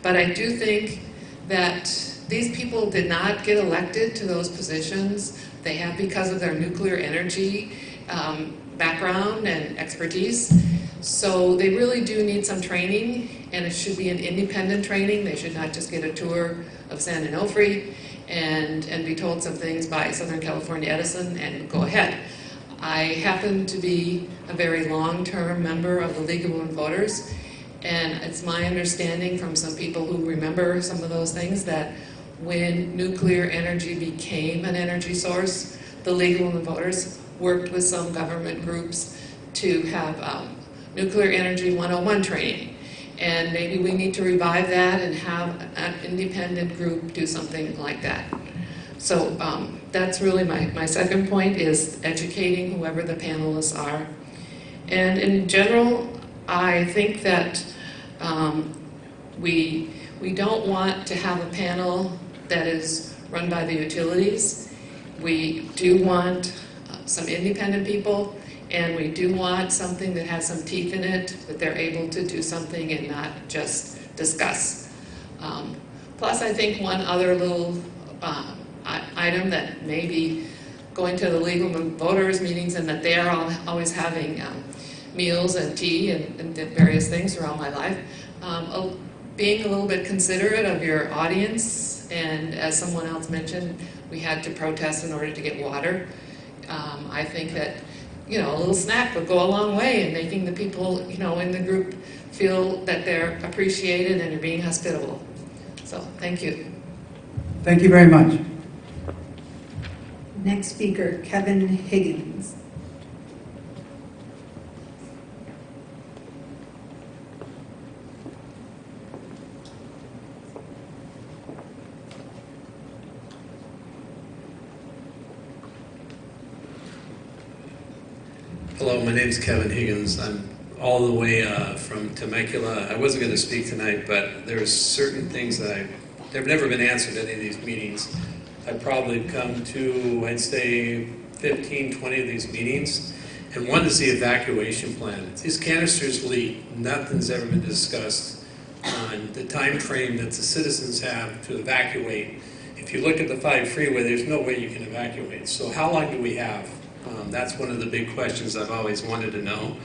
But I do think that these people did not get elected to those positions. They have because of their nuclear energy background and expertise. So they really do need some training, and it should be an independent training. They should not just get a tour of San Onofre and be told some things by Southern California Edison and go ahead. I happen to be a very long-term member of the League of Women Voters, and it's my understanding from some people who remember some of those things that when nuclear energy became an energy source, the League of Women Voters worked with some government groups to have nuclear energy 101 training. And maybe we need to revive that and have an independent group do something like that. So that's really my second point, is educating whoever the panelists are. And in general, I think that we don't want to have a panel that is run by the utilities. We do want some independent people, and we do want something that has some teeth in it, that they're able to do something and not just discuss. Plus, I think one other little item that may be going to the League of Women Voters meetings, and that they are always having meals and tea and various things throughout my life. Being a little bit considerate of your audience, and as someone else mentioned, we had to protest in order to get water. I think that a little snack would go a long way in making the people in the group feel that they're appreciated and are being hospitable. So thank you.
Thank you very much.
Next speaker, Kevin Higgins.
Hello, my name's Kevin Higgins. I'm all the way from Temecula. I wasn't going to speak tonight, but there's certain things that have never been answered at any of these meetings. I've probably come to, I'd say, 15, 20 of these meetings, and one is the evacuation plan. These canisters leak. Nothing's ever been discussed on the time frame that the citizens have to evacuate. If you look at the 5 freeway, there's no way you can evacuate. So how long do we have? That's one of the big questions I've always wanted to know.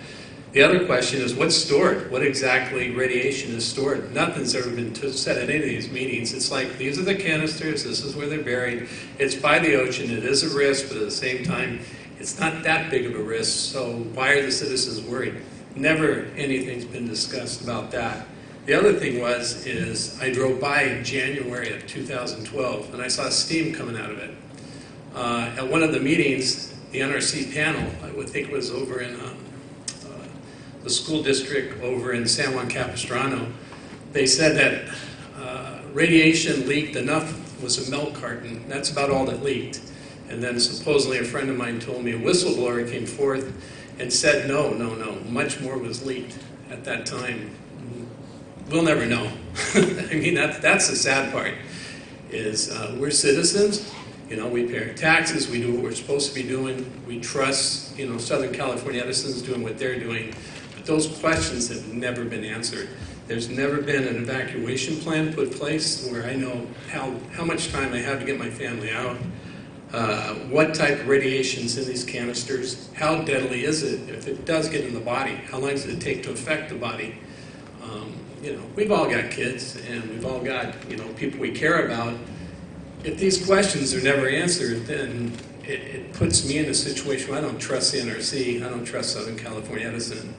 The other question is, what's stored? What exactly radiation is stored? Nothing's ever been said at any of these meetings. It's like, these are the canisters, this is where they're buried. It's by the ocean, it is a risk, but at the same time, it's not that big of a risk, so why are the citizens worried? Never anything's been discussed about that. The other thing is I drove by in January of 2012, and I saw steam coming out of it. At one of the meetings, the NRC panel, I would think it was over in the school district over in San Juan Capistrano, they said that radiation leaked enough, was a milk carton, that's about all that leaked. And then supposedly a friend of mine told me a whistleblower came forth and said, no, much more was leaked at that time. We'll never know. I mean, that's the sad part, is we're citizens. You know, we pay our taxes, we do what we're supposed to be doing. We trust, you know, Southern California Edison's doing what they're doing. But those questions have never been answered. There's never been an evacuation plan put in place where I know how much time I have to get my family out. What type of radiation's in these canisters? How deadly is it if it does get in the body? How long does it take to affect the body? You know, we've all got kids, and we've all got, you know, people we care about. If these questions are never answered, then it puts me in a situation where I don't trust the NRC, I don't trust Southern California Edison,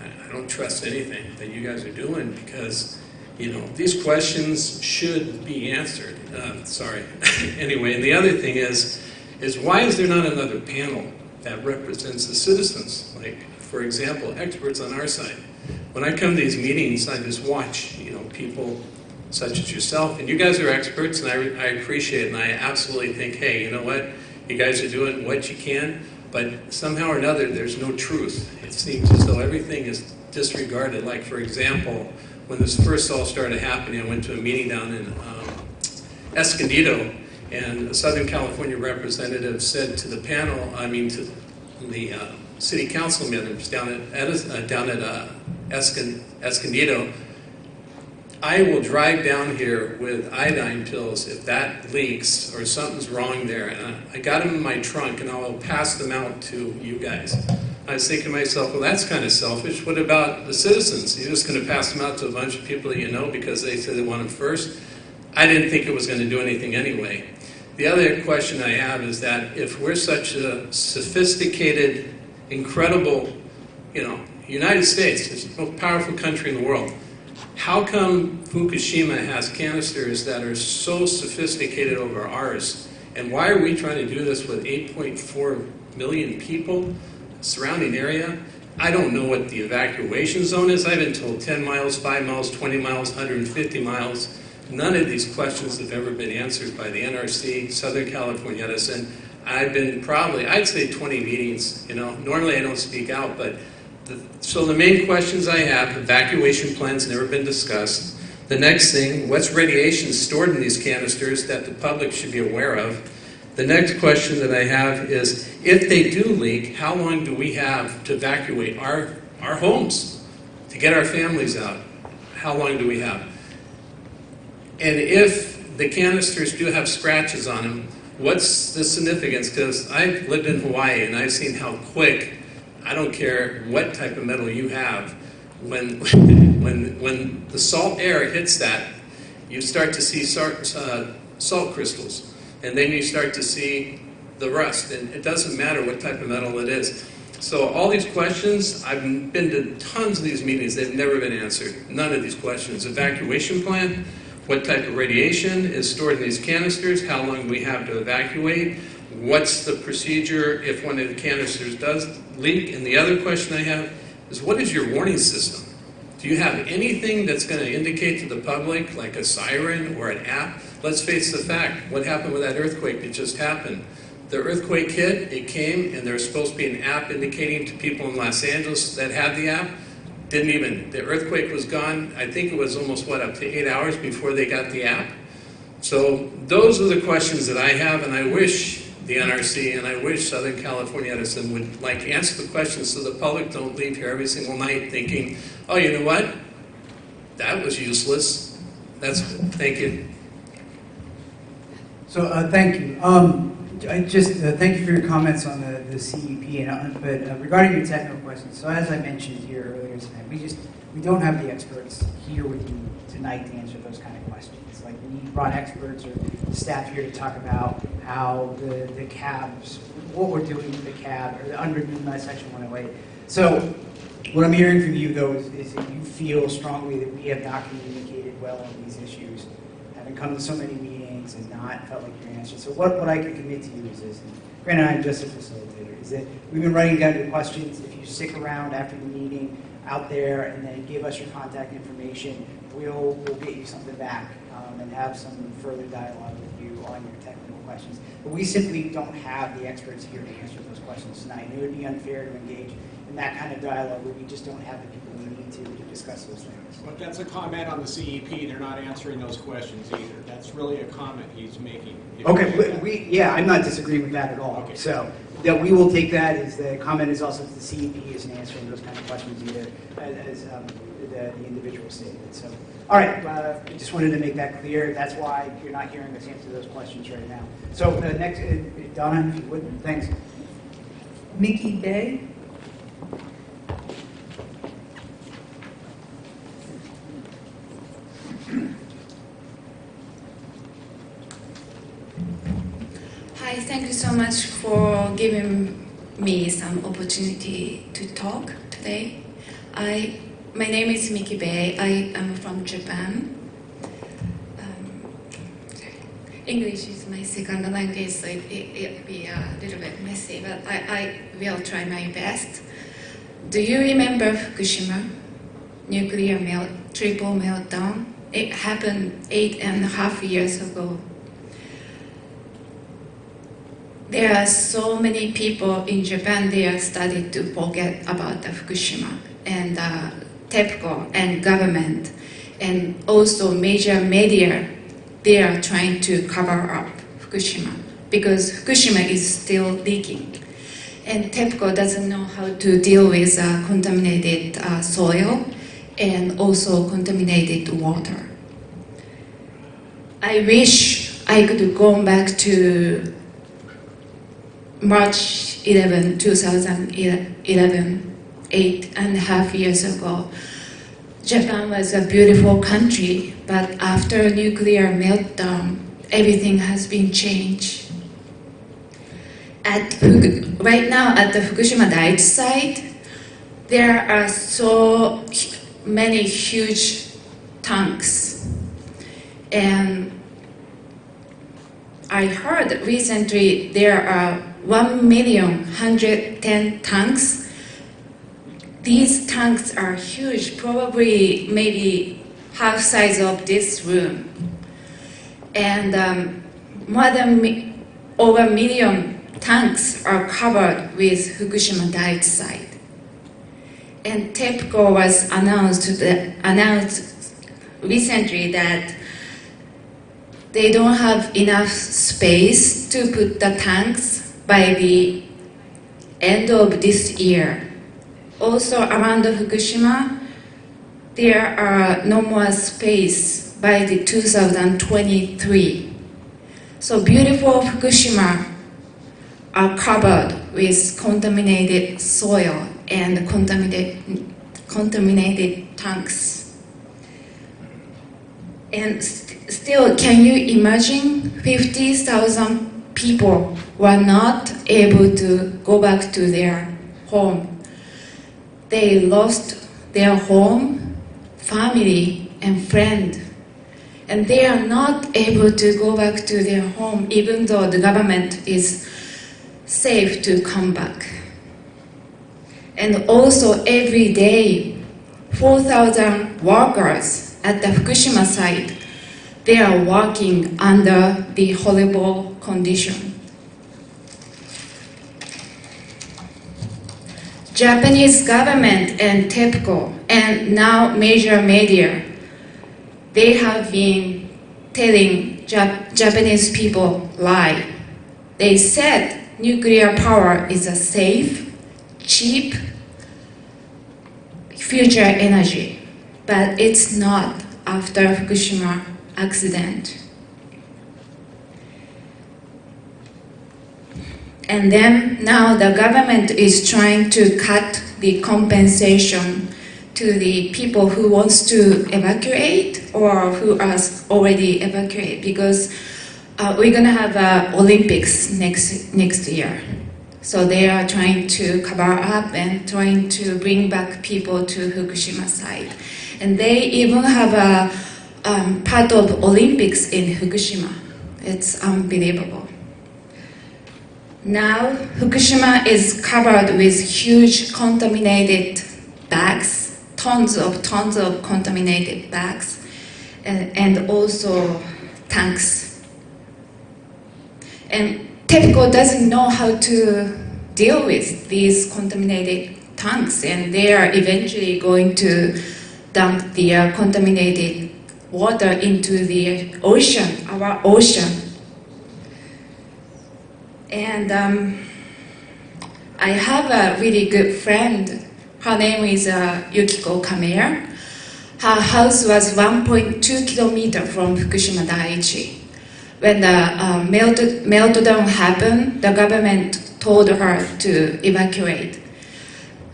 I don't trust anything that you guys are doing, because, you know, these questions should be answered. Sorry. Anyway, and the other thing is why is there not another panel that represents the citizens? Like, for example, experts on our side. When I come to these meetings, I just watch, you know, people such as yourself, and you guys are experts, and I appreciate it, and I absolutely think, hey, you know what, you guys are doing what you can, but somehow or another, there's no truth. It seems as though everything is disregarded. Like, for example, when this first all started happening, I went to a meeting down in Escondido, and a Southern California representative said to the panel, to the city council members down at Escondido, I will drive down here with iodine pills if that leaks or something's wrong there. And I got them in my trunk, and I'll pass them out to you guys. I was thinking to myself, well, that's kind of selfish. What about the citizens? You're just going to pass them out to a bunch of people that you know because they said they want them first? I didn't think it was going to do anything anyway. The other question I have is that if we're such a sophisticated, incredible, you know, United States is the most powerful country in the world, how come Fukushima has canisters that are so sophisticated over ours? And why are we trying to do this with 8.4 million people, surrounding area? I don't know what the evacuation zone is. I've been told 10 miles, 5 miles, 20 miles, 150 miles. None of these questions have ever been answered by the NRC, Southern California Edison. I've been probably, I'd say 20 meetings. You know, normally I don't speak out, but so the main questions I have, evacuation plans never been discussed. The next thing, what's radiation stored in these canisters that the public should be aware of? The next question that I have is, if they do leak, how long do we have to evacuate our homes, to get our families out? How long do we have? And if the canisters do have scratches on them, what's the significance? Because I've lived in Hawaii, and I've seen how quick, I don't care what type of metal you have, when the salt air hits that, you start to see salt crystals, and then you start to see the rust, and it doesn't matter what type of metal it is. So all these questions, I've been to tons of these meetings, they've never been answered. None of these questions. Evacuation plan, what type of radiation is stored in these canisters, how long do we have to evacuate, what's the procedure if one of the canisters does leak? And the other question I have is, what is your warning system? Do you have anything that's going to indicate to the public, like a siren or an app? Let's face the fact, what happened with that earthquake that just happened? The earthquake hit, it came, and there was supposed to be an app indicating to people in Los Angeles that had the app. Didn't even, the earthquake was gone. I think it was almost, up to 8 hours before they got the app. So those are the questions that I have, and I wish the NRC and I wish Southern California Edison would answer the questions so the public don't leave here every single night thinking, oh, you know what? That was useless. That's good. Thank you.
So thank you. I just thank you for your comments on the CEP, but regarding your technical questions, so as I mentioned here earlier tonight, we don't have the experts here with you tonight to answer those kind of questions. Like, we brought experts or staff here to talk about how the cabs, what we're doing with the cab, or underneath Section 108. So what I'm hearing from you, though, is that you feel strongly that we have not communicated well on these issues, having come to so many meetings and not felt like your answer. So what I can commit to you is this, and granted I'm just a facilitator, is that we've been writing down your questions. If you stick around after the meeting out there and then give us your contact information, we'll get you something back and have some further dialogue with you on your technical questions. But we simply don't have the experts here to answer those questions tonight. It would be unfair to engage in that kind of dialogue where we just don't have the people we need to discuss those things.
But that's a comment on the CEP. They're not answering those questions either. That's really a comment he's making.
Okay, yeah, I'm not disagreeing with that at all.
Okay.
So that we will take that as the comment is also that the CEP isn't answering those kind of questions either, as the individual stated. So, all right, I just wanted to make that clear. That's why you're not hearing us answer those questions right now. So next, Donna, if you would, thanks.
Mickey Bay.
Hi, thank you so much for giving me some opportunity to talk today. My name is Miki Bay. I am from Japan. English is my second language, so it'll be a little bit messy, but I will try my best. Do you remember Fukushima? Nuclear triple meltdown? It happened 8.5 years ago. There are so many people in Japan, they are starting to forget about the Fukushima, and TEPCO and government, and also major media, they are trying to cover up Fukushima because Fukushima is still leaking. And TEPCO doesn't know how to deal with contaminated soil and also contaminated water. I wish I could go back to March 11, 2011, 8.5 years ago. Japan was a beautiful country, but after nuclear meltdown, everything has been changed. Right now at the Fukushima Daiichi site, there are so many huge tanks. And I heard recently there are 1,110,000 tanks. These tanks are huge, probably maybe half size of this room. And more than over 1 million tanks are covered with Fukushima Daiichi site. And TEPCO was announced recently that they don't have enough space to put the tanks by the end of this year. Also around Fukushima, there are no more space by the 2023. So beautiful Fukushima are covered with contaminated soil and contaminated tanks. And still, can you imagine 50,000 people were not able to go back to their home? They lost their home, family, and friend. And they are not able to go back to their home even though the government is safe to come back. And also every day, 4,000 workers at the Fukushima site, they are working under the horrible condition. Japanese government and TEPCO and now major media, they have been telling Japanese people lie. They said nuclear power is a safe, cheap, future energy, but it's not after Fukushima accident. And then now the government is trying to cut the compensation to the people who wants to evacuate or who are already evacuated because we're going to have Olympics next year. So they are trying to cover up and trying to bring back people to Fukushima site. And they even have a part of Olympics in Fukushima. It's unbelievable. Now, Fukushima is covered with huge contaminated bags, tons of contaminated bags, and also tanks. And TEPCO doesn't know how to deal with these contaminated tanks, and they are eventually going to dump the contaminated water into the ocean, our ocean. And I have a really good friend. Her name is Yukiko Kamea. Her house was 1.2 kilometers from Fukushima Daiichi. When the meltdown happened, the government told her to evacuate.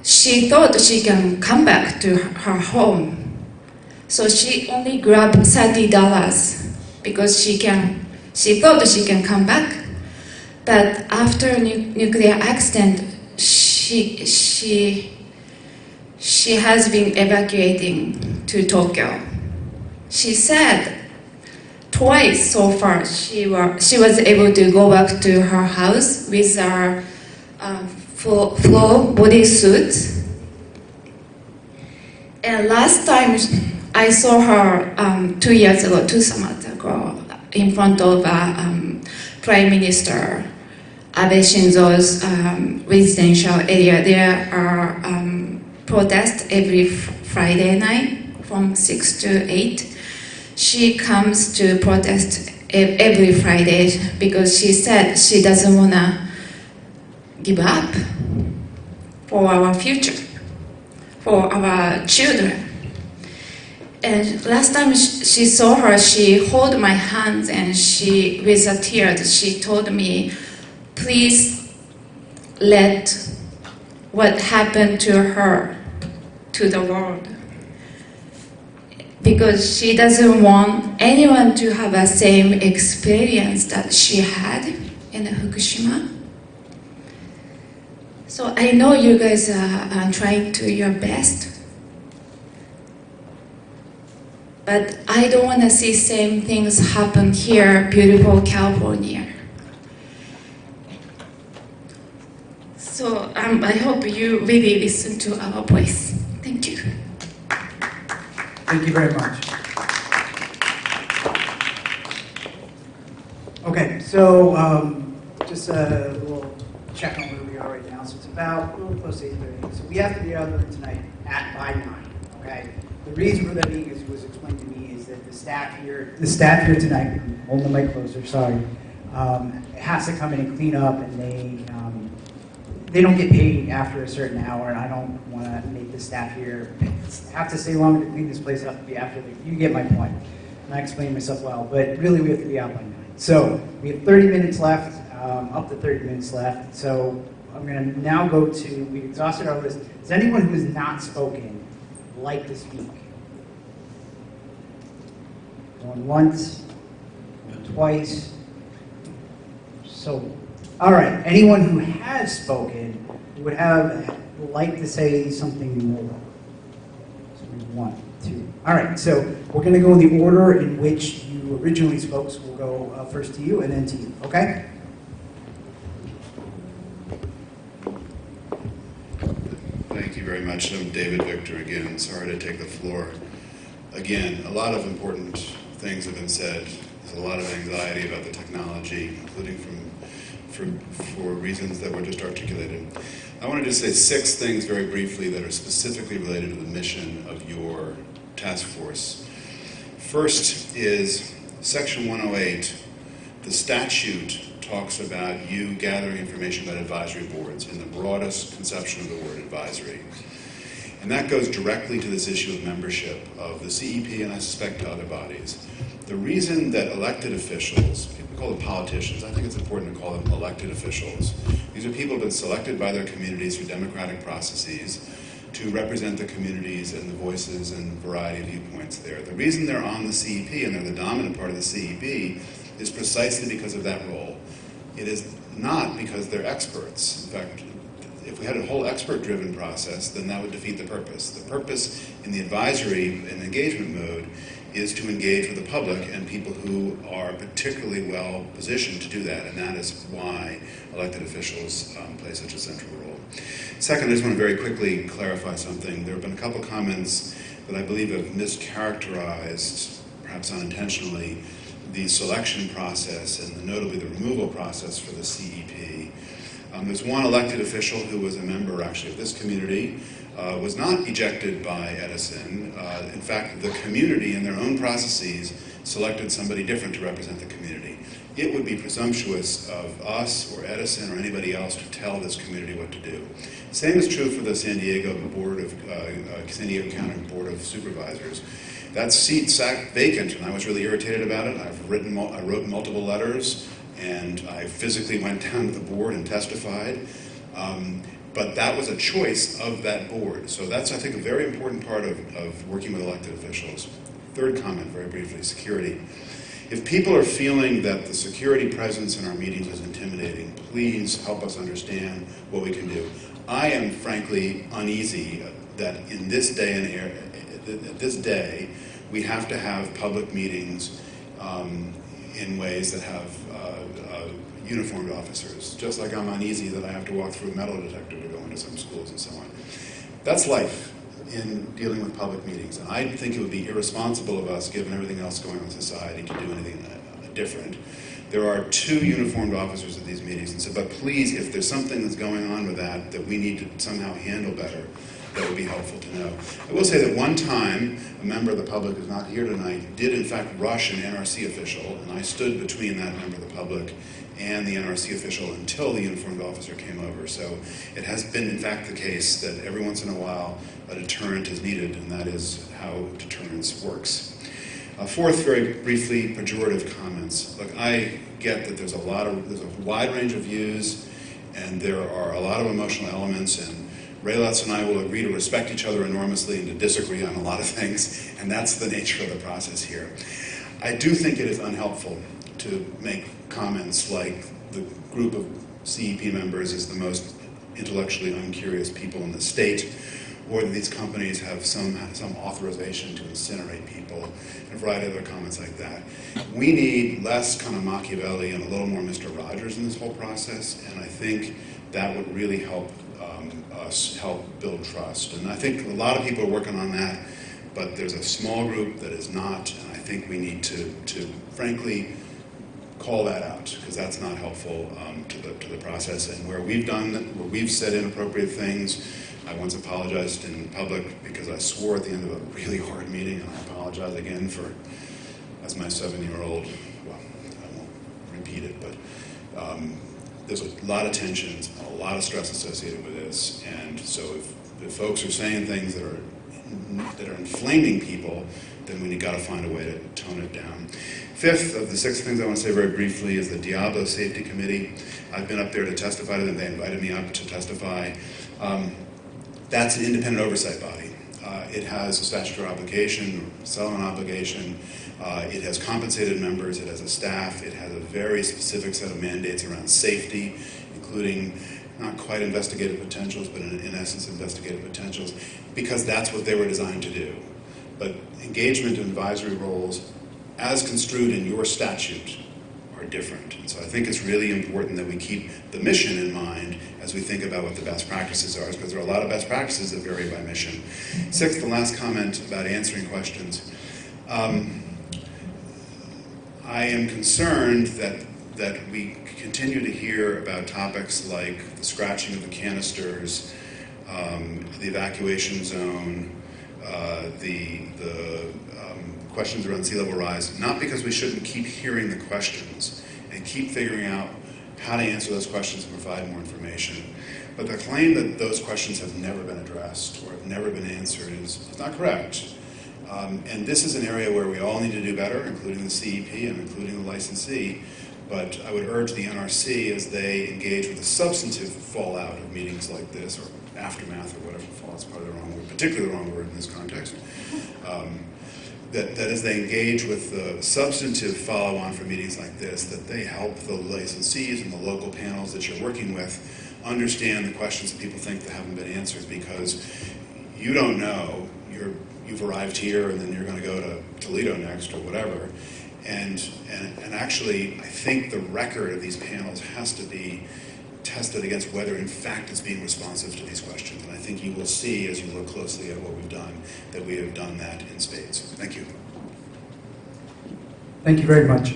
She thought she can come back to her home. So she only grabbed $30 because she thought she can come back. But after nuclear accident, she has been evacuating to Tokyo. She said twice so far she was able to go back to her house with her full bodysuit. And last time I saw her 2 years ago, 2 summers ago, in front of Prime Minister Abe Shinzo's residential area. There are protests every Friday night from 6 to 8. She comes to protest every Friday because she said she doesn't want to give up for our future, for our children. And last time she saw her, she held my hands and with a tear, she told me, please let what happened to her to the world. Because she doesn't want anyone to have the same experience that she had in Fukushima. So I know you guys are trying to your best, but I don't want to see same things happen here, beautiful California. So I hope you really listen to our voice. Thank you.
Thank you very much. Okay, so just a little check on where we are right now. So it's about a little close to 8:30. So we have to be out there tonight by 9. Okay. The reason for that being, as was explained to me, is that the staff here tonight, hold the mic closer, sorry, has to come in and clean up, and they don't get paid after a certain hour, and I don't want to make the staff here have to stay longer to clean this place up after you get my point. And I explained myself well, but really we have to be out by 9. So we have 30 minutes left, up to 30 minutes left. So I'm going to now go to, we've exhausted our list. Does anyone who has not spoken like to speak? Going once, going twice. So, all right. Anyone who has spoken would like to say something more. So we have 1, 2. All right. So we're going to go in the order in which you originally spoke. So we'll go first to you and then to you. Okay?
Thank you very much. I'm David Victor again. Sorry to take the floor. Again, a lot of important things have been said. There's a lot of anxiety about the technology, including for reasons that were just articulated. I want to just say 6 things very briefly that are specifically related to the mission of your task force. First is Section 108. The statute talks about you gathering information about advisory boards in the broadest conception of the word advisory. And that goes directly to this issue of membership of the CEP and I suspect to other bodies. The reason that elected officials, people call them politicians, I think it's important to call them elected officials. These are people who have been selected by their communities through democratic processes to represent the communities and the voices and variety of viewpoints there. The reason they're on the CEP and they're the dominant part of the CEP is precisely because of that role. It is not because they're experts. In fact, if we had a whole expert-driven process, then that would defeat the purpose. The purpose in the advisory and engagement mode is to engage with the public and people who are particularly well positioned to do that, and that is why elected officials play such a central role. Second, I just want to very quickly clarify something. There have been a couple comments that I believe have mischaracterized, perhaps unintentionally, the selection process and notably the removal process for the CEP. There's one elected official who was a member actually of this community, was not ejected by Edison. In fact, the community in their own processes selected somebody different to represent the community. It would be presumptuous of us or Edison or anybody else to tell this community what to do. Same is true for the San Diego County Board of Supervisors. That seat sat vacant, and I was really irritated about it. I wrote multiple letters, and I physically went down to the board and testified. But that was a choice of that board. So that's, I think, a very important part of working with elected officials. Third comment, very briefly, security. If people are feeling that the security presence in our meetings is intimidating, please help us understand what we can do. I am frankly uneasy that in this day and we have to have public meetings in ways that have uniformed officers, just like I'm uneasy that I have to walk through a metal detector to go into some schools and so on. That's life in dealing with public meetings, and I think it would be irresponsible of us, given everything else going on in society, to do anything different. There are 2 uniformed officers at these meetings, and so, but please, if there's something that's going on with that we need to somehow handle better, that would be helpful to know. I will say that one time, a member of the public who's not here tonight did in fact rush an NRC official, and I stood between that member of the public and the NRC official until the uniformed officer came over. So it has been in fact the case that every once in a while a deterrent is needed, and that is how deterrence works. Fourth, very briefly, pejorative comments. Look, I get that there's a wide range of views, and there are a lot of emotional elements, and Ray Lutz and I will agree to respect each other enormously and to disagree on a lot of things, and that's the nature of the process here. I do think it is unhelpful to make comments like the group of CEP members is the most intellectually uncurious people in the state, or that these companies have some authorization to incinerate people, and a variety of other comments like that. We need less kind of Machiavelli and a little more Mr. Rogers in this whole process, and I think that would really help us help build trust. And I think a lot of people are working on that, but there's a small group that is not, and I think we need to frankly call that out, because that's not helpful to the process. And where we've said inappropriate things, I once apologized in public because I swore at the end of a really hard meeting, and I apologize again for, as my 7-year-old, well, I won't repeat it, but there's a lot of tensions and a lot of stress associated with this, and so if folks are saying things that are inflaming people, then we got to find a way to tone it down. Fifth of the 6 things I want to say very briefly is the Diablo Safety Committee. I've been up there to testify to them. They invited me up to testify. That's an independent oversight body. It has a statutory obligation, settlement obligation. It has compensated members. It has a staff. It has a very specific set of mandates around safety, including not quite investigative potentials, but in essence investigative potentials, because that's what they were designed to do. But engagement and advisory roles, as construed in your statute, are different. And so I think it's really important that we keep the mission in mind as we think about what the best practices are, because there are a lot of best practices that vary by mission. Sixth, the last comment about answering questions. I am concerned that we continue to hear about topics like the scratching of the canisters, the evacuation zone, the questions around sea level rise, not because we shouldn't keep hearing the questions and keep figuring out how to answer those questions and provide more information, but the claim that those questions have never been addressed or have never been answered is not correct. And this is an area where we all need to do better, including the CEP and including the licensee. But I would urge the NRC, as they engage with the substantive fallout of meetings like this, or aftermath, or whatever, fallout's probably the wrong word, particularly the wrong word in this context, that as they engage with the substantive follow-on for meetings like this, that they help the licensees and the local panels that you're working with understand the questions that people think that haven't been answered, because you don't know, you've arrived here and then you're going to go to Toledo next or whatever. And actually, I think the record of these panels has to be tested against whether in fact it's being responsive to these questions. And I think you will see, as you look closely at what we've done, that we have done that in spades. Thank you.
Thank you very much.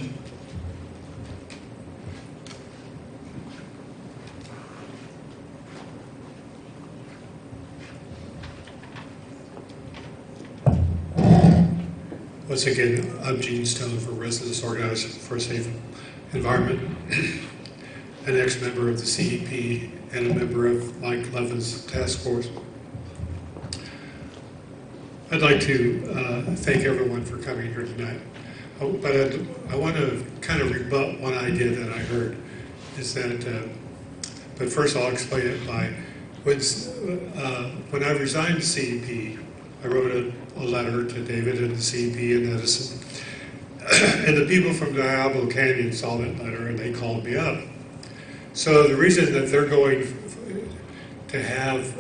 Once again, I'm Gene Stone for Residents Organized for a Safe Environment, an ex-member of the CEP and a member of Mike Levin's task force. I'd like to thank everyone for coming here tonight. But I want to kind of rebut one idea that I heard, is that, but first I'll explain it by, when I resigned the CEP, I wrote a letter to David and the CEP and Edison. And the people from Diablo Canyon saw that letter and they called me up. So the reason that they're going to have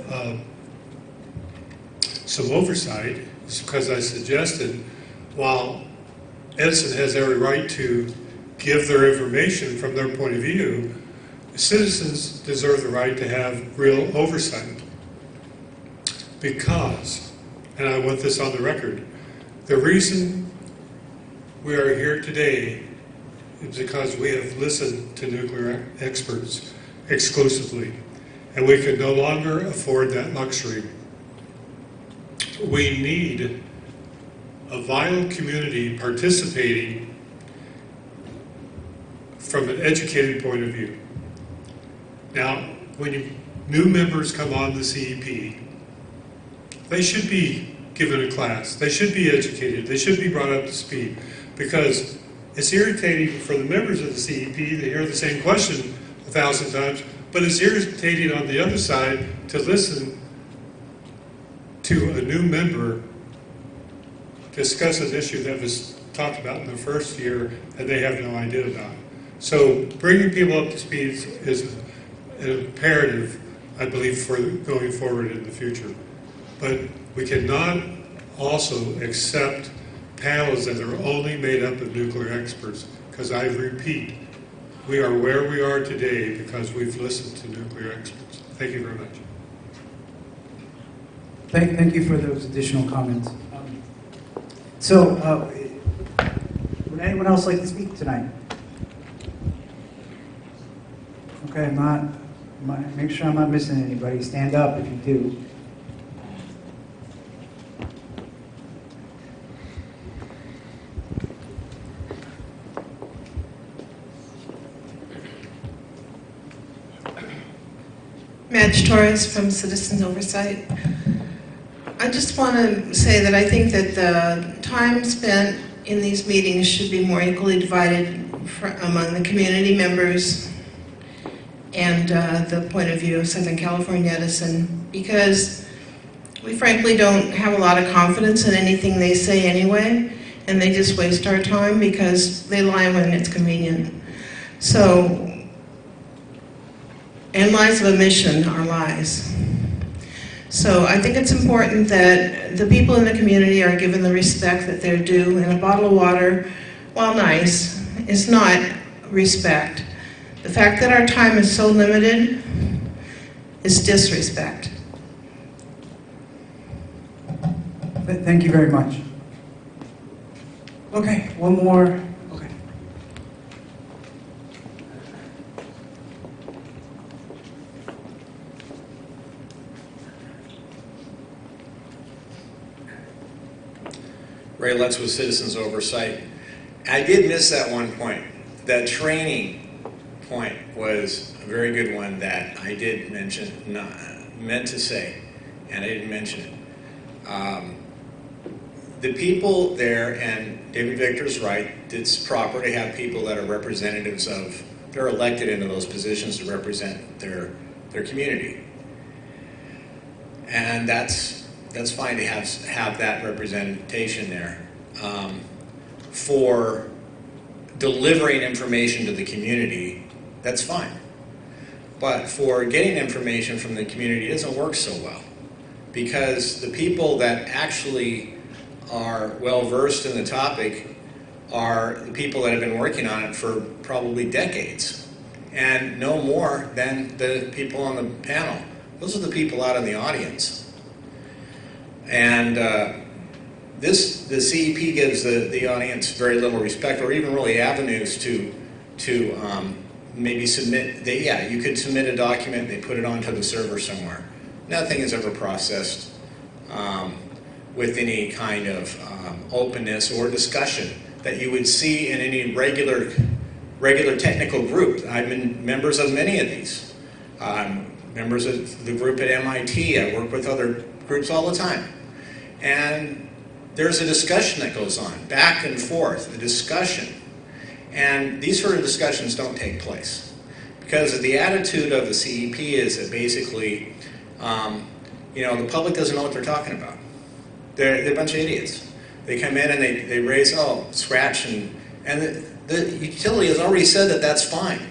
some oversight is because I suggested, while Edison has every right to give their information from their point of view, citizens deserve the right to have real oversight. Because, and I want this on the record, the reason we are here today is because we have listened to nuclear experts exclusively, and we could no longer afford that luxury. We need a vital community participating from an educated point of view. Now, when new members come on the CEP, they should be given a class. They should be educated. They should be brought up to speed, because it's irritating for the members of the CEP to hear the same question 1,000 times, but it's irritating on the other side to listen to a new member discuss an issue that was talked about in the first year and they have no idea about. So bringing people up to speed is an imperative, I believe, for going forward in the future. But we cannot also accept panels that are only made up of nuclear experts, because I repeat, we are where we are today because we've listened to nuclear experts. Thank you very much.
Thank you for those additional comments. So, would anyone else like to speak tonight? Okay, make sure I'm not missing anybody. Stand up if you do.
Madge Torres from Citizens Oversight. I just want to say that I think that the time spent in these meetings should be more equally divided among the community members and the point of view of Southern California Edison, because we frankly don't have a lot of confidence in anything they say anyway, and they just waste our time because they lie when it's convenient. So, and lies of omission are lies. So I think it's important that the people in the community are given the respect that they're due, and a bottle of water, while nice, is not respect. The fact that our time is so limited is disrespect.
Thank you very much. Okay, one more. Okay.
Ray Lutz with Citizens Oversight. I did miss that one point. That training point was a very good one that I did mention, meant to say, and I didn't mention it. The people there, and David Victor's right, it's proper to have people that are representatives of, they're elected into those positions to represent their community. And that's fine to have that representation there. For delivering information to the community, that's fine. But for getting information from the community, it doesn't work so well. Because the people that actually are well-versed in the topic are the people that have been working on it for probably decades, and no more than the people on the panel. Those are the people out in the audience. And the CEP gives the audience very little respect, or even really avenues to maybe submit. You could submit a document, they put it onto the server somewhere. Nothing is ever processed with any kind of openness or discussion that you would see in any regular technical group. I've been members of many of these. Members of the group at MIT. I work with other groups all the time. And there's a discussion that goes on, back and forth, a discussion. And these sort of discussions don't take place. Because the attitude of the CEP is that basically, the public doesn't know what they're talking about. They're a bunch of idiots. They come in and they raise, scratch, and the utility has already said that that's fine.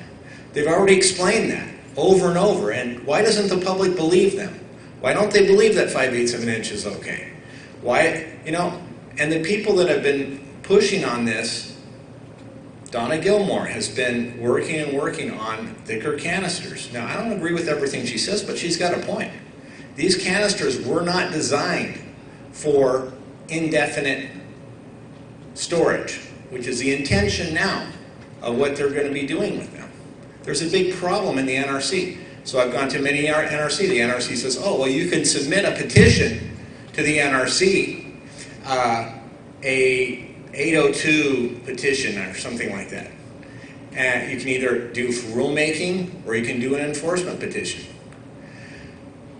They've already explained that over and over. And why doesn't the public believe them? Why don't they believe that 5/8 of an inch is okay? Why, and the people that have been pushing on this, Donna Gilmore has been working on thicker canisters. Now, I don't agree with everything she says, but she's got a point. These canisters were not designed for indefinite storage, which is the intention now of what they're going to be doing with them. There's a big problem in the NRC. So I've gone to many NRC. The NRC says, you can submit a petition to the NRC, a 802 petition or something like that. And you can either do rulemaking or you can do an enforcement petition.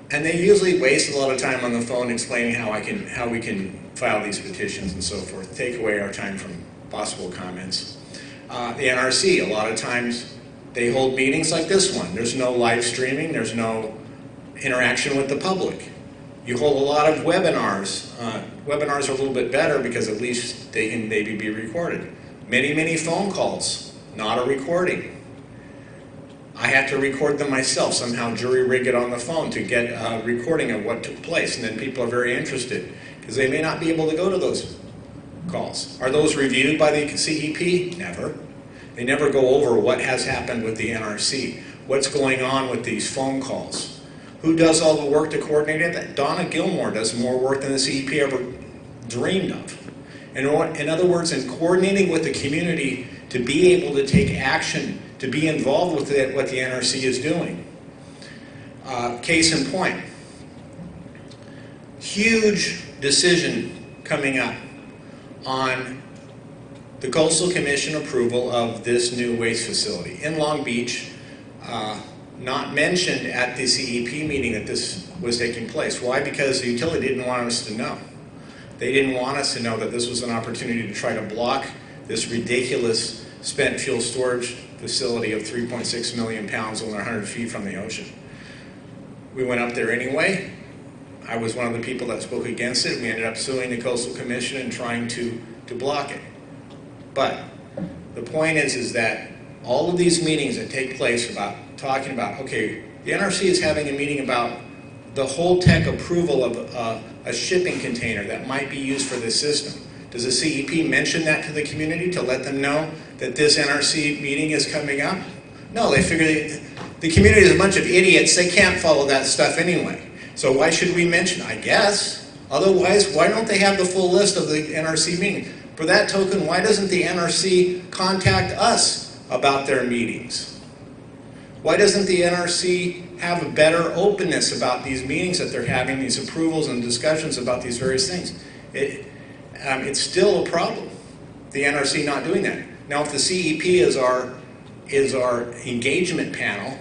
And they usually waste a lot of time on the phone explaining how we can file these petitions and so forth, take away our time from possible comments. The NRC, a lot of times, they hold meetings like this one. There's no live streaming. There's no interaction with the public. You hold a lot of webinars. Webinars are a little bit better because at least they can maybe be recorded. Many phone calls, not a recording. I had to record them myself, somehow jury rig it on the phone to get a recording of what took place, and then people are very interested because they may not be able to go to those calls. Are those reviewed by the CEP? Never. They never go over what has happened with the NRC, what's going on with these phone calls. Who does all the work to coordinate it? Donna Gilmore does more work than the CEP ever dreamed of. In other words, in coordinating with the community to be able to take action, to be involved with what the NRC is doing. Case in point, huge decision coming up on the Coastal Commission approval of this new waste facility in Long Beach, not mentioned at the CEP meeting that this was taking place. Why? Because the utility didn't want us to know. They didn't want us to know that this was an opportunity to try to block this ridiculous spent fuel storage facility of 3.6 million pounds only 100 feet from the ocean. We went up there anyway. I was one of the people that spoke against it. We ended up suing the Coastal Commission and trying to block it. But the point is that all of these meetings that take place about talking about, okay, the NRC is having a meeting about the whole tech approval of a shipping container that might be used for this system. Does the CEP mention that to the community to let them know that this NRC meeting is coming up? No, they figure the community is a bunch of idiots. They can't follow that stuff anyway. So why should we mention it? I guess. Otherwise, why don't they have the full list of the NRC meeting? For that token, why doesn't the NRC contact us about their meetings? Why doesn't the NRC have a better openness about these meetings that they're having, these approvals and discussions about these various things? It's still a problem, the NRC not doing that. Now, if the CEP is our engagement panel,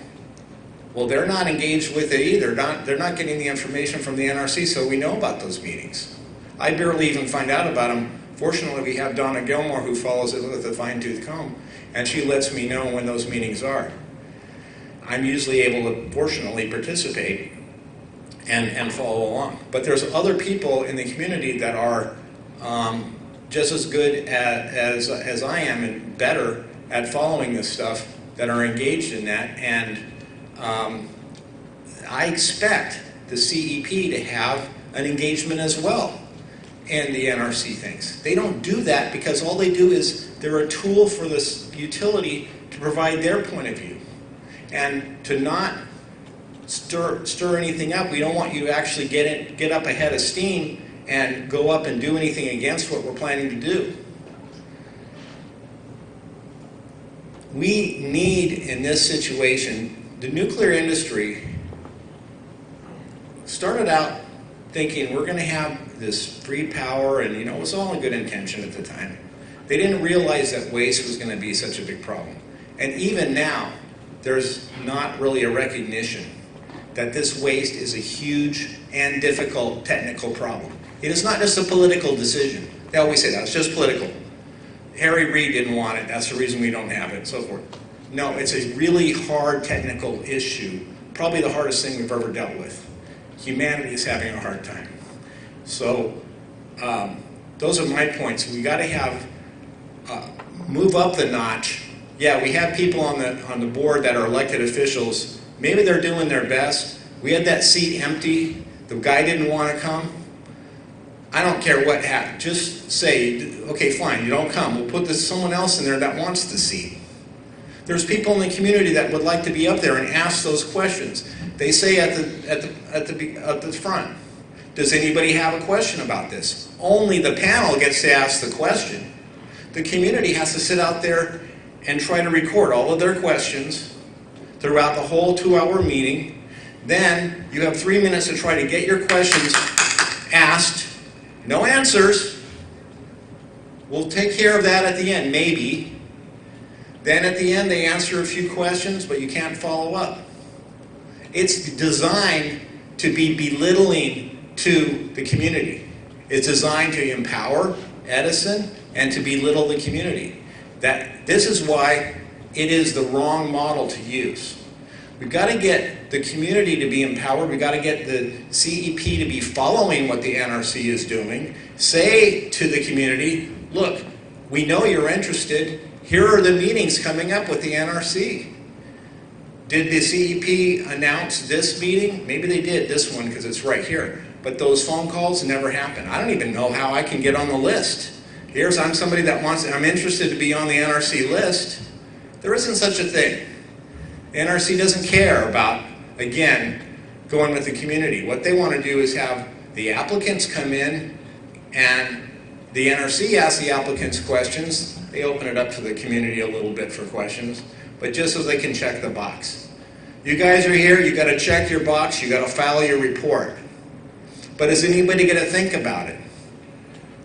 well, they're not engaged with it either. They're not getting the information from the NRC, so we know about those meetings. I barely even find out about them. Fortunately, we have Donna Gilmore who follows it with a fine-tooth comb, and she lets me know when those meetings are. I'm usually able to, fortunately, participate and follow along. But there's other people in the community that are just as good as I am and better at following this stuff that are engaged in that. And I expect the CEP to have an engagement as well in the NRC things. They don't do that because all they do is they're a tool for this utility to provide their point of view. And to not stir anything up, we don't want you to actually get up ahead of steam and go up and do anything against what we're planning to do. We need, in this situation, the nuclear industry started out thinking we're going to have this free power, and it was all in good intention at the time. They didn't realize that waste was going to be such a big problem. And even now, there's not really a recognition that this waste is a huge and difficult technical problem. It is not just a political decision. They always say that, it's just political. Harry Reid didn't want it, that's the reason we don't have it, and so forth. No, it's a really hard technical issue, probably the hardest thing we've ever dealt with. Humanity is having a hard time. So, those are my points. We got to have, move up the notch. Yeah, we have people on the board that are elected officials. Maybe they're doing their best. We had that seat empty. The guy didn't want to come. I don't care what happened. Just say, okay, fine, you don't come. We'll put someone else in there that wants the seat. There's people in the community that would like to be up there and ask those questions. They say at the front, does anybody have a question about this? Only the panel gets to ask the question. The community has to sit out there and try to record all of their questions throughout the whole 2-hour meeting. Then you have 3 minutes to try to get your questions asked. No answers. We'll take care of that at the end, maybe. Then at the end they answer a few questions, but you can't follow up. It's designed to be belittling to the community. It's designed to empower Edison and to belittle the community. This is why it is the wrong model to use. We've got to get the community to be empowered. We've got to get the CEP to be following what the NRC is doing. Say to the community, look, we know you're interested. Here are the meetings coming up with the NRC. Did the CEP announce this meeting? Maybe they did, this one, because it's right here. But those phone calls never happen. I don't even know how I can get on the list. I'm somebody that I'm interested to be on the NRC list. There isn't such a thing. The NRC doesn't care about, again, going with the community. What they want to do is have the applicants come in and the NRC asks the applicants questions. They open it up to the community a little bit for questions, but just so they can check the box. You guys are here, you got to check your box, you got to file your report. But is anybody going to think about it?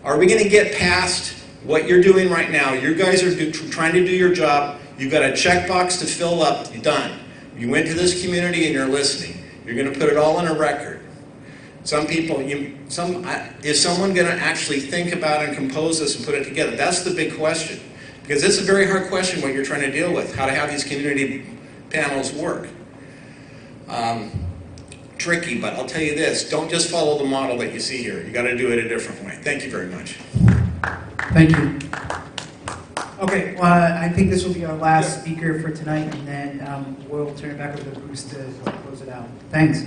Are we going to get past what you're doing right now? You guys are trying to do your job. You've got a checkbox to fill up. You're done. You went to this community and you're listening. You're going to put it all in a record. Some people, is someone going to actually think about and compose this and put it together? That's the big question. Because it's a very hard question what you're trying to deal with, how to have these community panels work. Tricky, but I'll tell you this, don't just follow the model that you see here. You got to do it a different way. Thank you very much.
Thank you. Okay, well, I think this will be our last speaker for tonight, and then we'll turn it back over to Bruce to close it out. Thanks.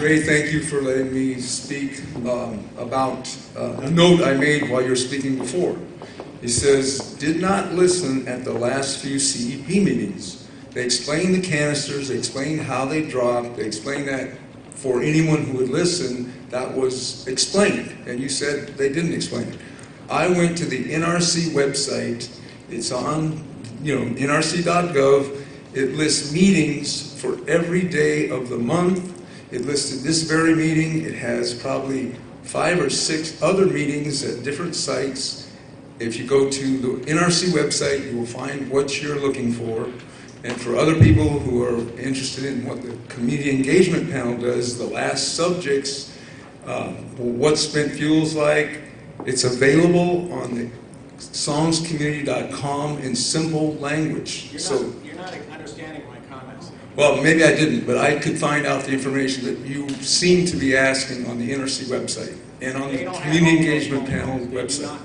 Ray, thank you for letting me speak about a note I made while you were speaking before. He says, did not listen at the last few CEP meetings. They explained the canisters, they explained how they dropped, they explained that for anyone who would listen, that was explained. And you said they didn't explain it. I went to the NRC website. It's on, nrc.gov. It lists meetings for every day of the month. It listed this very meeting. It has probably 5 or 6 other meetings at different sites. If you go to the NRC website, you will find what you're looking for. And for other people who are interested in what the community engagement panel does, the last subjects, what spent fuel's like, it's available on the songscommunity.com in simple language.
You're not understanding my comments.
Well, maybe I didn't, but I could find out the information that you seem to be asking on the NRC website and on the community engagement panel website.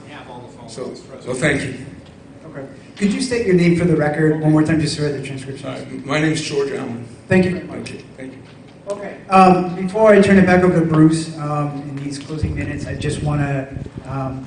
So thank you.
Okay. Could you state your name for the record one more time, just for the transcription?
My name is George Allen.
Thank you very much.
Okay, thank you.
Okay. Before I turn it back over to Bruce in these closing minutes, I just want to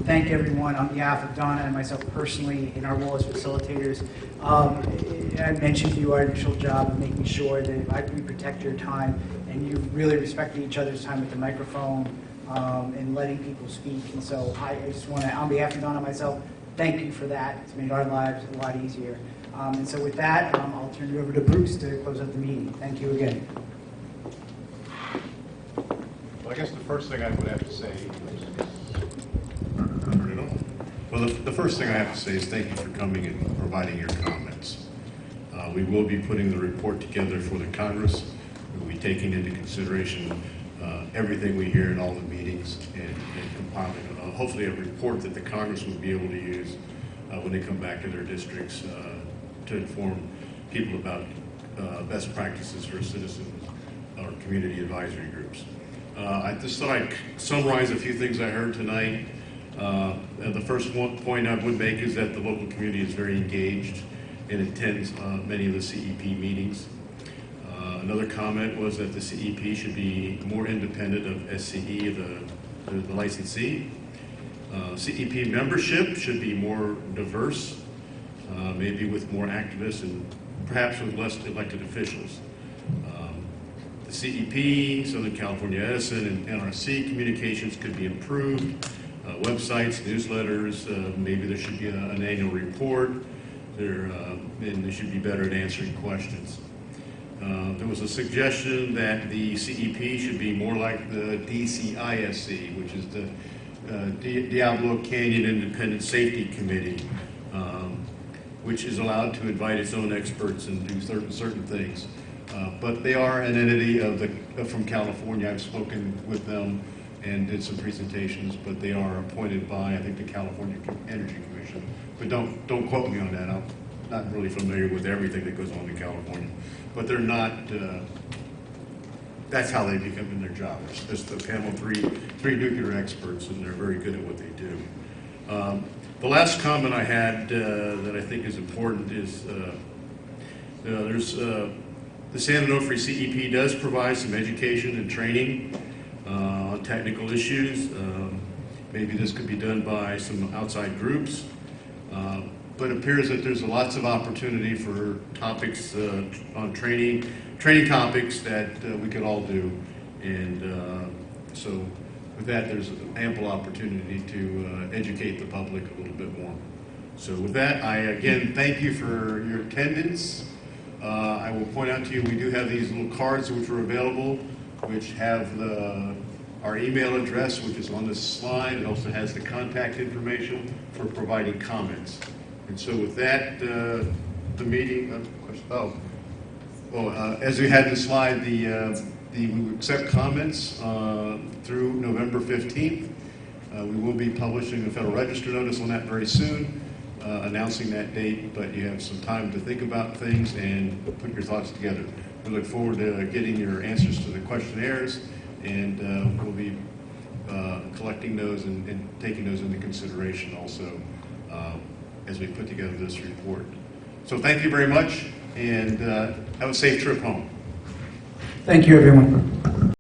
thank everyone on behalf of Donna and myself personally in our role as facilitators. I mentioned to you our initial job of making sure that we protect your time and you really respected each other's time with the microphone and letting people speak. And so I just want to, on behalf of Donna and myself, thank you for that. It's made our lives a lot easier. And so with that, I'll turn it over to Bruce to close out the meeting. Thank you again.
Well, I guess the first thing I would have to say the first thing I have to say is thank you for coming and providing your comments. We will be putting the report together for the Congress. We'll be taking into consideration everything we hear in all the meetings and compiling hopefully a report that the Congress will be able to use when they come back to their districts to inform people about best practices for citizens or community advisory groups. I just thought I'd summarize a few things I heard tonight. The first point I would make is that the local community is very engaged and attends many of the CEP meetings. Another comment was that the CEP should be more independent of SCE, the licensee. CEP membership should be more diverse, maybe with more activists and perhaps with less elected officials. The CEP, Southern California Edison, and NRC communications could be improved. Websites, newsletters, maybe there should be an annual report, and they should be better at answering questions. There was a suggestion that the CEP should be more like the DCISC, which is the Diablo Canyon Independent Safety Committee, which is allowed to invite its own experts and do certain things. But they are an entity from California. I've spoken with them and did some presentations, but they are appointed by, I think, the California Energy Commission. But don't quote me on that. I'm not really familiar with everything that goes on in California. But they're not, that's how they become in their job. It's the panel, three nuclear experts, and they're very good at what they do. The last comment I had that I think is important is there's the San Onofre CEP does provide some education and training on technical issues. Maybe this could be done by some outside groups. But it appears that there's lots of opportunity for topics on training topics that we could all do. And so with that, there's ample opportunity to educate the public a little bit more. So with that, I again thank you for your attendance. I will point out to you, we do have these little cards which are available, which have our email address, which is on this slide. It also has the contact information for providing comments. And so with that, the meeting, as we had in the slide, we will accept comments through November 15th. We will be publishing a Federal Register notice on that very soon, announcing that date, but you have some time to think about things and put your thoughts together. We look forward to getting your answers to the questionnaires, and we'll be collecting those and taking those into consideration also as we put together this report. So thank you very much, and have a safe trip home.
Thank you, everyone.